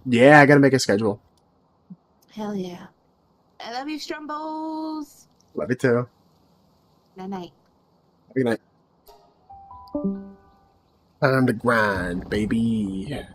Yeah, I gotta make a schedule.
Hell yeah.
I love you, Strumbos.
Love you too.
Night night.
Good night. Time to grind, baby.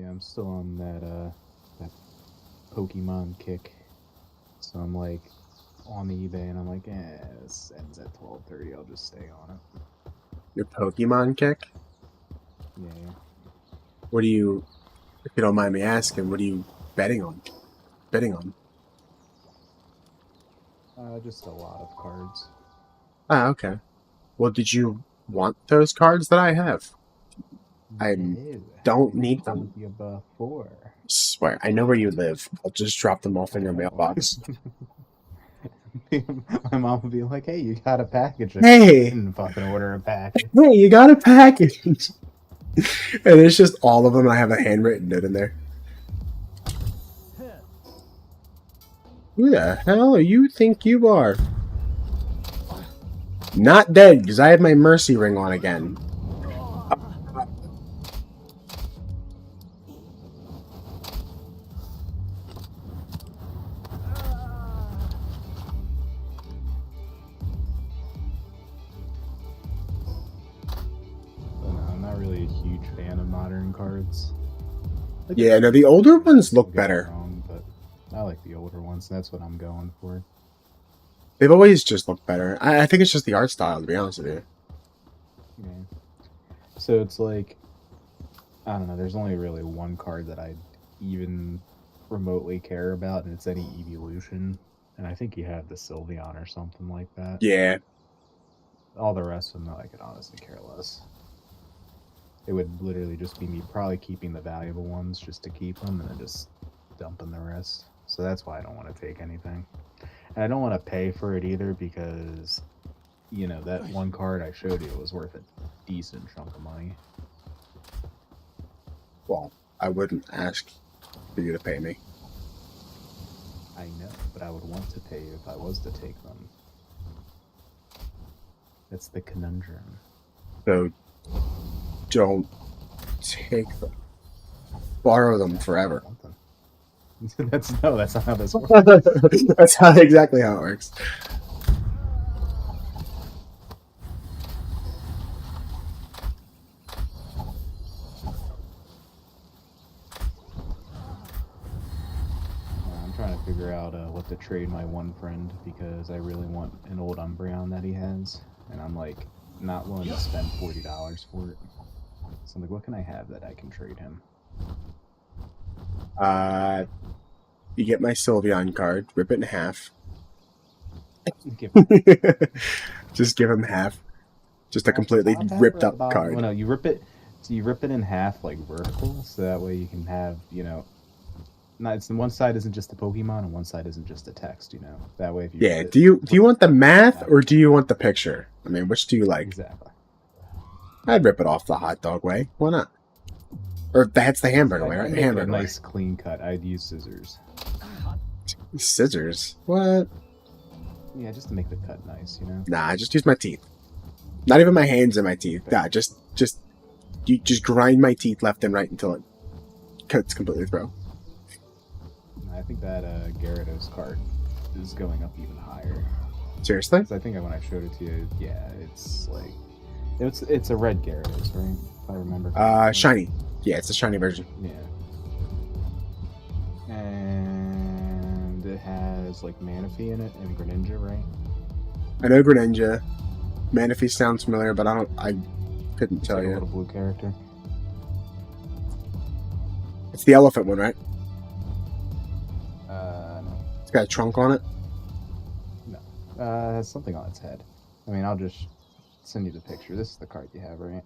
Yeah, I'm still on that Pokemon kick. So I'm like on the eBay and I'm like, this ends at 12:30. I'll just stay on it.
Your Pokemon kick?
Yeah.
What do you, if you don't mind me asking, what are you betting on? Betting on?
Just a lot of cards.
Ah, okay. Well, did you want those cards that I have? I
No,
don't
I
need
told
them.
you before.
Swear, I know where you live. I'll just drop them off in your mailbox.
My mom would be like, "Hey, you got a package?" I
Hey!
didn't fucking order a package.
Hey, you got a package! And it's just all of them, and I have a handwritten note in there. Who the hell are you think you are? Not dead, because I have my mercy ring on again.
But no, I'm not really a huge fan of modern cards. Like,
Yeah, no, the older ones look
don't get me
better.
wrong, but I like the older ones. That's what I'm going for.
They've always just looked better. I think it's just the art style, to be honest with you.
Yeah. So it's like, I don't know. There's only really one card that I even remotely care about, and it's any evolution. And I think you have the Sylveon or something like that.
Yeah.
All the rest of them, I could honestly care less. It would literally just be me probably keeping the valuable ones just to keep them, and then just dumping the rest. So that's why I don't want to take anything. And I don't want to pay for it either because, you know, that one card I showed you was worth a decent chunk of money.
Well, I wouldn't ask for you to pay me.
I know, but I would want to pay you if I was to take them. That's the conundrum.
So, don't take them. Borrow them forever.
That's not how this works.
That's exactly how it works.
I'm trying to figure out what to trade my one friend because I really want an old Umbreon that he has, and I'm like not willing to spend $40 for it. So I'm like, what can I have that I can trade him?
You get my Sylveon card, rip it in half. Just give him half. Just a completely ripped up card.
Well, no, you rip it. So you rip it in half like vertical, so that way you can have, you know, not it's one side isn't just the Pokemon and one side isn't just the text, you know. That way if you
Yeah, do you want the math or do you want the picture? I mean, which do you like?
Exactly.
I'd rip it off the hot dog way. Why not? Or that's the hamburger way,
I'd
right?
make it
Hamburger
a
way.
nice clean cut. I'd use scissors.
Scissors? What?
Yeah, just to make the cut nice, you know.
Nah, I just use my teeth. Not even my hands and my teeth. Nah, just you just grind my teeth left and right until it cuts completely through.
I think that Gyarados card is going up even higher.
Seriously?
'Cause I think when I showed it to you, yeah, it's like it's a red Gyarados, right? If I remember. correctly.
Shiny. Yeah, it's a shiny version.
Yeah. And it has like Manaphy in it and Greninja, right?
I know Greninja. Manaphy sounds familiar, but I couldn't
It's
tell
like a
you.
little blue character.
It's the elephant one, right?
No.
It's got a trunk on it.
It has something on its head. I mean, I'll just send you the picture. This is the card you have, right?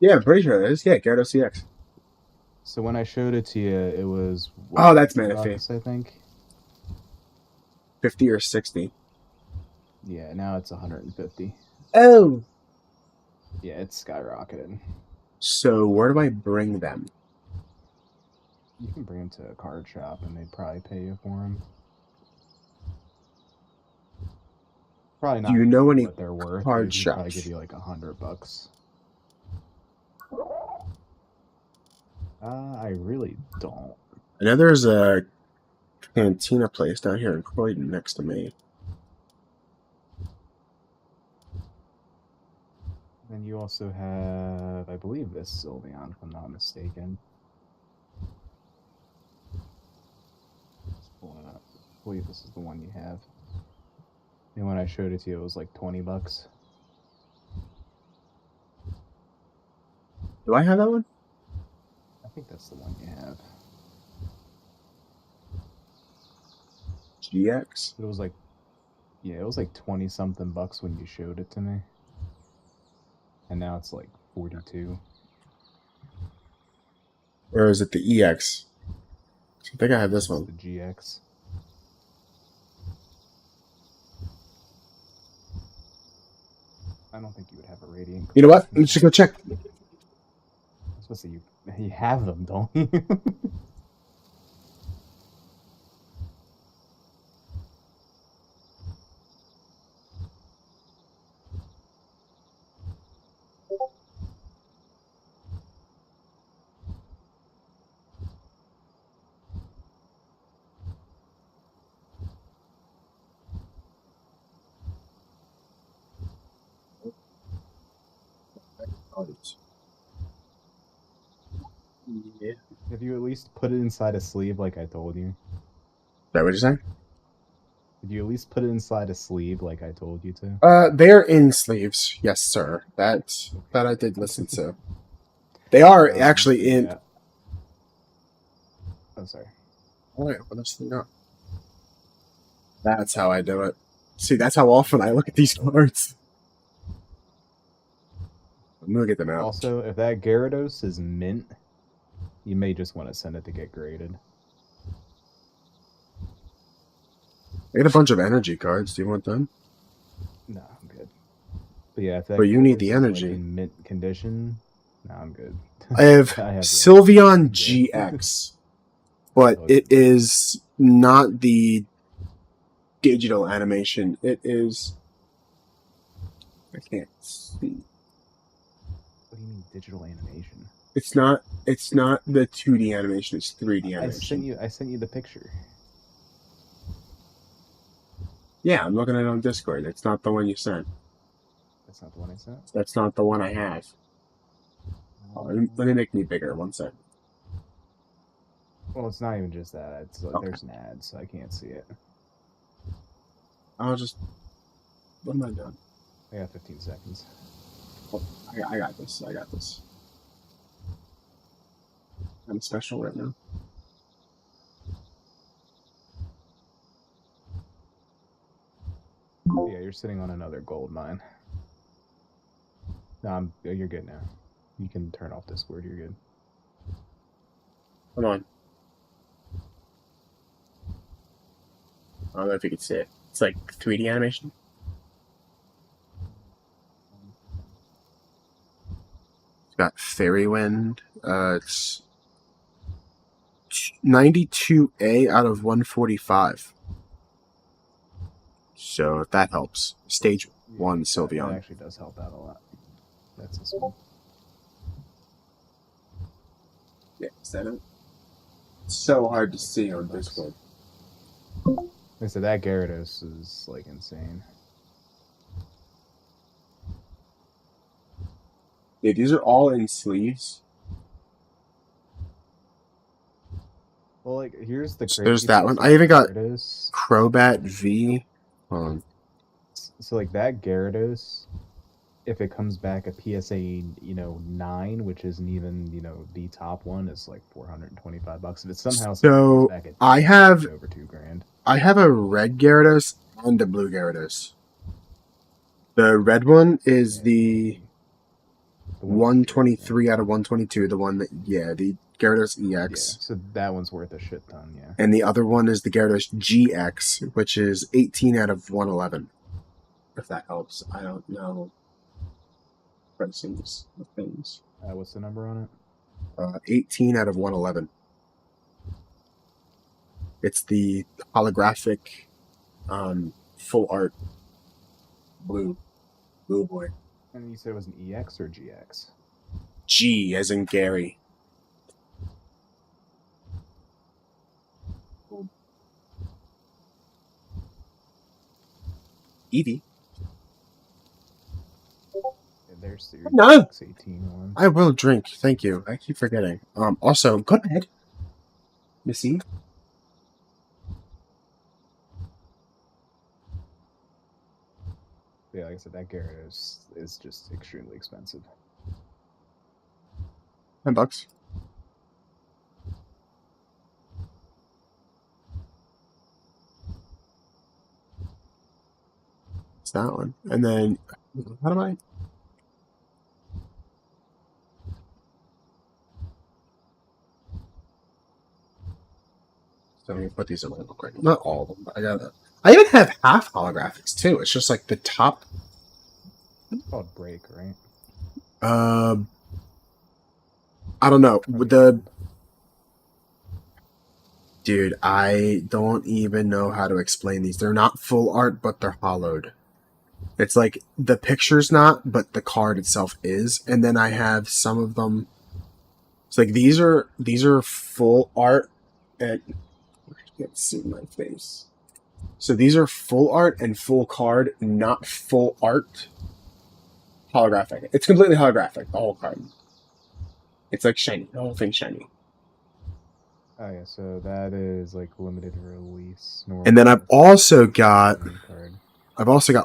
Yeah, I'm pretty sure it is. Yeah, Gyarados CX.
So when I showed it to you, it was
Oh, that's
$50,
Manaphy.
I think.
50 or 60.
Yeah, now it's 150.
Oh.
Yeah, it's skyrocketed.
So where do I bring them?
You can bring them to a card shop and they'd probably pay you for them. Probably not.
Do you know any
what they're worth?
card
They'd probably
shops?
give you like $100. I really don't.
I know there's a cantina place down here in Croydon next to me.
Then you also have, I believe, this Sylveon, if I'm not mistaken. Let's pull it up. I believe this is the one you have. And when I showed it to you, it was like $20.
Do I have that one?
I think that's the one you have.
GX?
It was like, yeah, it was like 20 something bucks when you showed it to me. And now it's like 42.
Or is it the EX? I think I have this
It's
one.
the GX. I don't think you would have a Radiant.
You know what? Let's just go check.
I was supposed to say you have them, don't you?
Yeah.
Have you at least put it inside a sleeve like I told you?
Is that what you're saying?
Did you at least put it inside a sleeve like I told you to?
They're in sleeves. Yes, sir. That I did listen to. They are actually in.
Yeah. Oh, sorry.
Oh, wait, what else they got? That's how I do it. See, that's how often I look at these cards. I'm gonna get them out.
Also, if that Gyarados is mint, you may just want to send it to get graded.
I got a bunch of energy cards. Do you want them?
No, I'm good. But yeah, if that
But you need
Gyarados
the
is,
energy.
like, in mint condition, no, I'm good.
I have Sylveon GX, but it is not the digital animation. It is. I can't see.
What do you mean digital animation?
It's not. It's not the 2D animation. It's 3D animation.
I sent you the picture.
Yeah, I'm looking at it on Discord. It's not the one you sent.
That's not the one I sent.
That's not the one I have. Let me make me bigger. One sec.
Well, it's not even just that. It's like,
Okay.
there's an ad, so I can't see it.
I'll just. What am I doing?
I got 15 seconds.
Oh, I got this. I got this. I'm special right now.
Yeah, you're sitting on another gold mine. No, you're good now. You can turn off Discord. You're good.
Come on. I don't know if you can see it. It's like 3D animation. It's got Fairy Wind. It's 92A out of 145. So if that helps. Stage 1
That
Sylveon.
actually does help out a lot. That's this one.
Yeah, is that it? It's so hard to see on Discord.
Like I said, that Gyarados is like insane.
Yeah, these are all in sleeves.
Well, like here's the crazy.
There's that one.
part
I even got
Gyarados.
Crobat V. Hold on.
So like that Gyarados, if it comes back a PSA, 9, which isn't even, the top one, is like $425. If it somehow
So
comes back at
I have
over $2,000.
I have a red Gyarados and a blue Gyarados. The red one is the 123 out of 122. The one that the Gyarados
Yeah,
EX.
so that one's worth a shit ton, yeah.
And the other one is the Gyarados GX, which is 18 out of 111. If that helps. I don't know pricings of things.
What's the number on it?
18 out of 111. It's the holographic full art blue boy.
And you said it was an EX or GX?
G as in Gary. Eevee.
Yeah, Fire Series
No.
X18 one.
I will drink. Thank you. I keep forgetting. Also, go ahead, Missy.
Yeah, like I said, that Gyarados is just extremely expensive.
$10. It's that one. And then, how do I? So I'm gonna put these away real quick. Not all of them, but I got it. I even have half holographics too. It's just like the top.
It's called Break, right?
I don't know. With the
Gold.
dude, I don't even know how to explain these. They're not full art, but they're hollowed. It's like the picture's not, but the card itself is. And then I have some of them. It's like these are full art, and I can't see my face. So these are full art and full card, not full art. Holographic. It's completely holographic. The whole card. It's like shiny. The whole thing's shiny.
Oh yeah, so that is like limited release.
And then I've also got
card.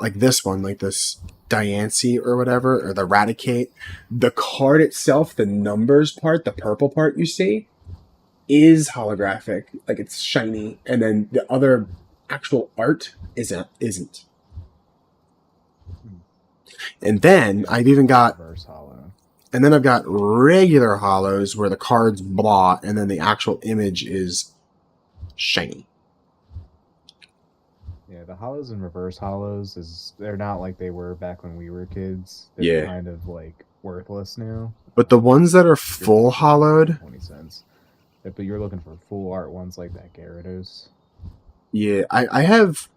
like this one, like this Diancie or whatever, or the Eradicate. The card itself, the numbers part, the purple part you see, is holographic. Like it's shiny. And then the other actual art isn't. And then I've even got
Reverse Hollow.
And then I've got regular hollows where the card's blah, and then the actual image is shiny.
Yeah, the hollows and reverse hollows they're not like they were back when we were kids. They're kind of like worthless now.
But the ones that are full hollowed,
20 cents. But you're looking for full art ones like that Gyarados.
yeah, I have.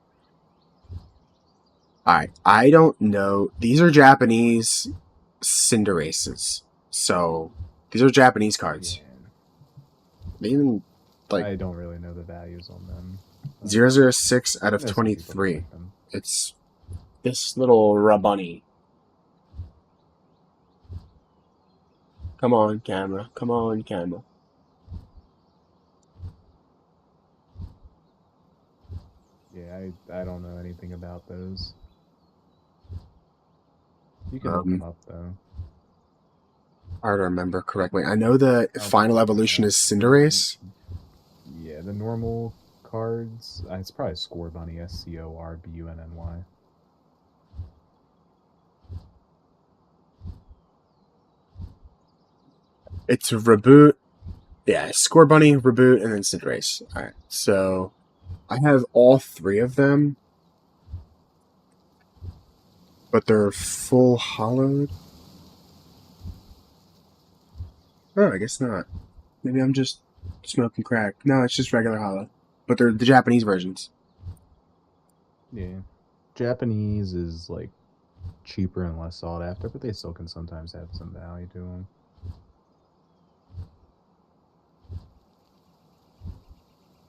I don't know. These are Japanese Cinderaces, so these are Japanese cards.
Yeah.
They even like
I don't really know the values on them.
006 out of
There's some people that
23.
like them.
It's this little Rabunny. Come on, camera. Come on, camera.
Yeah, I don't know anything about those. You can look them up though.
Hard to remember correctly. I know the final evolution is Cinderace.
Yeah, the normal cards. It's probably Scorbunny, Scorbunny.
It's a reboot. Yeah, Scorbunny, reboot, and then Cinderace. Alright, so I have all three of them, but they're full hollowed. Oh, I guess not. Maybe I'm just smoking crack. No, it's just regular hollow. But they're the Japanese versions.
Yeah. Japanese is like cheaper and less sought after, but they still can sometimes have some value to them.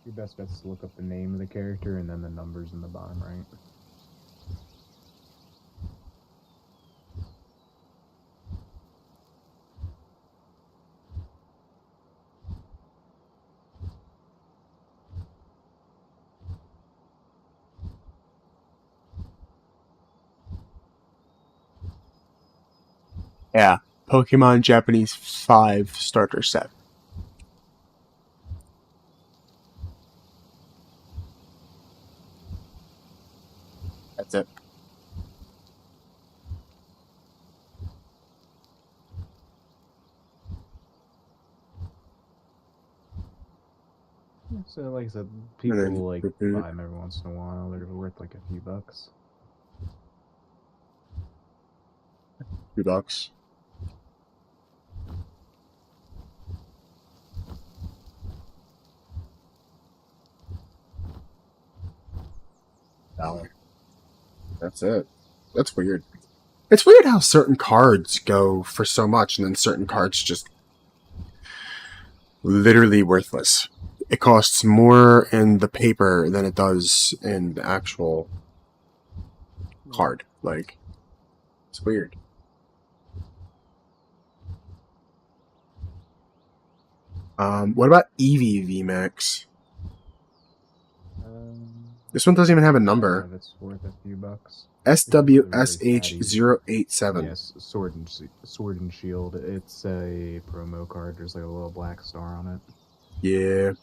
Your best bet is to look up the name of the character and then the numbers in the bottom right.
Yeah, Pokemon Japanese 5 starter set. That's it.
So, like I said, people like buy them every once in a while. They're worth like a few bucks.
$2. $1. That's it. That's weird. It's weird how certain cards go for so much and then certain cards just literally worthless. It costs more in the paper than it does in the actual card. Like, it's weird. What about Eevee VMAX?
Um,
This one doesn't even have a
I don't know
number.
if it's worth a few bucks. It's just a very fatty-
SWSH087.
Yes, Sword and Shield. It's a promo card. There's like a little black star on it.
Yeah.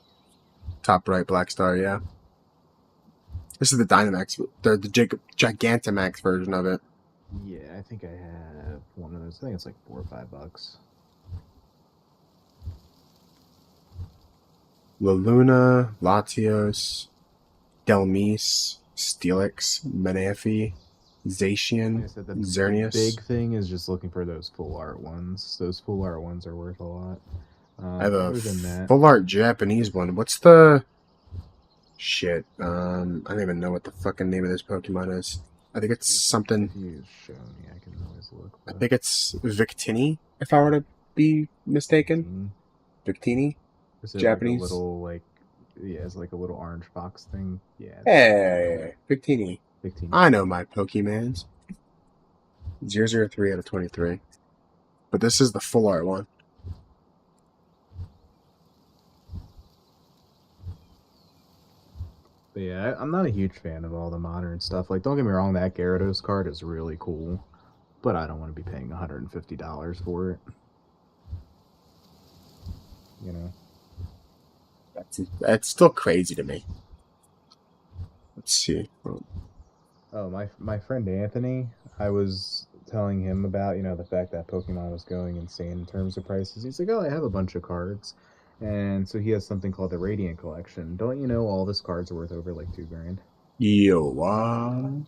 Top right, Black Star, yeah. This is the Dynamax, the Gigantamax version of it.
Yeah, I think I have one of those. I think it's like $4 or $5.
Laluna, Latios, Delmise, Steelix, Manaphy, Zacian,
Like I said, the
Xerneas.
big thing is just looking for those full art ones. Those full art ones are worth a lot.
I have a
Other than that,
full art Japanese one. What's the shit? I don't even know what the fucking name of this Pokemon is. I think it's something.
if you show me, I can always look.
I think it's Victini, if I were to be mistaken. Victini?
Is it
Japanese?
like a little like yeah, it's like a little orange box thing. Yeah.
Hey, Victini.
15.
I know my Pokemans. 003 out of 23. But this is the full art one.
But yeah, I'm not a huge fan of all the modern stuff. Like, don't get me wrong, that Gyarados card is really cool, but I don't want to be paying $150 for it. You know.
That's still crazy to me. Let's see.
Oh, my friend Anthony, I was telling him about, the fact that Pokemon was going insane in terms of prices. He's like, oh, I have a bunch of cards. And so he has something called the Radiant Collection. Don't you know all his cards are worth over like $2,000?
Yo,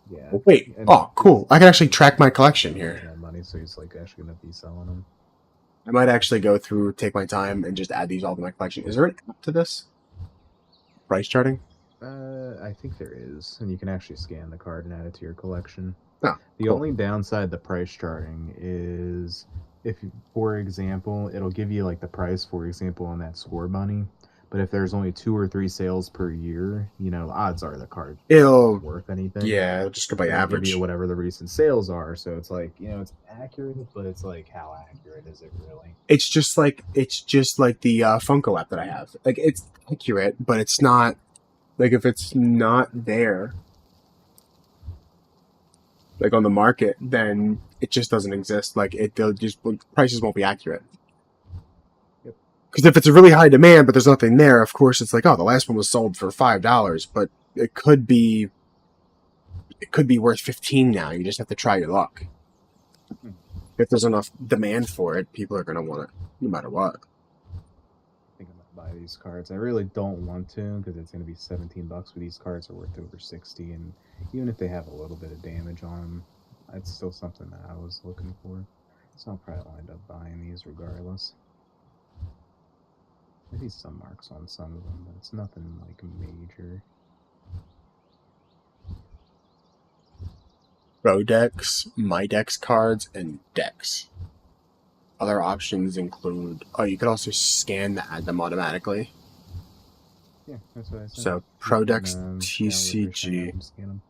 Yeah.
wait.
And
Oh, cool. I can actually track my collection
he's
here.
making that money, so he's like actually gonna be selling them.
I might actually go through, take my time, and just add these all to my collection. Is there an app to this? Price charting?
I think there is, and you can actually scan the card and add it to your collection.
Oh,
The
cool.
only downside to price charting is if, for example, it'll give you like the price, for example, on that score bunny. But if there's only 2 or 3 sales per year, odds are the card
It'll,
isn't worth anything.
yeah, it'll just go by
It'll give
average.
you whatever the recent sales are. So it's like, it's accurate, but it's like, how accurate is it really?
It's just like the Funko app that I have. Like, it's accurate, but it's not. Like, if it's not there, like on the market, then it just doesn't exist. Like, prices won't be accurate.
Yep.
Because if it's a really high demand, but there's nothing there, of course it's like, oh, the last one was sold for $5, but it could be worth $15 now. You just have to try your luck. If there's enough demand for it, people are gonna want it, no matter what.
I think I'm gonna buy these cards. I really don't want to because it's gonna be $17, but these cards are worth over 60, and even if they have a little bit of damage on them, it's still something that I was looking for. So I'll probably end up buying these regardless. I see some marks on some of them, but it's nothing like major.
Pro decks, my decks cards, and decks. Other options include, you could also scan to add them automatically.
Yeah, that's what I said.
So Pro decks,
download their
TCG.
sign up and scan 'em.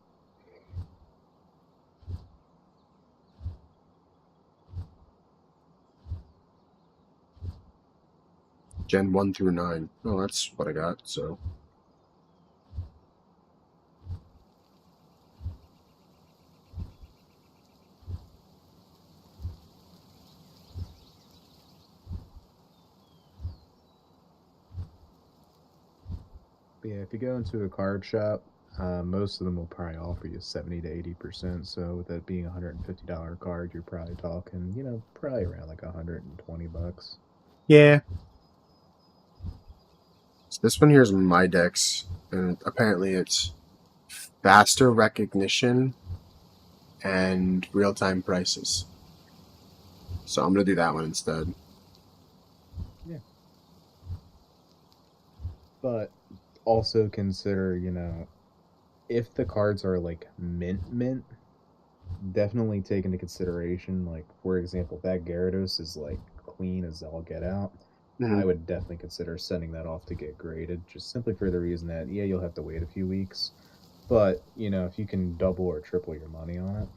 Gen 1 through 9. Oh, that's what I got, so.
But yeah, if you go into a card shop, most of them will probably offer you 70 to 80%. So with that being a $150 card, you're probably talking, probably around like $120.
Yeah. So this one here is my decks, and apparently it's faster recognition and real-time prices. So I'm going to do that one instead.
Yeah. But also consider, if the cards are like mint, definitely take into consideration, like, for example, if that Gyarados is like clean as all get out, I would definitely consider sending that off to get graded, just simply for the reason that, yeah, you'll have to wait a few weeks. But, if you can double or triple your money on it.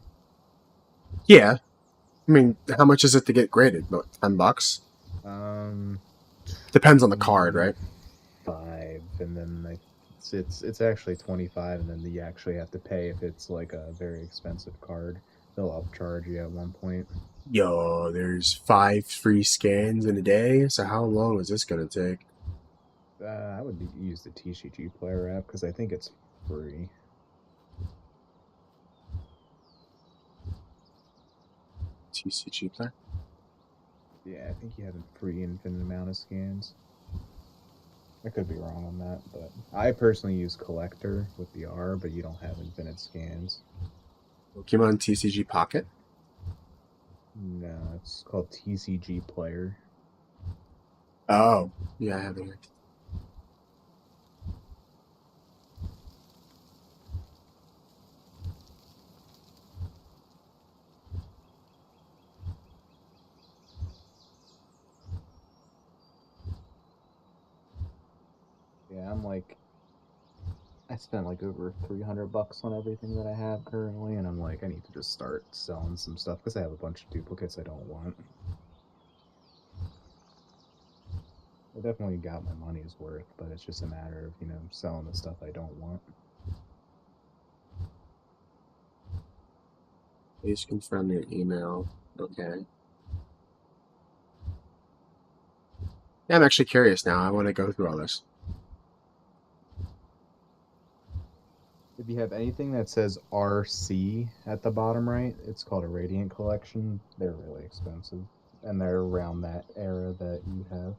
Yeah. I mean, how much is it to get graded? About $10? Depends on the card, right?
5, and then like it's actually 25, and then you actually have to pay if it's like a very expensive card. They'll upcharge you at one point.
Yo, there's 5 free scans in a day. So how long is this gonna take?
I would use the TCG Player app because I think it's free.
TCG player.
Yeah, I think you have a free infinite amount of scans. I could be wrong on that, but I personally use Collector with the R, but you don't have infinite scans.
Pokemon TCG Pocket.
No, it's called TCG Player.
Oh, yeah, I have it here.
Yeah, I spent like over $300 on everything that I have currently, and I'm like, I need to just start selling some stuff because I have a bunch of duplicates I don't want. I definitely got my money's worth, but it's just a matter of, selling the stuff I don't want.
Please confirm your email. Okay. Yeah, I'm actually curious now. I want to go through all this.
If you have anything that says RC at the bottom right, it's called a Radiant Collection. They're really expensive, and they're around that era that you have.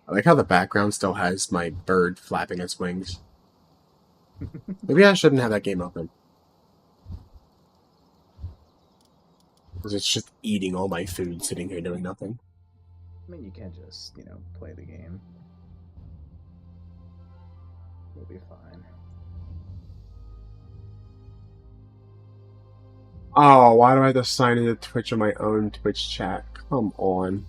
I like how the background still has my bird flapping its wings. Maybe I shouldn't have that game open. Because it's just eating all my food sitting here doing nothing.
I mean, you can't just, play the game. You'll be fine.
Oh, why do I have to sign into Twitch on my own Twitch chat? Come on.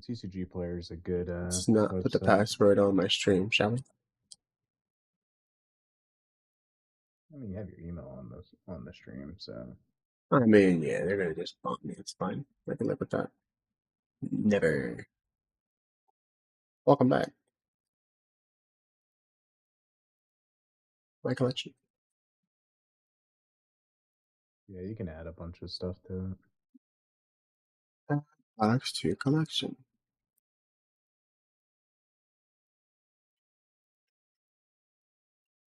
TCG Player is a good
Let's not put the
website.
password on my stream, shall we?
I mean, you have your email on the stream, so
I mean, yeah, they're gonna just bump me. It's fine. I can live with that. Never. Welcome back. My collection.
yeah, you can add a bunch of stuff to it.
Products to your collection.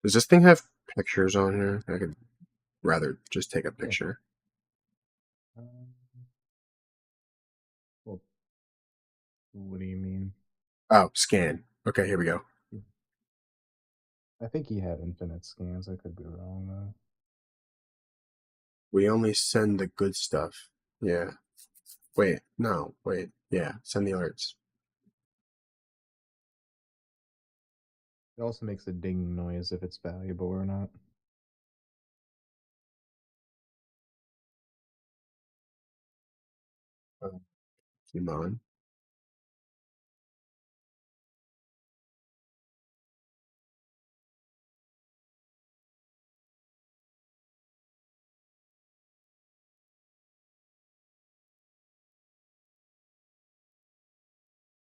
Does this thing have pictures on here? I could rather just take a
Yeah.
picture.
Well, what do you mean?
Oh, scan. Okay, here we go.
I think you have infinite scans. I could be wrong though.
We only send the good stuff. Yeah. Wait, no, wait. Yeah, send the alerts.
It also makes a ding noise if it's valuable or not.
Come on.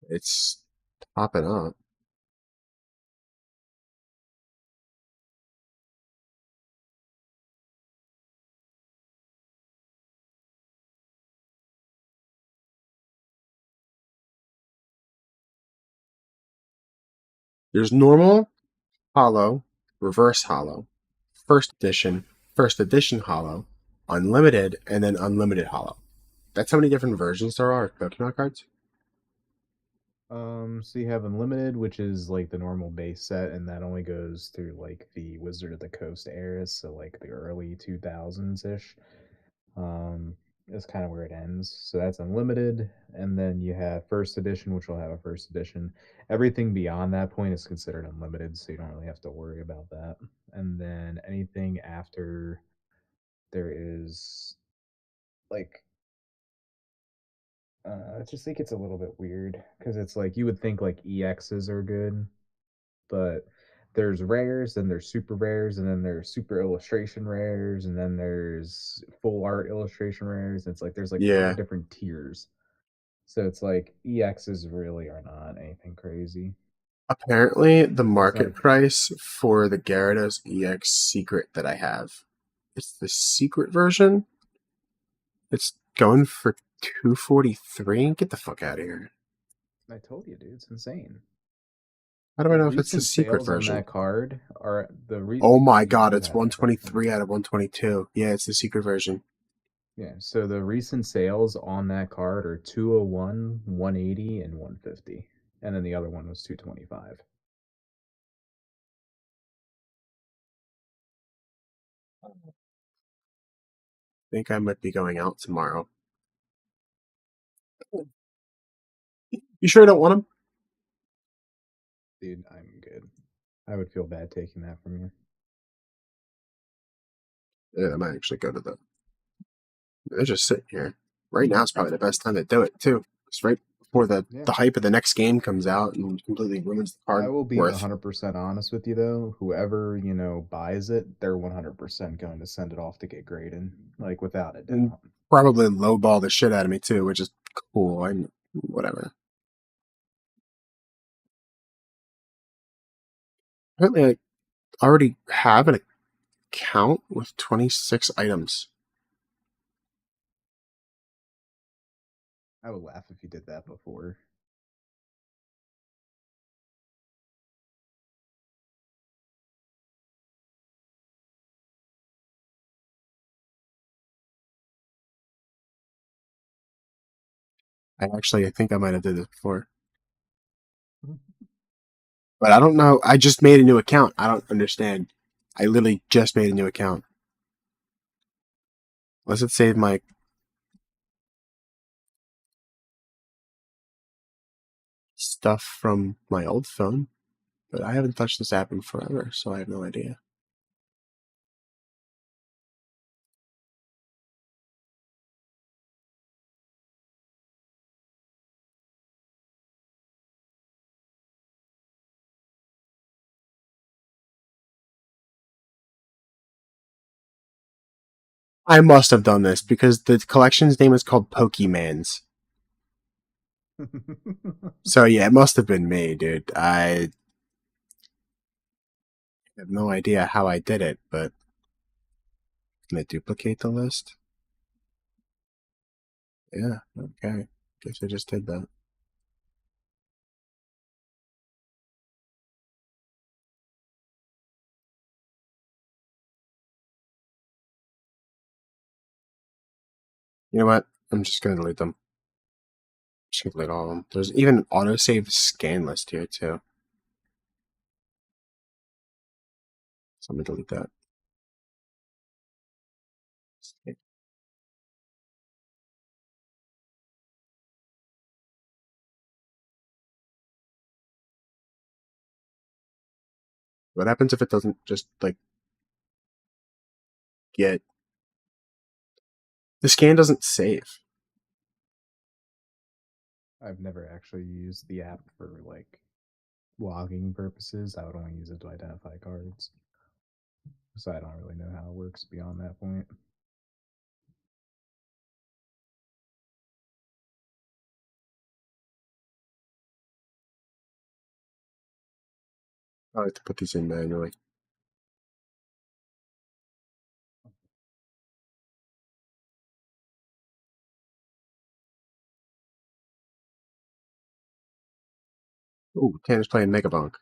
It's popping up. There's normal, hollow, reverse hollow, first edition, first edition hollow, unlimited, and then unlimited hollow. That's how many different versions there are of Pokemon cards.
So you have unlimited, which is like the normal base set, and that only goes through like the Wizard of the Coast era, so like the early 2000s ish. Is kind of where it ends. So that's unlimited, and then you have first edition, which will have a first edition. Everything beyond that point is considered unlimited, so you don't really have to worry about that. And then anything after there is like I just think it's a little bit weird because it's like you would think like EXs are good, but there's rares, then there's super rares, and then there's super illustration rares, and then there's full art illustration rares. It's like there's like
Yeah.
5 different tiers. So it's like EXs really are not anything crazy.
Apparently, the
It's not
market
a
price for the Gyarados EX secret that I have, it's the secret version. It's going for 243. Get the fuck out of here.
I told you, dude, it's insane.
How do I
The
know if it's the
recent
secret
sales on
version?
that card are
Oh my
you
god,
do
it's
have that card.
123 out of 122. Yeah, it's the secret version.
Yeah, so the recent sales on that card are 201, 180, and 150. And then the other one was 225.
I think I might be going out tomorrow. You sure you don't want them?
Dude, I'm good. I would feel bad taking that from you.
Yeah, I might actually go to the. They're just sitting here. Right now is probably the best time to do it too. It's right before
Yeah.
the hype of the next game comes out and completely ruins the
I
card
will be
worth.
100% honest with you though. Whoever, buys it, they're 100% going to send it off to get graded, like without a
And
doubt.
probably lowball the shit out of me too, which is cool. I'm whatever. Apparently, I already have an account with 26 items.
I would laugh if you did that before.
I think I might have did this before, but I don't know. I just made a new account. I don't understand. I literally just made a new account. Unless it saved my stuff from my old phone, but I haven't touched this app in forever, so I have no idea. I must have done this because the collection's name is called Pokemans. So yeah, it must have been me, dude. I have no idea how I did it, but can I duplicate the list? Yeah, okay. Guess I just did that. You know what? I'm just gonna delete them. Just gonna delete all of them. There's even an autosave scan list here too. So I'm gonna delete that. What happens if it doesn't just like get the scan doesn't save?
I've never actually used the app for like logging purposes. I would only use it to identify cards. So I don't really know how it works beyond that point.
I like to put these in manually. Ooh, Tanner's playing Megabonk.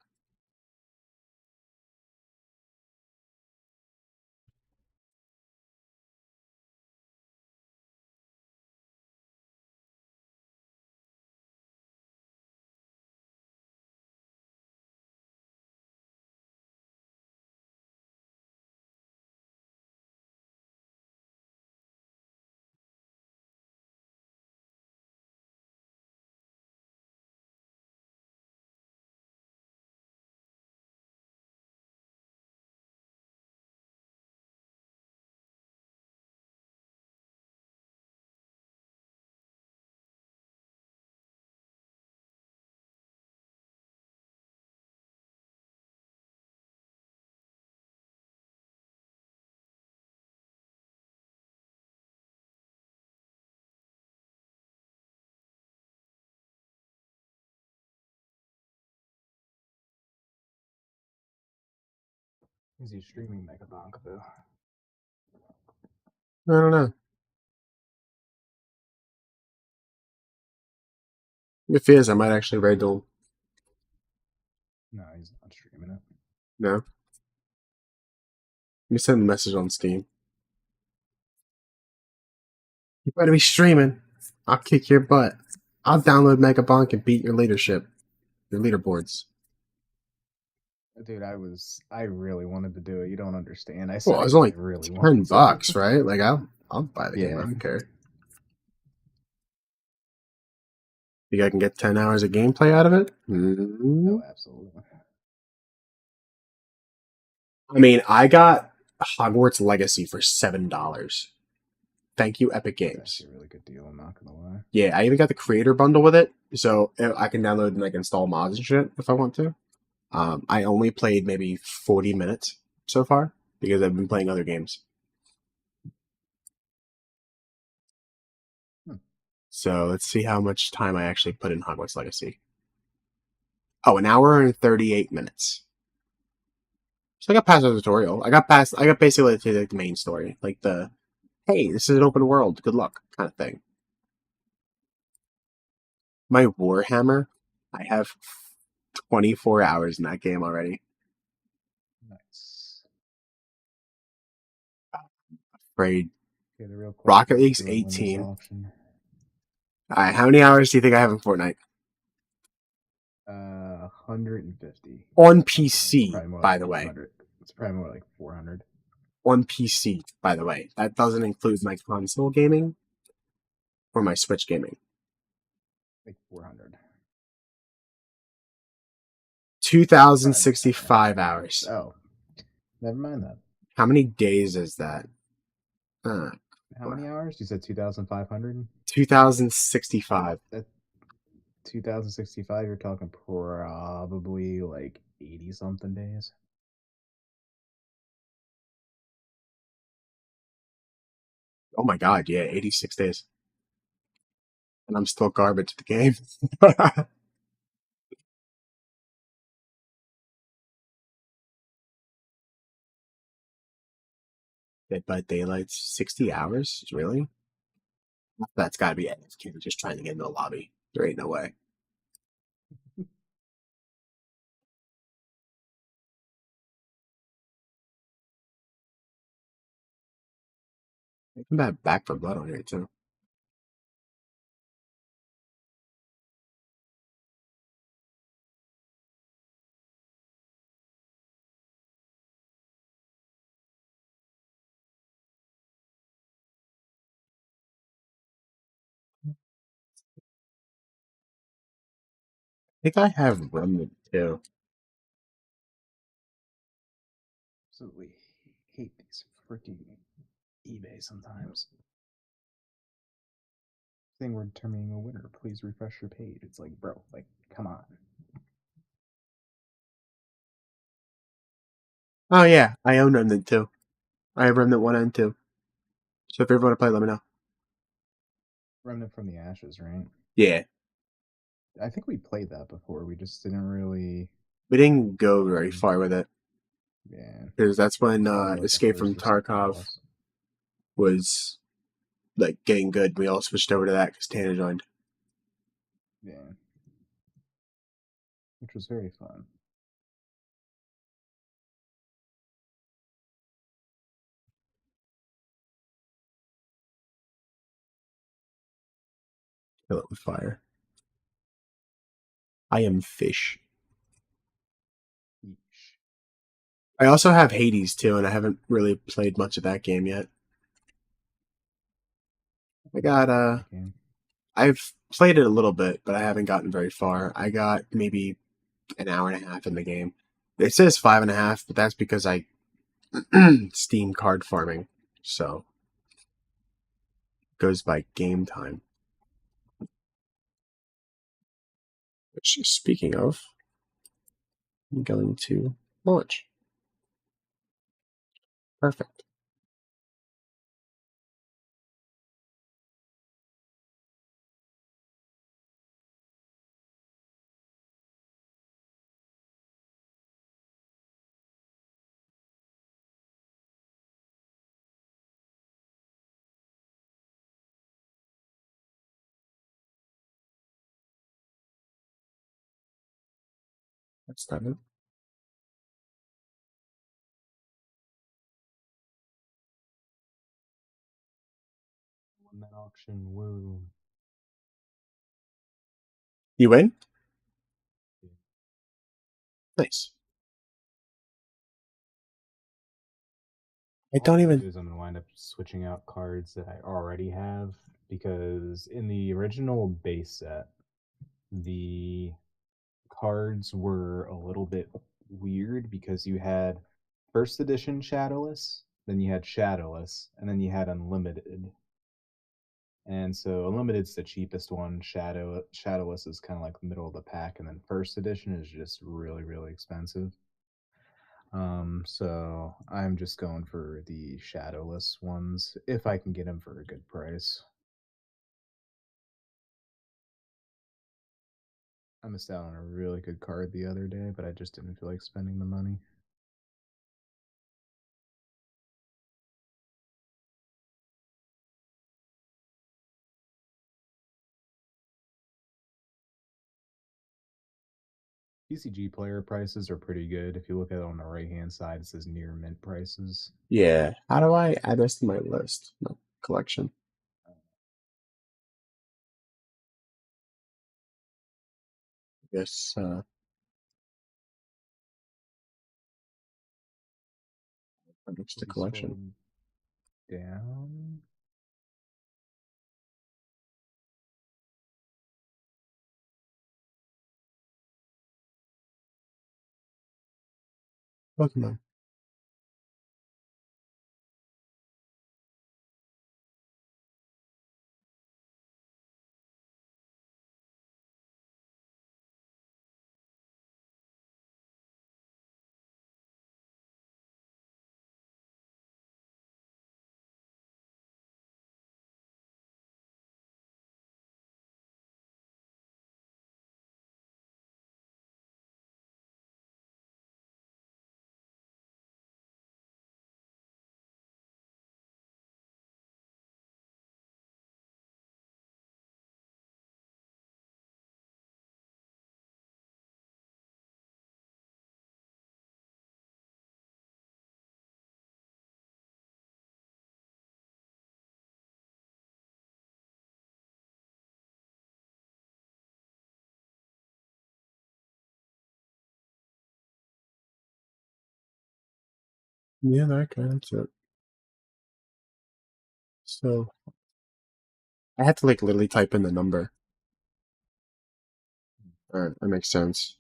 Is he streaming Megabonk though?
I don't know. If he is, I might actually raid him.
No, he's not streaming it.
No? Let me send a message on Steam. You better be streaming. I'll kick your butt. I'll download Megabonk and beat your leadership. Your leaderboards.
Dude, I really wanted to do it. You don't understand. I said
Well, it's
I
only
really wanted
$10,
to.
right? Like I'll buy the game. I
Yeah.
don't care. You guys can get 10 hours of gameplay out of it?
Oh, absolutely.
I mean, I got Hogwarts Legacy for $7. Thank you, Epic
That's
Games.
actually a really good deal, I'm not gonna lie.
Yeah, I even got the creator bundle with it, so I can download and like install mods and shit if I want to. I only played maybe 40 minutes so far because I've been playing other games. So let's see how much time I actually put in Hogwarts Legacy. Oh, an hour and 38 minutes. So I got past the tutorial. I got basically to the main story. Like hey, this is an open world, good luck kind of thing. My Warhammer, I have 24 hours in that game already.
Nice.
Afraid.
Okay, the real question
Rocket
is,
League's
do I win this
18.
auction?
Alright, how many hours do you think I have in Fortnite?
150.
On
It's
PC,
probably more
by
like
the way.
400. It's probably more like 400.
On PC, by the way. That doesn't include my console gaming or my Switch gaming.
Like 400.
2,065 hours.
Oh, never mind that.
How many days is that?
How many hours? You said 2,500?
2,065.
That 2,065, you're talking probably like 80 something days.
Oh my god, yeah, 86 days. And I'm still garbage at the game. Dead by Daylight's 60 hours? Really? That's gotta be AFK just trying to get into a lobby. There ain't no way. I can have Back for Blood on here too. I think I have Remnant too.
Absolutely hate these freaking eBay sometimes. Thing we're determining a winner. Please refresh your page. It's like, bro, like, come on.
Oh yeah, I own Remnant too. I have Remnant 1 and 2. So if you ever want to play, let me know.
Remnant from the Ashes, right?
Yeah.
I think we played that before. We just didn't really.
We didn't go very far with it
Yeah.
because that's when
Probably like the
Escape from
first or second
Tarkov
boss.
was like getting good. We all switched over to that because Tana joined.
Yeah. Which was very fun.
Kill it with fire. I am fish.
Eesh.
I also have Hades too, and I haven't really played much of that game yet. I got
That game.
I've played it a little bit, but I haven't gotten very far. I got maybe an hour and a half in the game. It says 5.5, but that's because I Steam card farming, so it goes by game time. Which, speaking of, I'm going to launch. Perfect. That's not it.
Won that auction. Woo.
You win? Nice. I
What I'm
don't
gonna
even.
do is I'm gonna wind up switching out cards that I already have because in the original base set, the cards were a little bit weird because you had first edition Shadowless, then you had Shadowless, and then you had Unlimited. And so Unlimited's the cheapest one. Shadowless is kind of like the middle of the pack, and then first edition is just really, really expensive. So I'm just going for the Shadowless ones if I can get them for a good price. I missed out on a really good card the other day, but I just didn't feel like spending the money. PCG player prices are pretty good. If you look at it on the right hand side, it says near mint prices.
Yeah. How do I add this to my list? My collection. Yes. It's the
If you
collection.
scroll down,
Pokemon. Yeah, that's it. So I had to like literally type in the number. All right, that makes sense.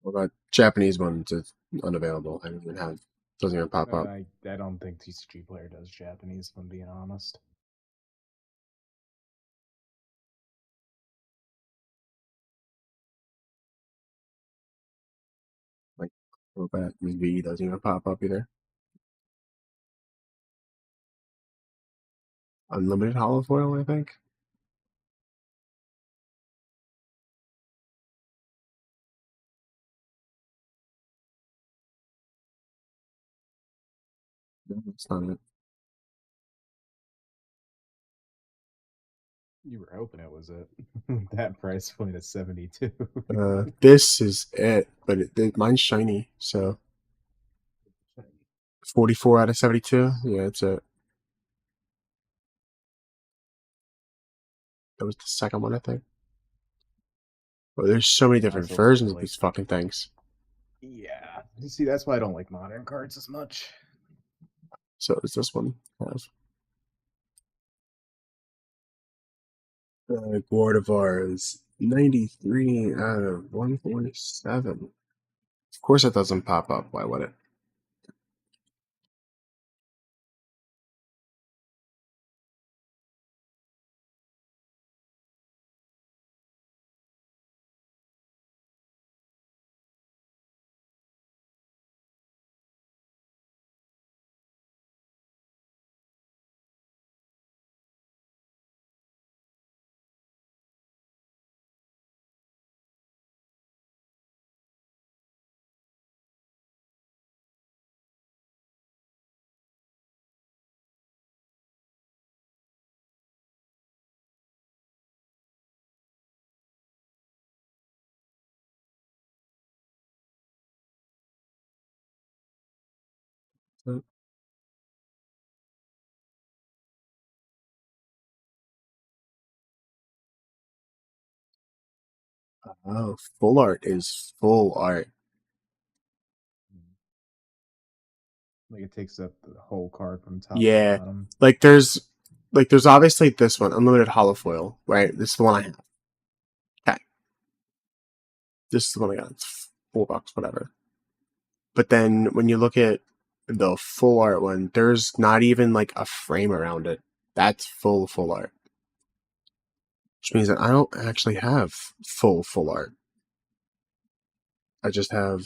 Well, that Japanese ones is unavailable. I don't even have. Doesn't even pop up.
I don't think TCG player does Japanese, if I'm being honest.
Like, well, that V doesn't even pop up either. Unlimited holofoil, I think. No, that's not it.
You were hoping it was it. That price point is 72.
This is it, but mine's shiny, so 44 out of 72. Yeah, it's it. That was the second one, I think. Well, there's so many
I
different
also like
versions of these fucking things.
yeah. You see, that's why I don't like modern cards as much.
So does this one have? Gordivar is 93 out of 147. Of course it doesn't pop up. Why would it? Oh, full art is full art.
Like it takes up the whole card from top to
Yeah,
bottom.
there's obviously this one, unlimited holofoil, right? This is the one I have. Okay, this is the one I got. It's $4, whatever. But then when you look at the full art one, there's not even like a frame around it. That's full art, which means that I don't actually have full art. I just have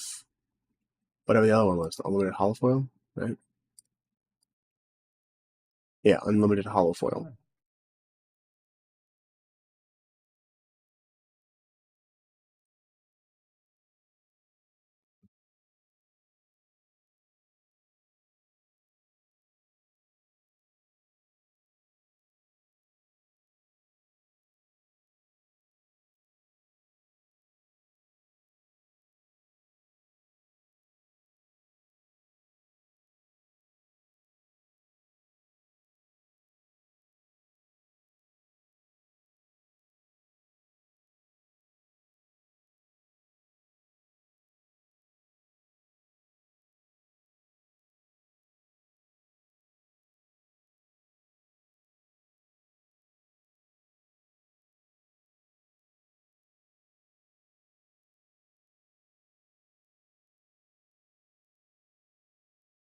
whatever the other one was, the unlimited holofoil, right? Yeah, unlimited holofoil.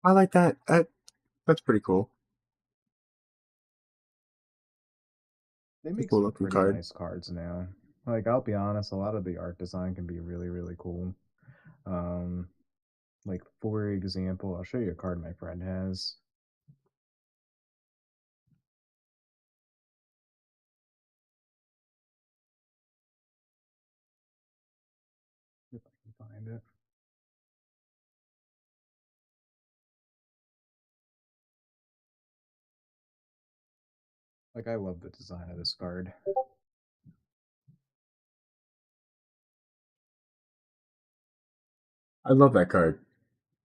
I like that. That's pretty cool.
They
It's a
make
cool
some
looking
pretty
card.
nice cards now. Like I'll be honest, a lot of the art design can be really, really cool. Um, like for example, I'll show you a card my friend has. If I can find it. Like I love the design of this card.
I love that card.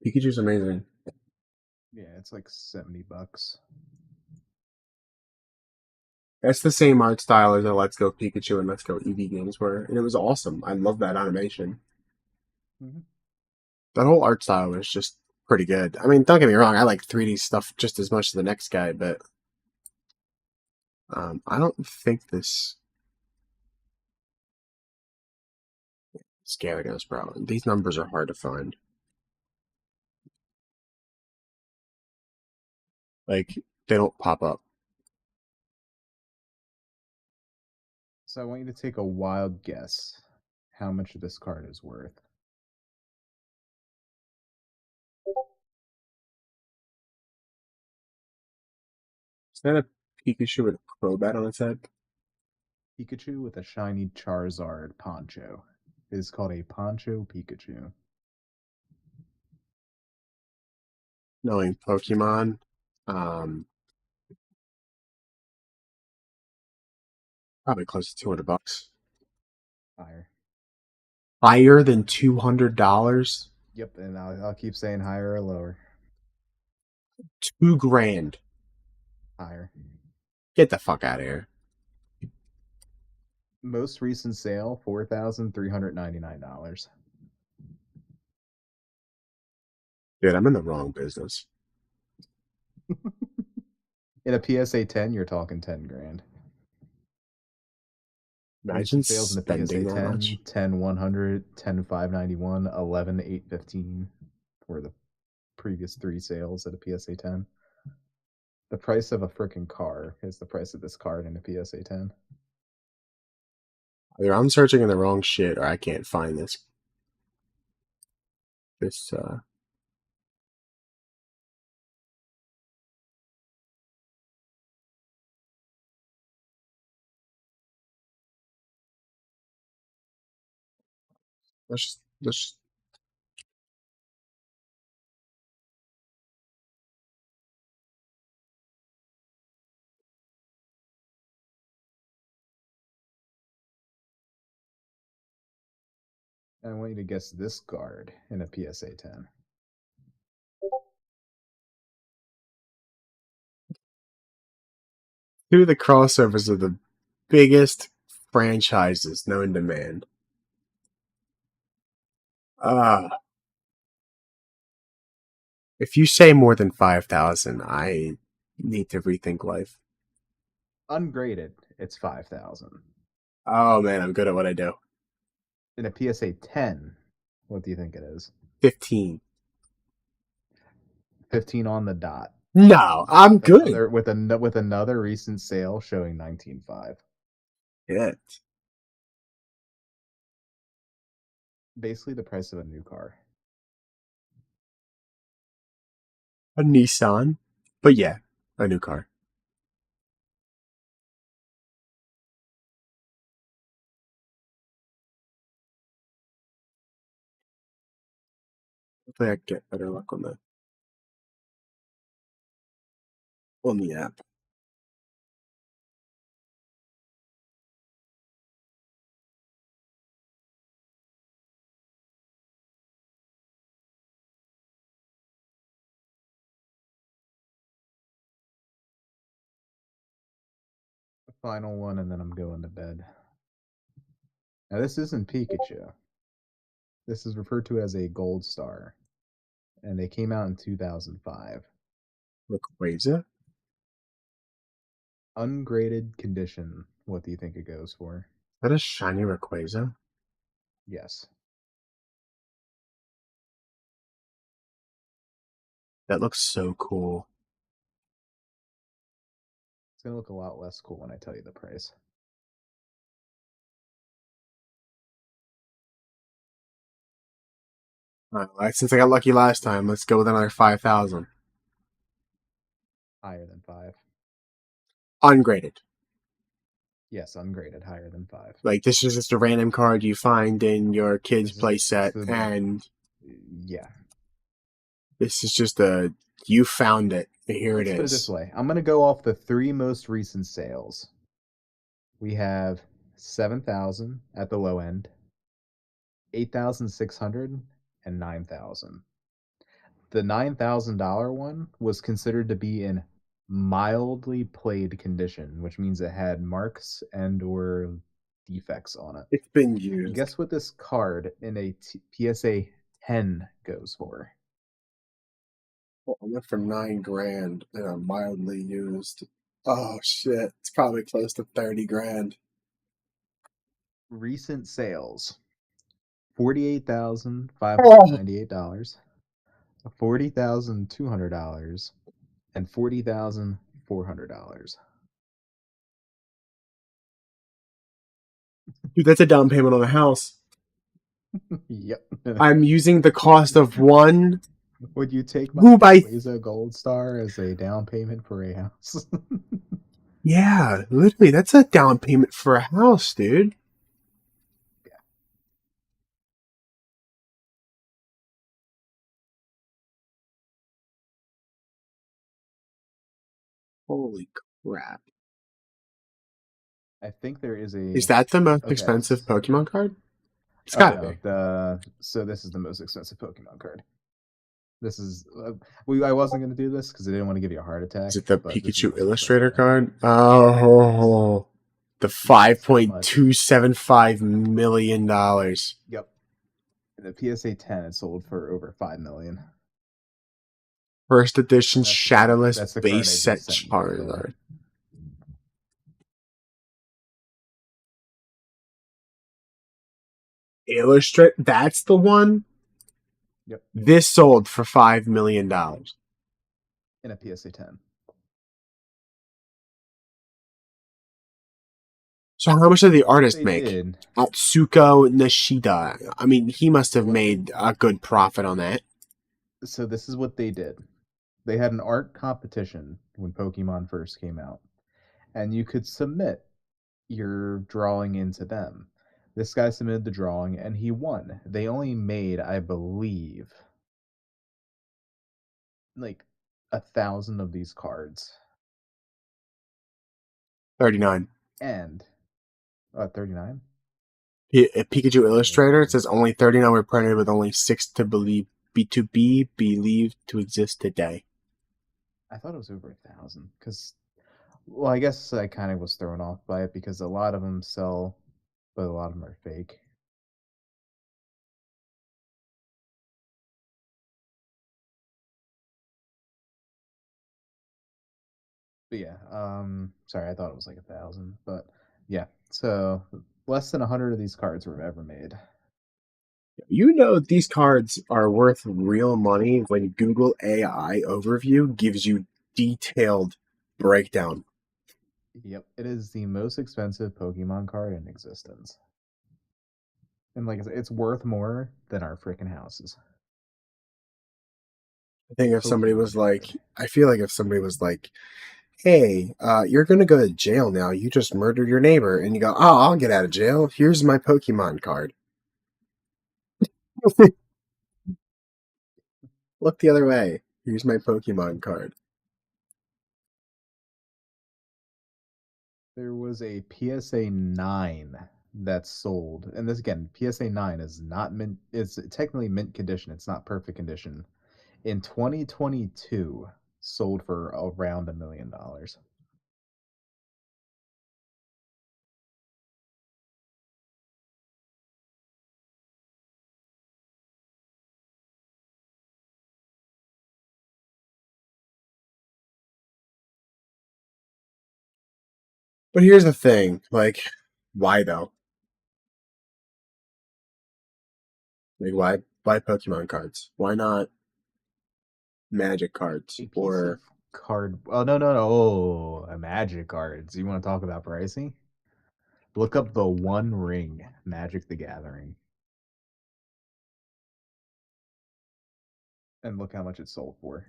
Pikachu's amazing.
Yeah, it's like $70.
That's the same art style as the Let's Go Pikachu and Let's Go Eevee games were, and it was awesome. I love that animation.
Mm-hmm.
That whole art style was just pretty good. I mean, don't get me wrong, I like 3D stuff just as much as the next guy, but I don't think this Gyarados, bro. These numbers are hard to find. Like, they don't pop up.
So I want you to take a wild guess how much this card is worth.
Is that a Pikachu with a Crobat on its head.
Pikachu with a shiny Charizard poncho. It is called a Poncho Pikachu.
Knowing Pokemon, um, probably close to $200.
Higher.
Higher than $200.
Yep, and I'll keep saying higher or lower.
$2,000.
Higher.
Get the fuck out of here.
Most recent sale, $4,399.
Dude, I'm in the wrong business.
In a PSA 10, you're talking 10 grand.
Imagine
Recent sales in the
spending
PSA
that
10,
much.
10 100, 10 591, 11 815 were the previous three sales at a PSA 10. The price of a freaking car is the price of this card in a PSA 10.
Either I'm searching in the wrong shit or I can't find this. Let's
I want you to guess this card in a PSA 10.
do the crossovers of the biggest franchises known to man. If you say more than 5,000, I need to rethink life.
Ungraded, it's 5,000.
Oh man, I'm good at what I do.
In a PSA 10, what do you think it is?
15.
15 on the dot.
No, I'm good.
With another recent sale showing 19.5.
Yeah.
Basically the price of a new car.
A Nissan. But yeah, a new car. Hopefully I get better luck on the app.
Final one, and then I'm going to bed. Now, this isn't Pikachu. This is referred to as a gold star, and they came out in 2005.
Rayquaza?
Ungraded condition. What do you think it goes for?
Is that a shiny Rayquaza?
Yes.
That looks so cool.
It's going to look a lot less cool when I tell you the price.
Alright, since I got lucky last time, let's go with another 5,000.
Higher than 5.
Ungraded.
Yes, ungraded. Higher than 5.
Like, this is just a random card you find in your kid's
This is-
playset,
this is-
and
Yeah.
this is just you found it. Here
Let's
it
put it
is.
this way. I'm going to go off the three most recent sales. We have 7,000 at the low end, 8,600, and 9,000. The $9,000 one was considered to be in mildly played condition, which means it had marks and or defects on it.
It's been used.
Guess what this card in a PSA 10 goes for?
I went for $9,000 and I'm mildly used. Oh shit! It's probably close to $30,000.
Recent sales: $48,598, $40,200, and $40,400.
Dude, that's a down payment on a house.
Yep.
I'm using the cost of one.
Would you take my
Who by
Rayquaza Gold Star as a down payment for a house?
Yeah, literally, that's a down payment for a house, dude. Holy crap.
I think there is
Is
a
that the most
okay.
expensive Pokemon card? It's
Oh
gotta
no,
be.
so this is the most expensive Pokemon card. This is I wasn't gonna do this because I didn't want to give you a heart attack,
Is it the
but this is the
Pikachu
most expensive
Illustrator
one.
card? Oh, the
Yes. How much?
$5.275 million.
Yep. In the PSA 10, it sold for over 5 million.
First edition
And
Shadowless
that's the card
base
I
set
just sent you, by the way.
Charizard. Illustrate. That's the one.
Yep.
This sold for $5 million.
In a PSA 10.
So how much did the
What
artist
they
make?
did,
Atsuko Nishida. I mean, he must have made a good profit on that.
so this is what they did. They had an art competition when Pokemon first came out, and you could submit your drawing into them. This guy submitted the drawing and he won. They only made, I believe, like 1,000 of these cards.
39.
And 39?
Pikachu Illustrator, it
Oh,
says only 39 were printed with only 6 to be believed to exist today.
I thought it was over 1,000 because, well, I guess I kind of was thrown off by it because a lot of them sell, but a lot of them are fake. But yeah, sorry, I thought it was like 1,000, but yeah, so less than 100 of these cards were ever made.
You know these cards are worth real money when Google AI Overview gives you detailed breakdown.
Yep, it is the most expensive Pokemon card in existence. And like I said, it's worth more than our freaking houses.
I think if somebody
Pokemon
was like,
card.
I feel like if somebody was like, hey, you're gonna go to jail now. You just murdered your neighbor. And you go, oh, I'll get out of jail. Here's my Pokemon card. Look the other way. Here's my Pokemon card.
There was a PSA 9 that sold. And this again, PSA 9 is not mint, it's technically mint condition. It's not perfect condition. In 2022, sold for around $1 million.
But here's the thing, like, why though? Like, why Pokemon cards? Why not Magic cards
A piece of
or
card. Oh, no, no, no. Oh, a magic cards. You want to talk about pricing? Look up the One Ring Magic the Gathering and look how much it sold for.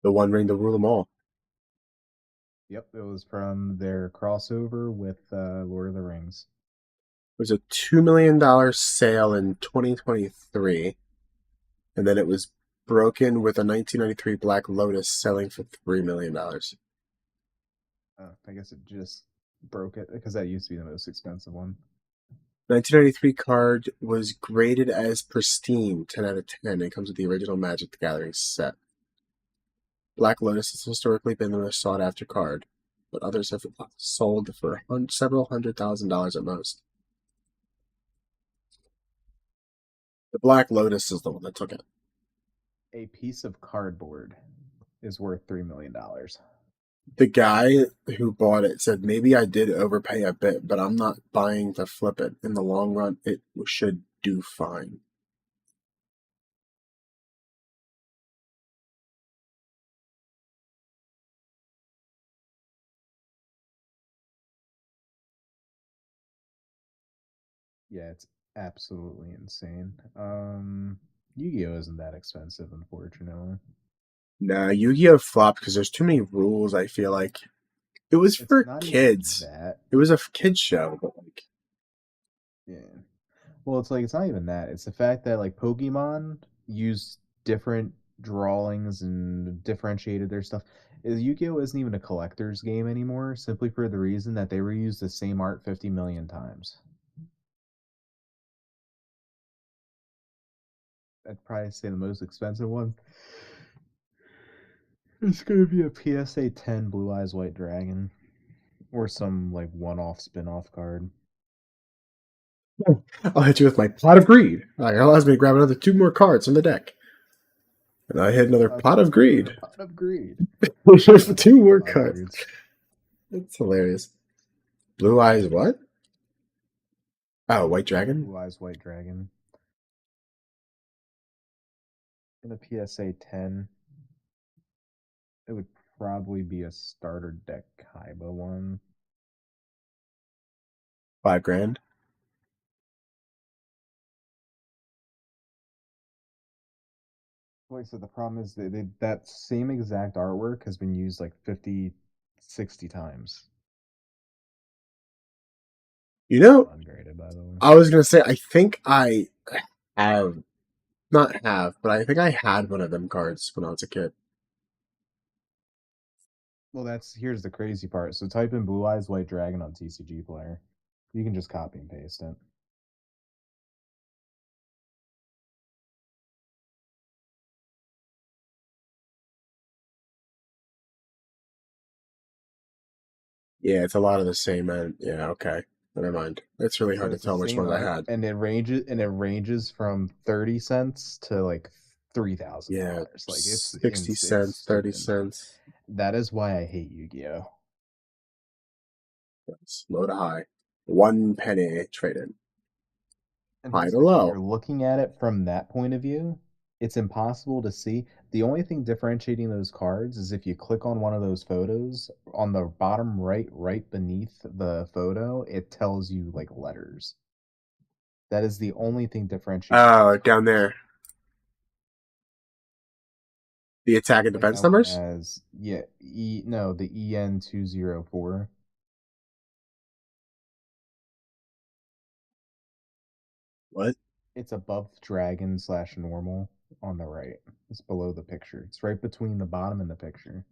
the One Ring to rule them all?
Yep, it was from their crossover with Lord of the Rings.
It was a $2 million sale in 2023, and then it was broken with a 1993 Black Lotus selling for $3 million.
I guess it just broke it because that used to be the most expensive one.
1993 card was graded as pristine, 10 out of 10. It comes with the original Magic the Gathering set. Black Lotus has historically been the most sought after card, but others have sold for several $100,000 at most. The Black Lotus is the one that took it.
A piece of cardboard is worth $3 million.
The guy who bought it said, maybe I did overpay a bit, but I'm not buying to flip it. In the long run, it should do fine.
Yeah, it's absolutely insane. Yu-Gi-Oh isn't that expensive, unfortunately.
Nah, Yu-Gi-Oh flopped because there's too many rules, I feel like. It was
It's
for
not even
kids.
that.
It was a kids show, but like,
Yeah. Well, it's like it's not even that. It's the fact that like Pokemon used different drawings and differentiated their stuff. Yu-Gi-Oh isn't even a collector's game anymore, simply for the reason that they reused the same art 50 million times. I'd probably say the most expensive one. It's gonna be a PSA 10 Blue Eyes White Dragon, or some like one-off spin-off card.
I'll hit you with my pot of greed. It allows me to grab another 2 more cards from the deck. And I hit another pot of greed.
Another pot of greed.
With 2 more
Five
cards.
words.
It's hilarious. Blue eyes, what? Oh, white dragon.
Blue Eyes White Dragon. In a PSA 10, it would probably be a starter deck Kaiba one.
5 grand.
Like I said, the problem is that same exact artwork has been used like 50, 60 times.
You know,
Ungraded, by the way.
I was gonna say I think I have not have, but I think I had one of them cards when I was a kid.
Well, here's the crazy part. So type in Blue Eyes White Dragon on TCG Player. You can just copy and paste it.
Yeah, it's a lot of the same. And yeah, okay, never mind. It's really hard
So
to
it's the
tell which
same
ones I
art,
had.
and it ranges from 30 cents to like
Yeah,
$3,000. Like
60 cents,
it's
30 cents.
that is why I hate Yu-Gi-Oh.
That's low to high. 1 penny traded.
And
High
here's
to
the thing, if you're
low.
looking at it from that point of view, it's impossible to see. The only thing differentiating those cards is if you click on one of those photos, on the bottom right beneath the photo, it tells you like letters. That is the only thing differentiating
Oh,
those
down
cards.
there. The attack and
Like
defense
that one
numbers?
has, yeah, no, the EN204.
What?
It's above dragon slash normal on the right. It's below the picture. It's right between the bottom and the picture.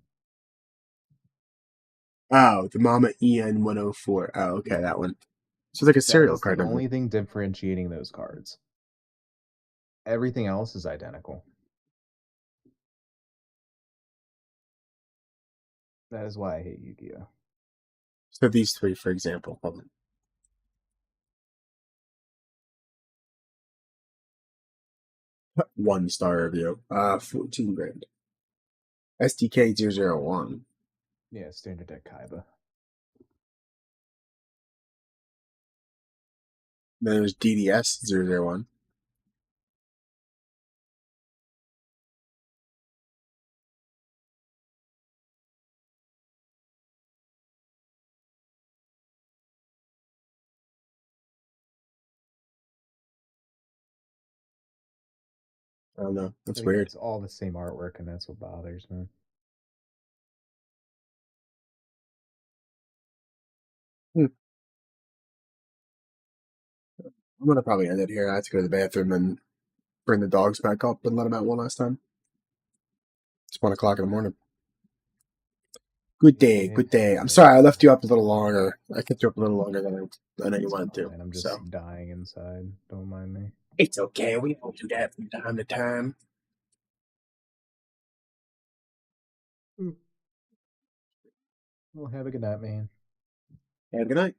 Oh, the Mama EN 104. Oh, okay, that one. So it's like a
That
serial
is
card
the
number.
only thing differentiating those cards. Everything else is identical. That is why I hate Yu-Gi-Oh.
So these 3, for example. Hold on. 1 star review. 14 grand. SDK 001.
Yeah, standard deck Kaiba.
Then there's DDS 001. I don't know. That's
But again,
weird.
it's all the same artwork, and that's what bothers me.
Hmm. I'm gonna probably end it here. I have to go to the bathroom and bring the dogs back up and let them out one last time. It's 1 o'clock in the morning. Good day,
Yeah,
good day. I'm
yeah,
sorry I left you up a little longer. I kept you up a little longer than I know you
it's
wanted to.
fine. I'm
So
just dying inside. Don't mind me.
it's okay. We all do that from time to time.
Well, have a good night, man.
Have a good night.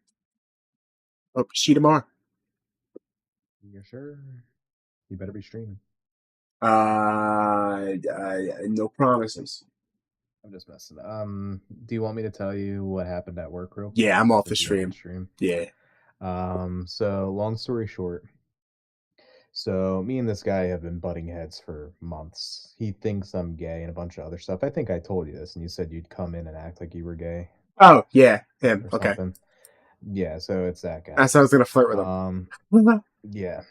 Hope to see you tomorrow.
Yeah, sure. You better be streaming.
No promises.
I'm just messing. Do you want me to tell you what happened at work real quick?
Yeah, I'm off the
Since you have
stream. Yeah.
So long story short, so me and this guy have been butting heads for months. He thinks I'm gay and a bunch of other stuff. I think I told you this, and you said you'd come in and act like you were gay
Oh, yeah, him.
or
Okay.
something. Yeah, so it's that
I
guy.
said I was gonna flirt with
Um,
him.
yeah.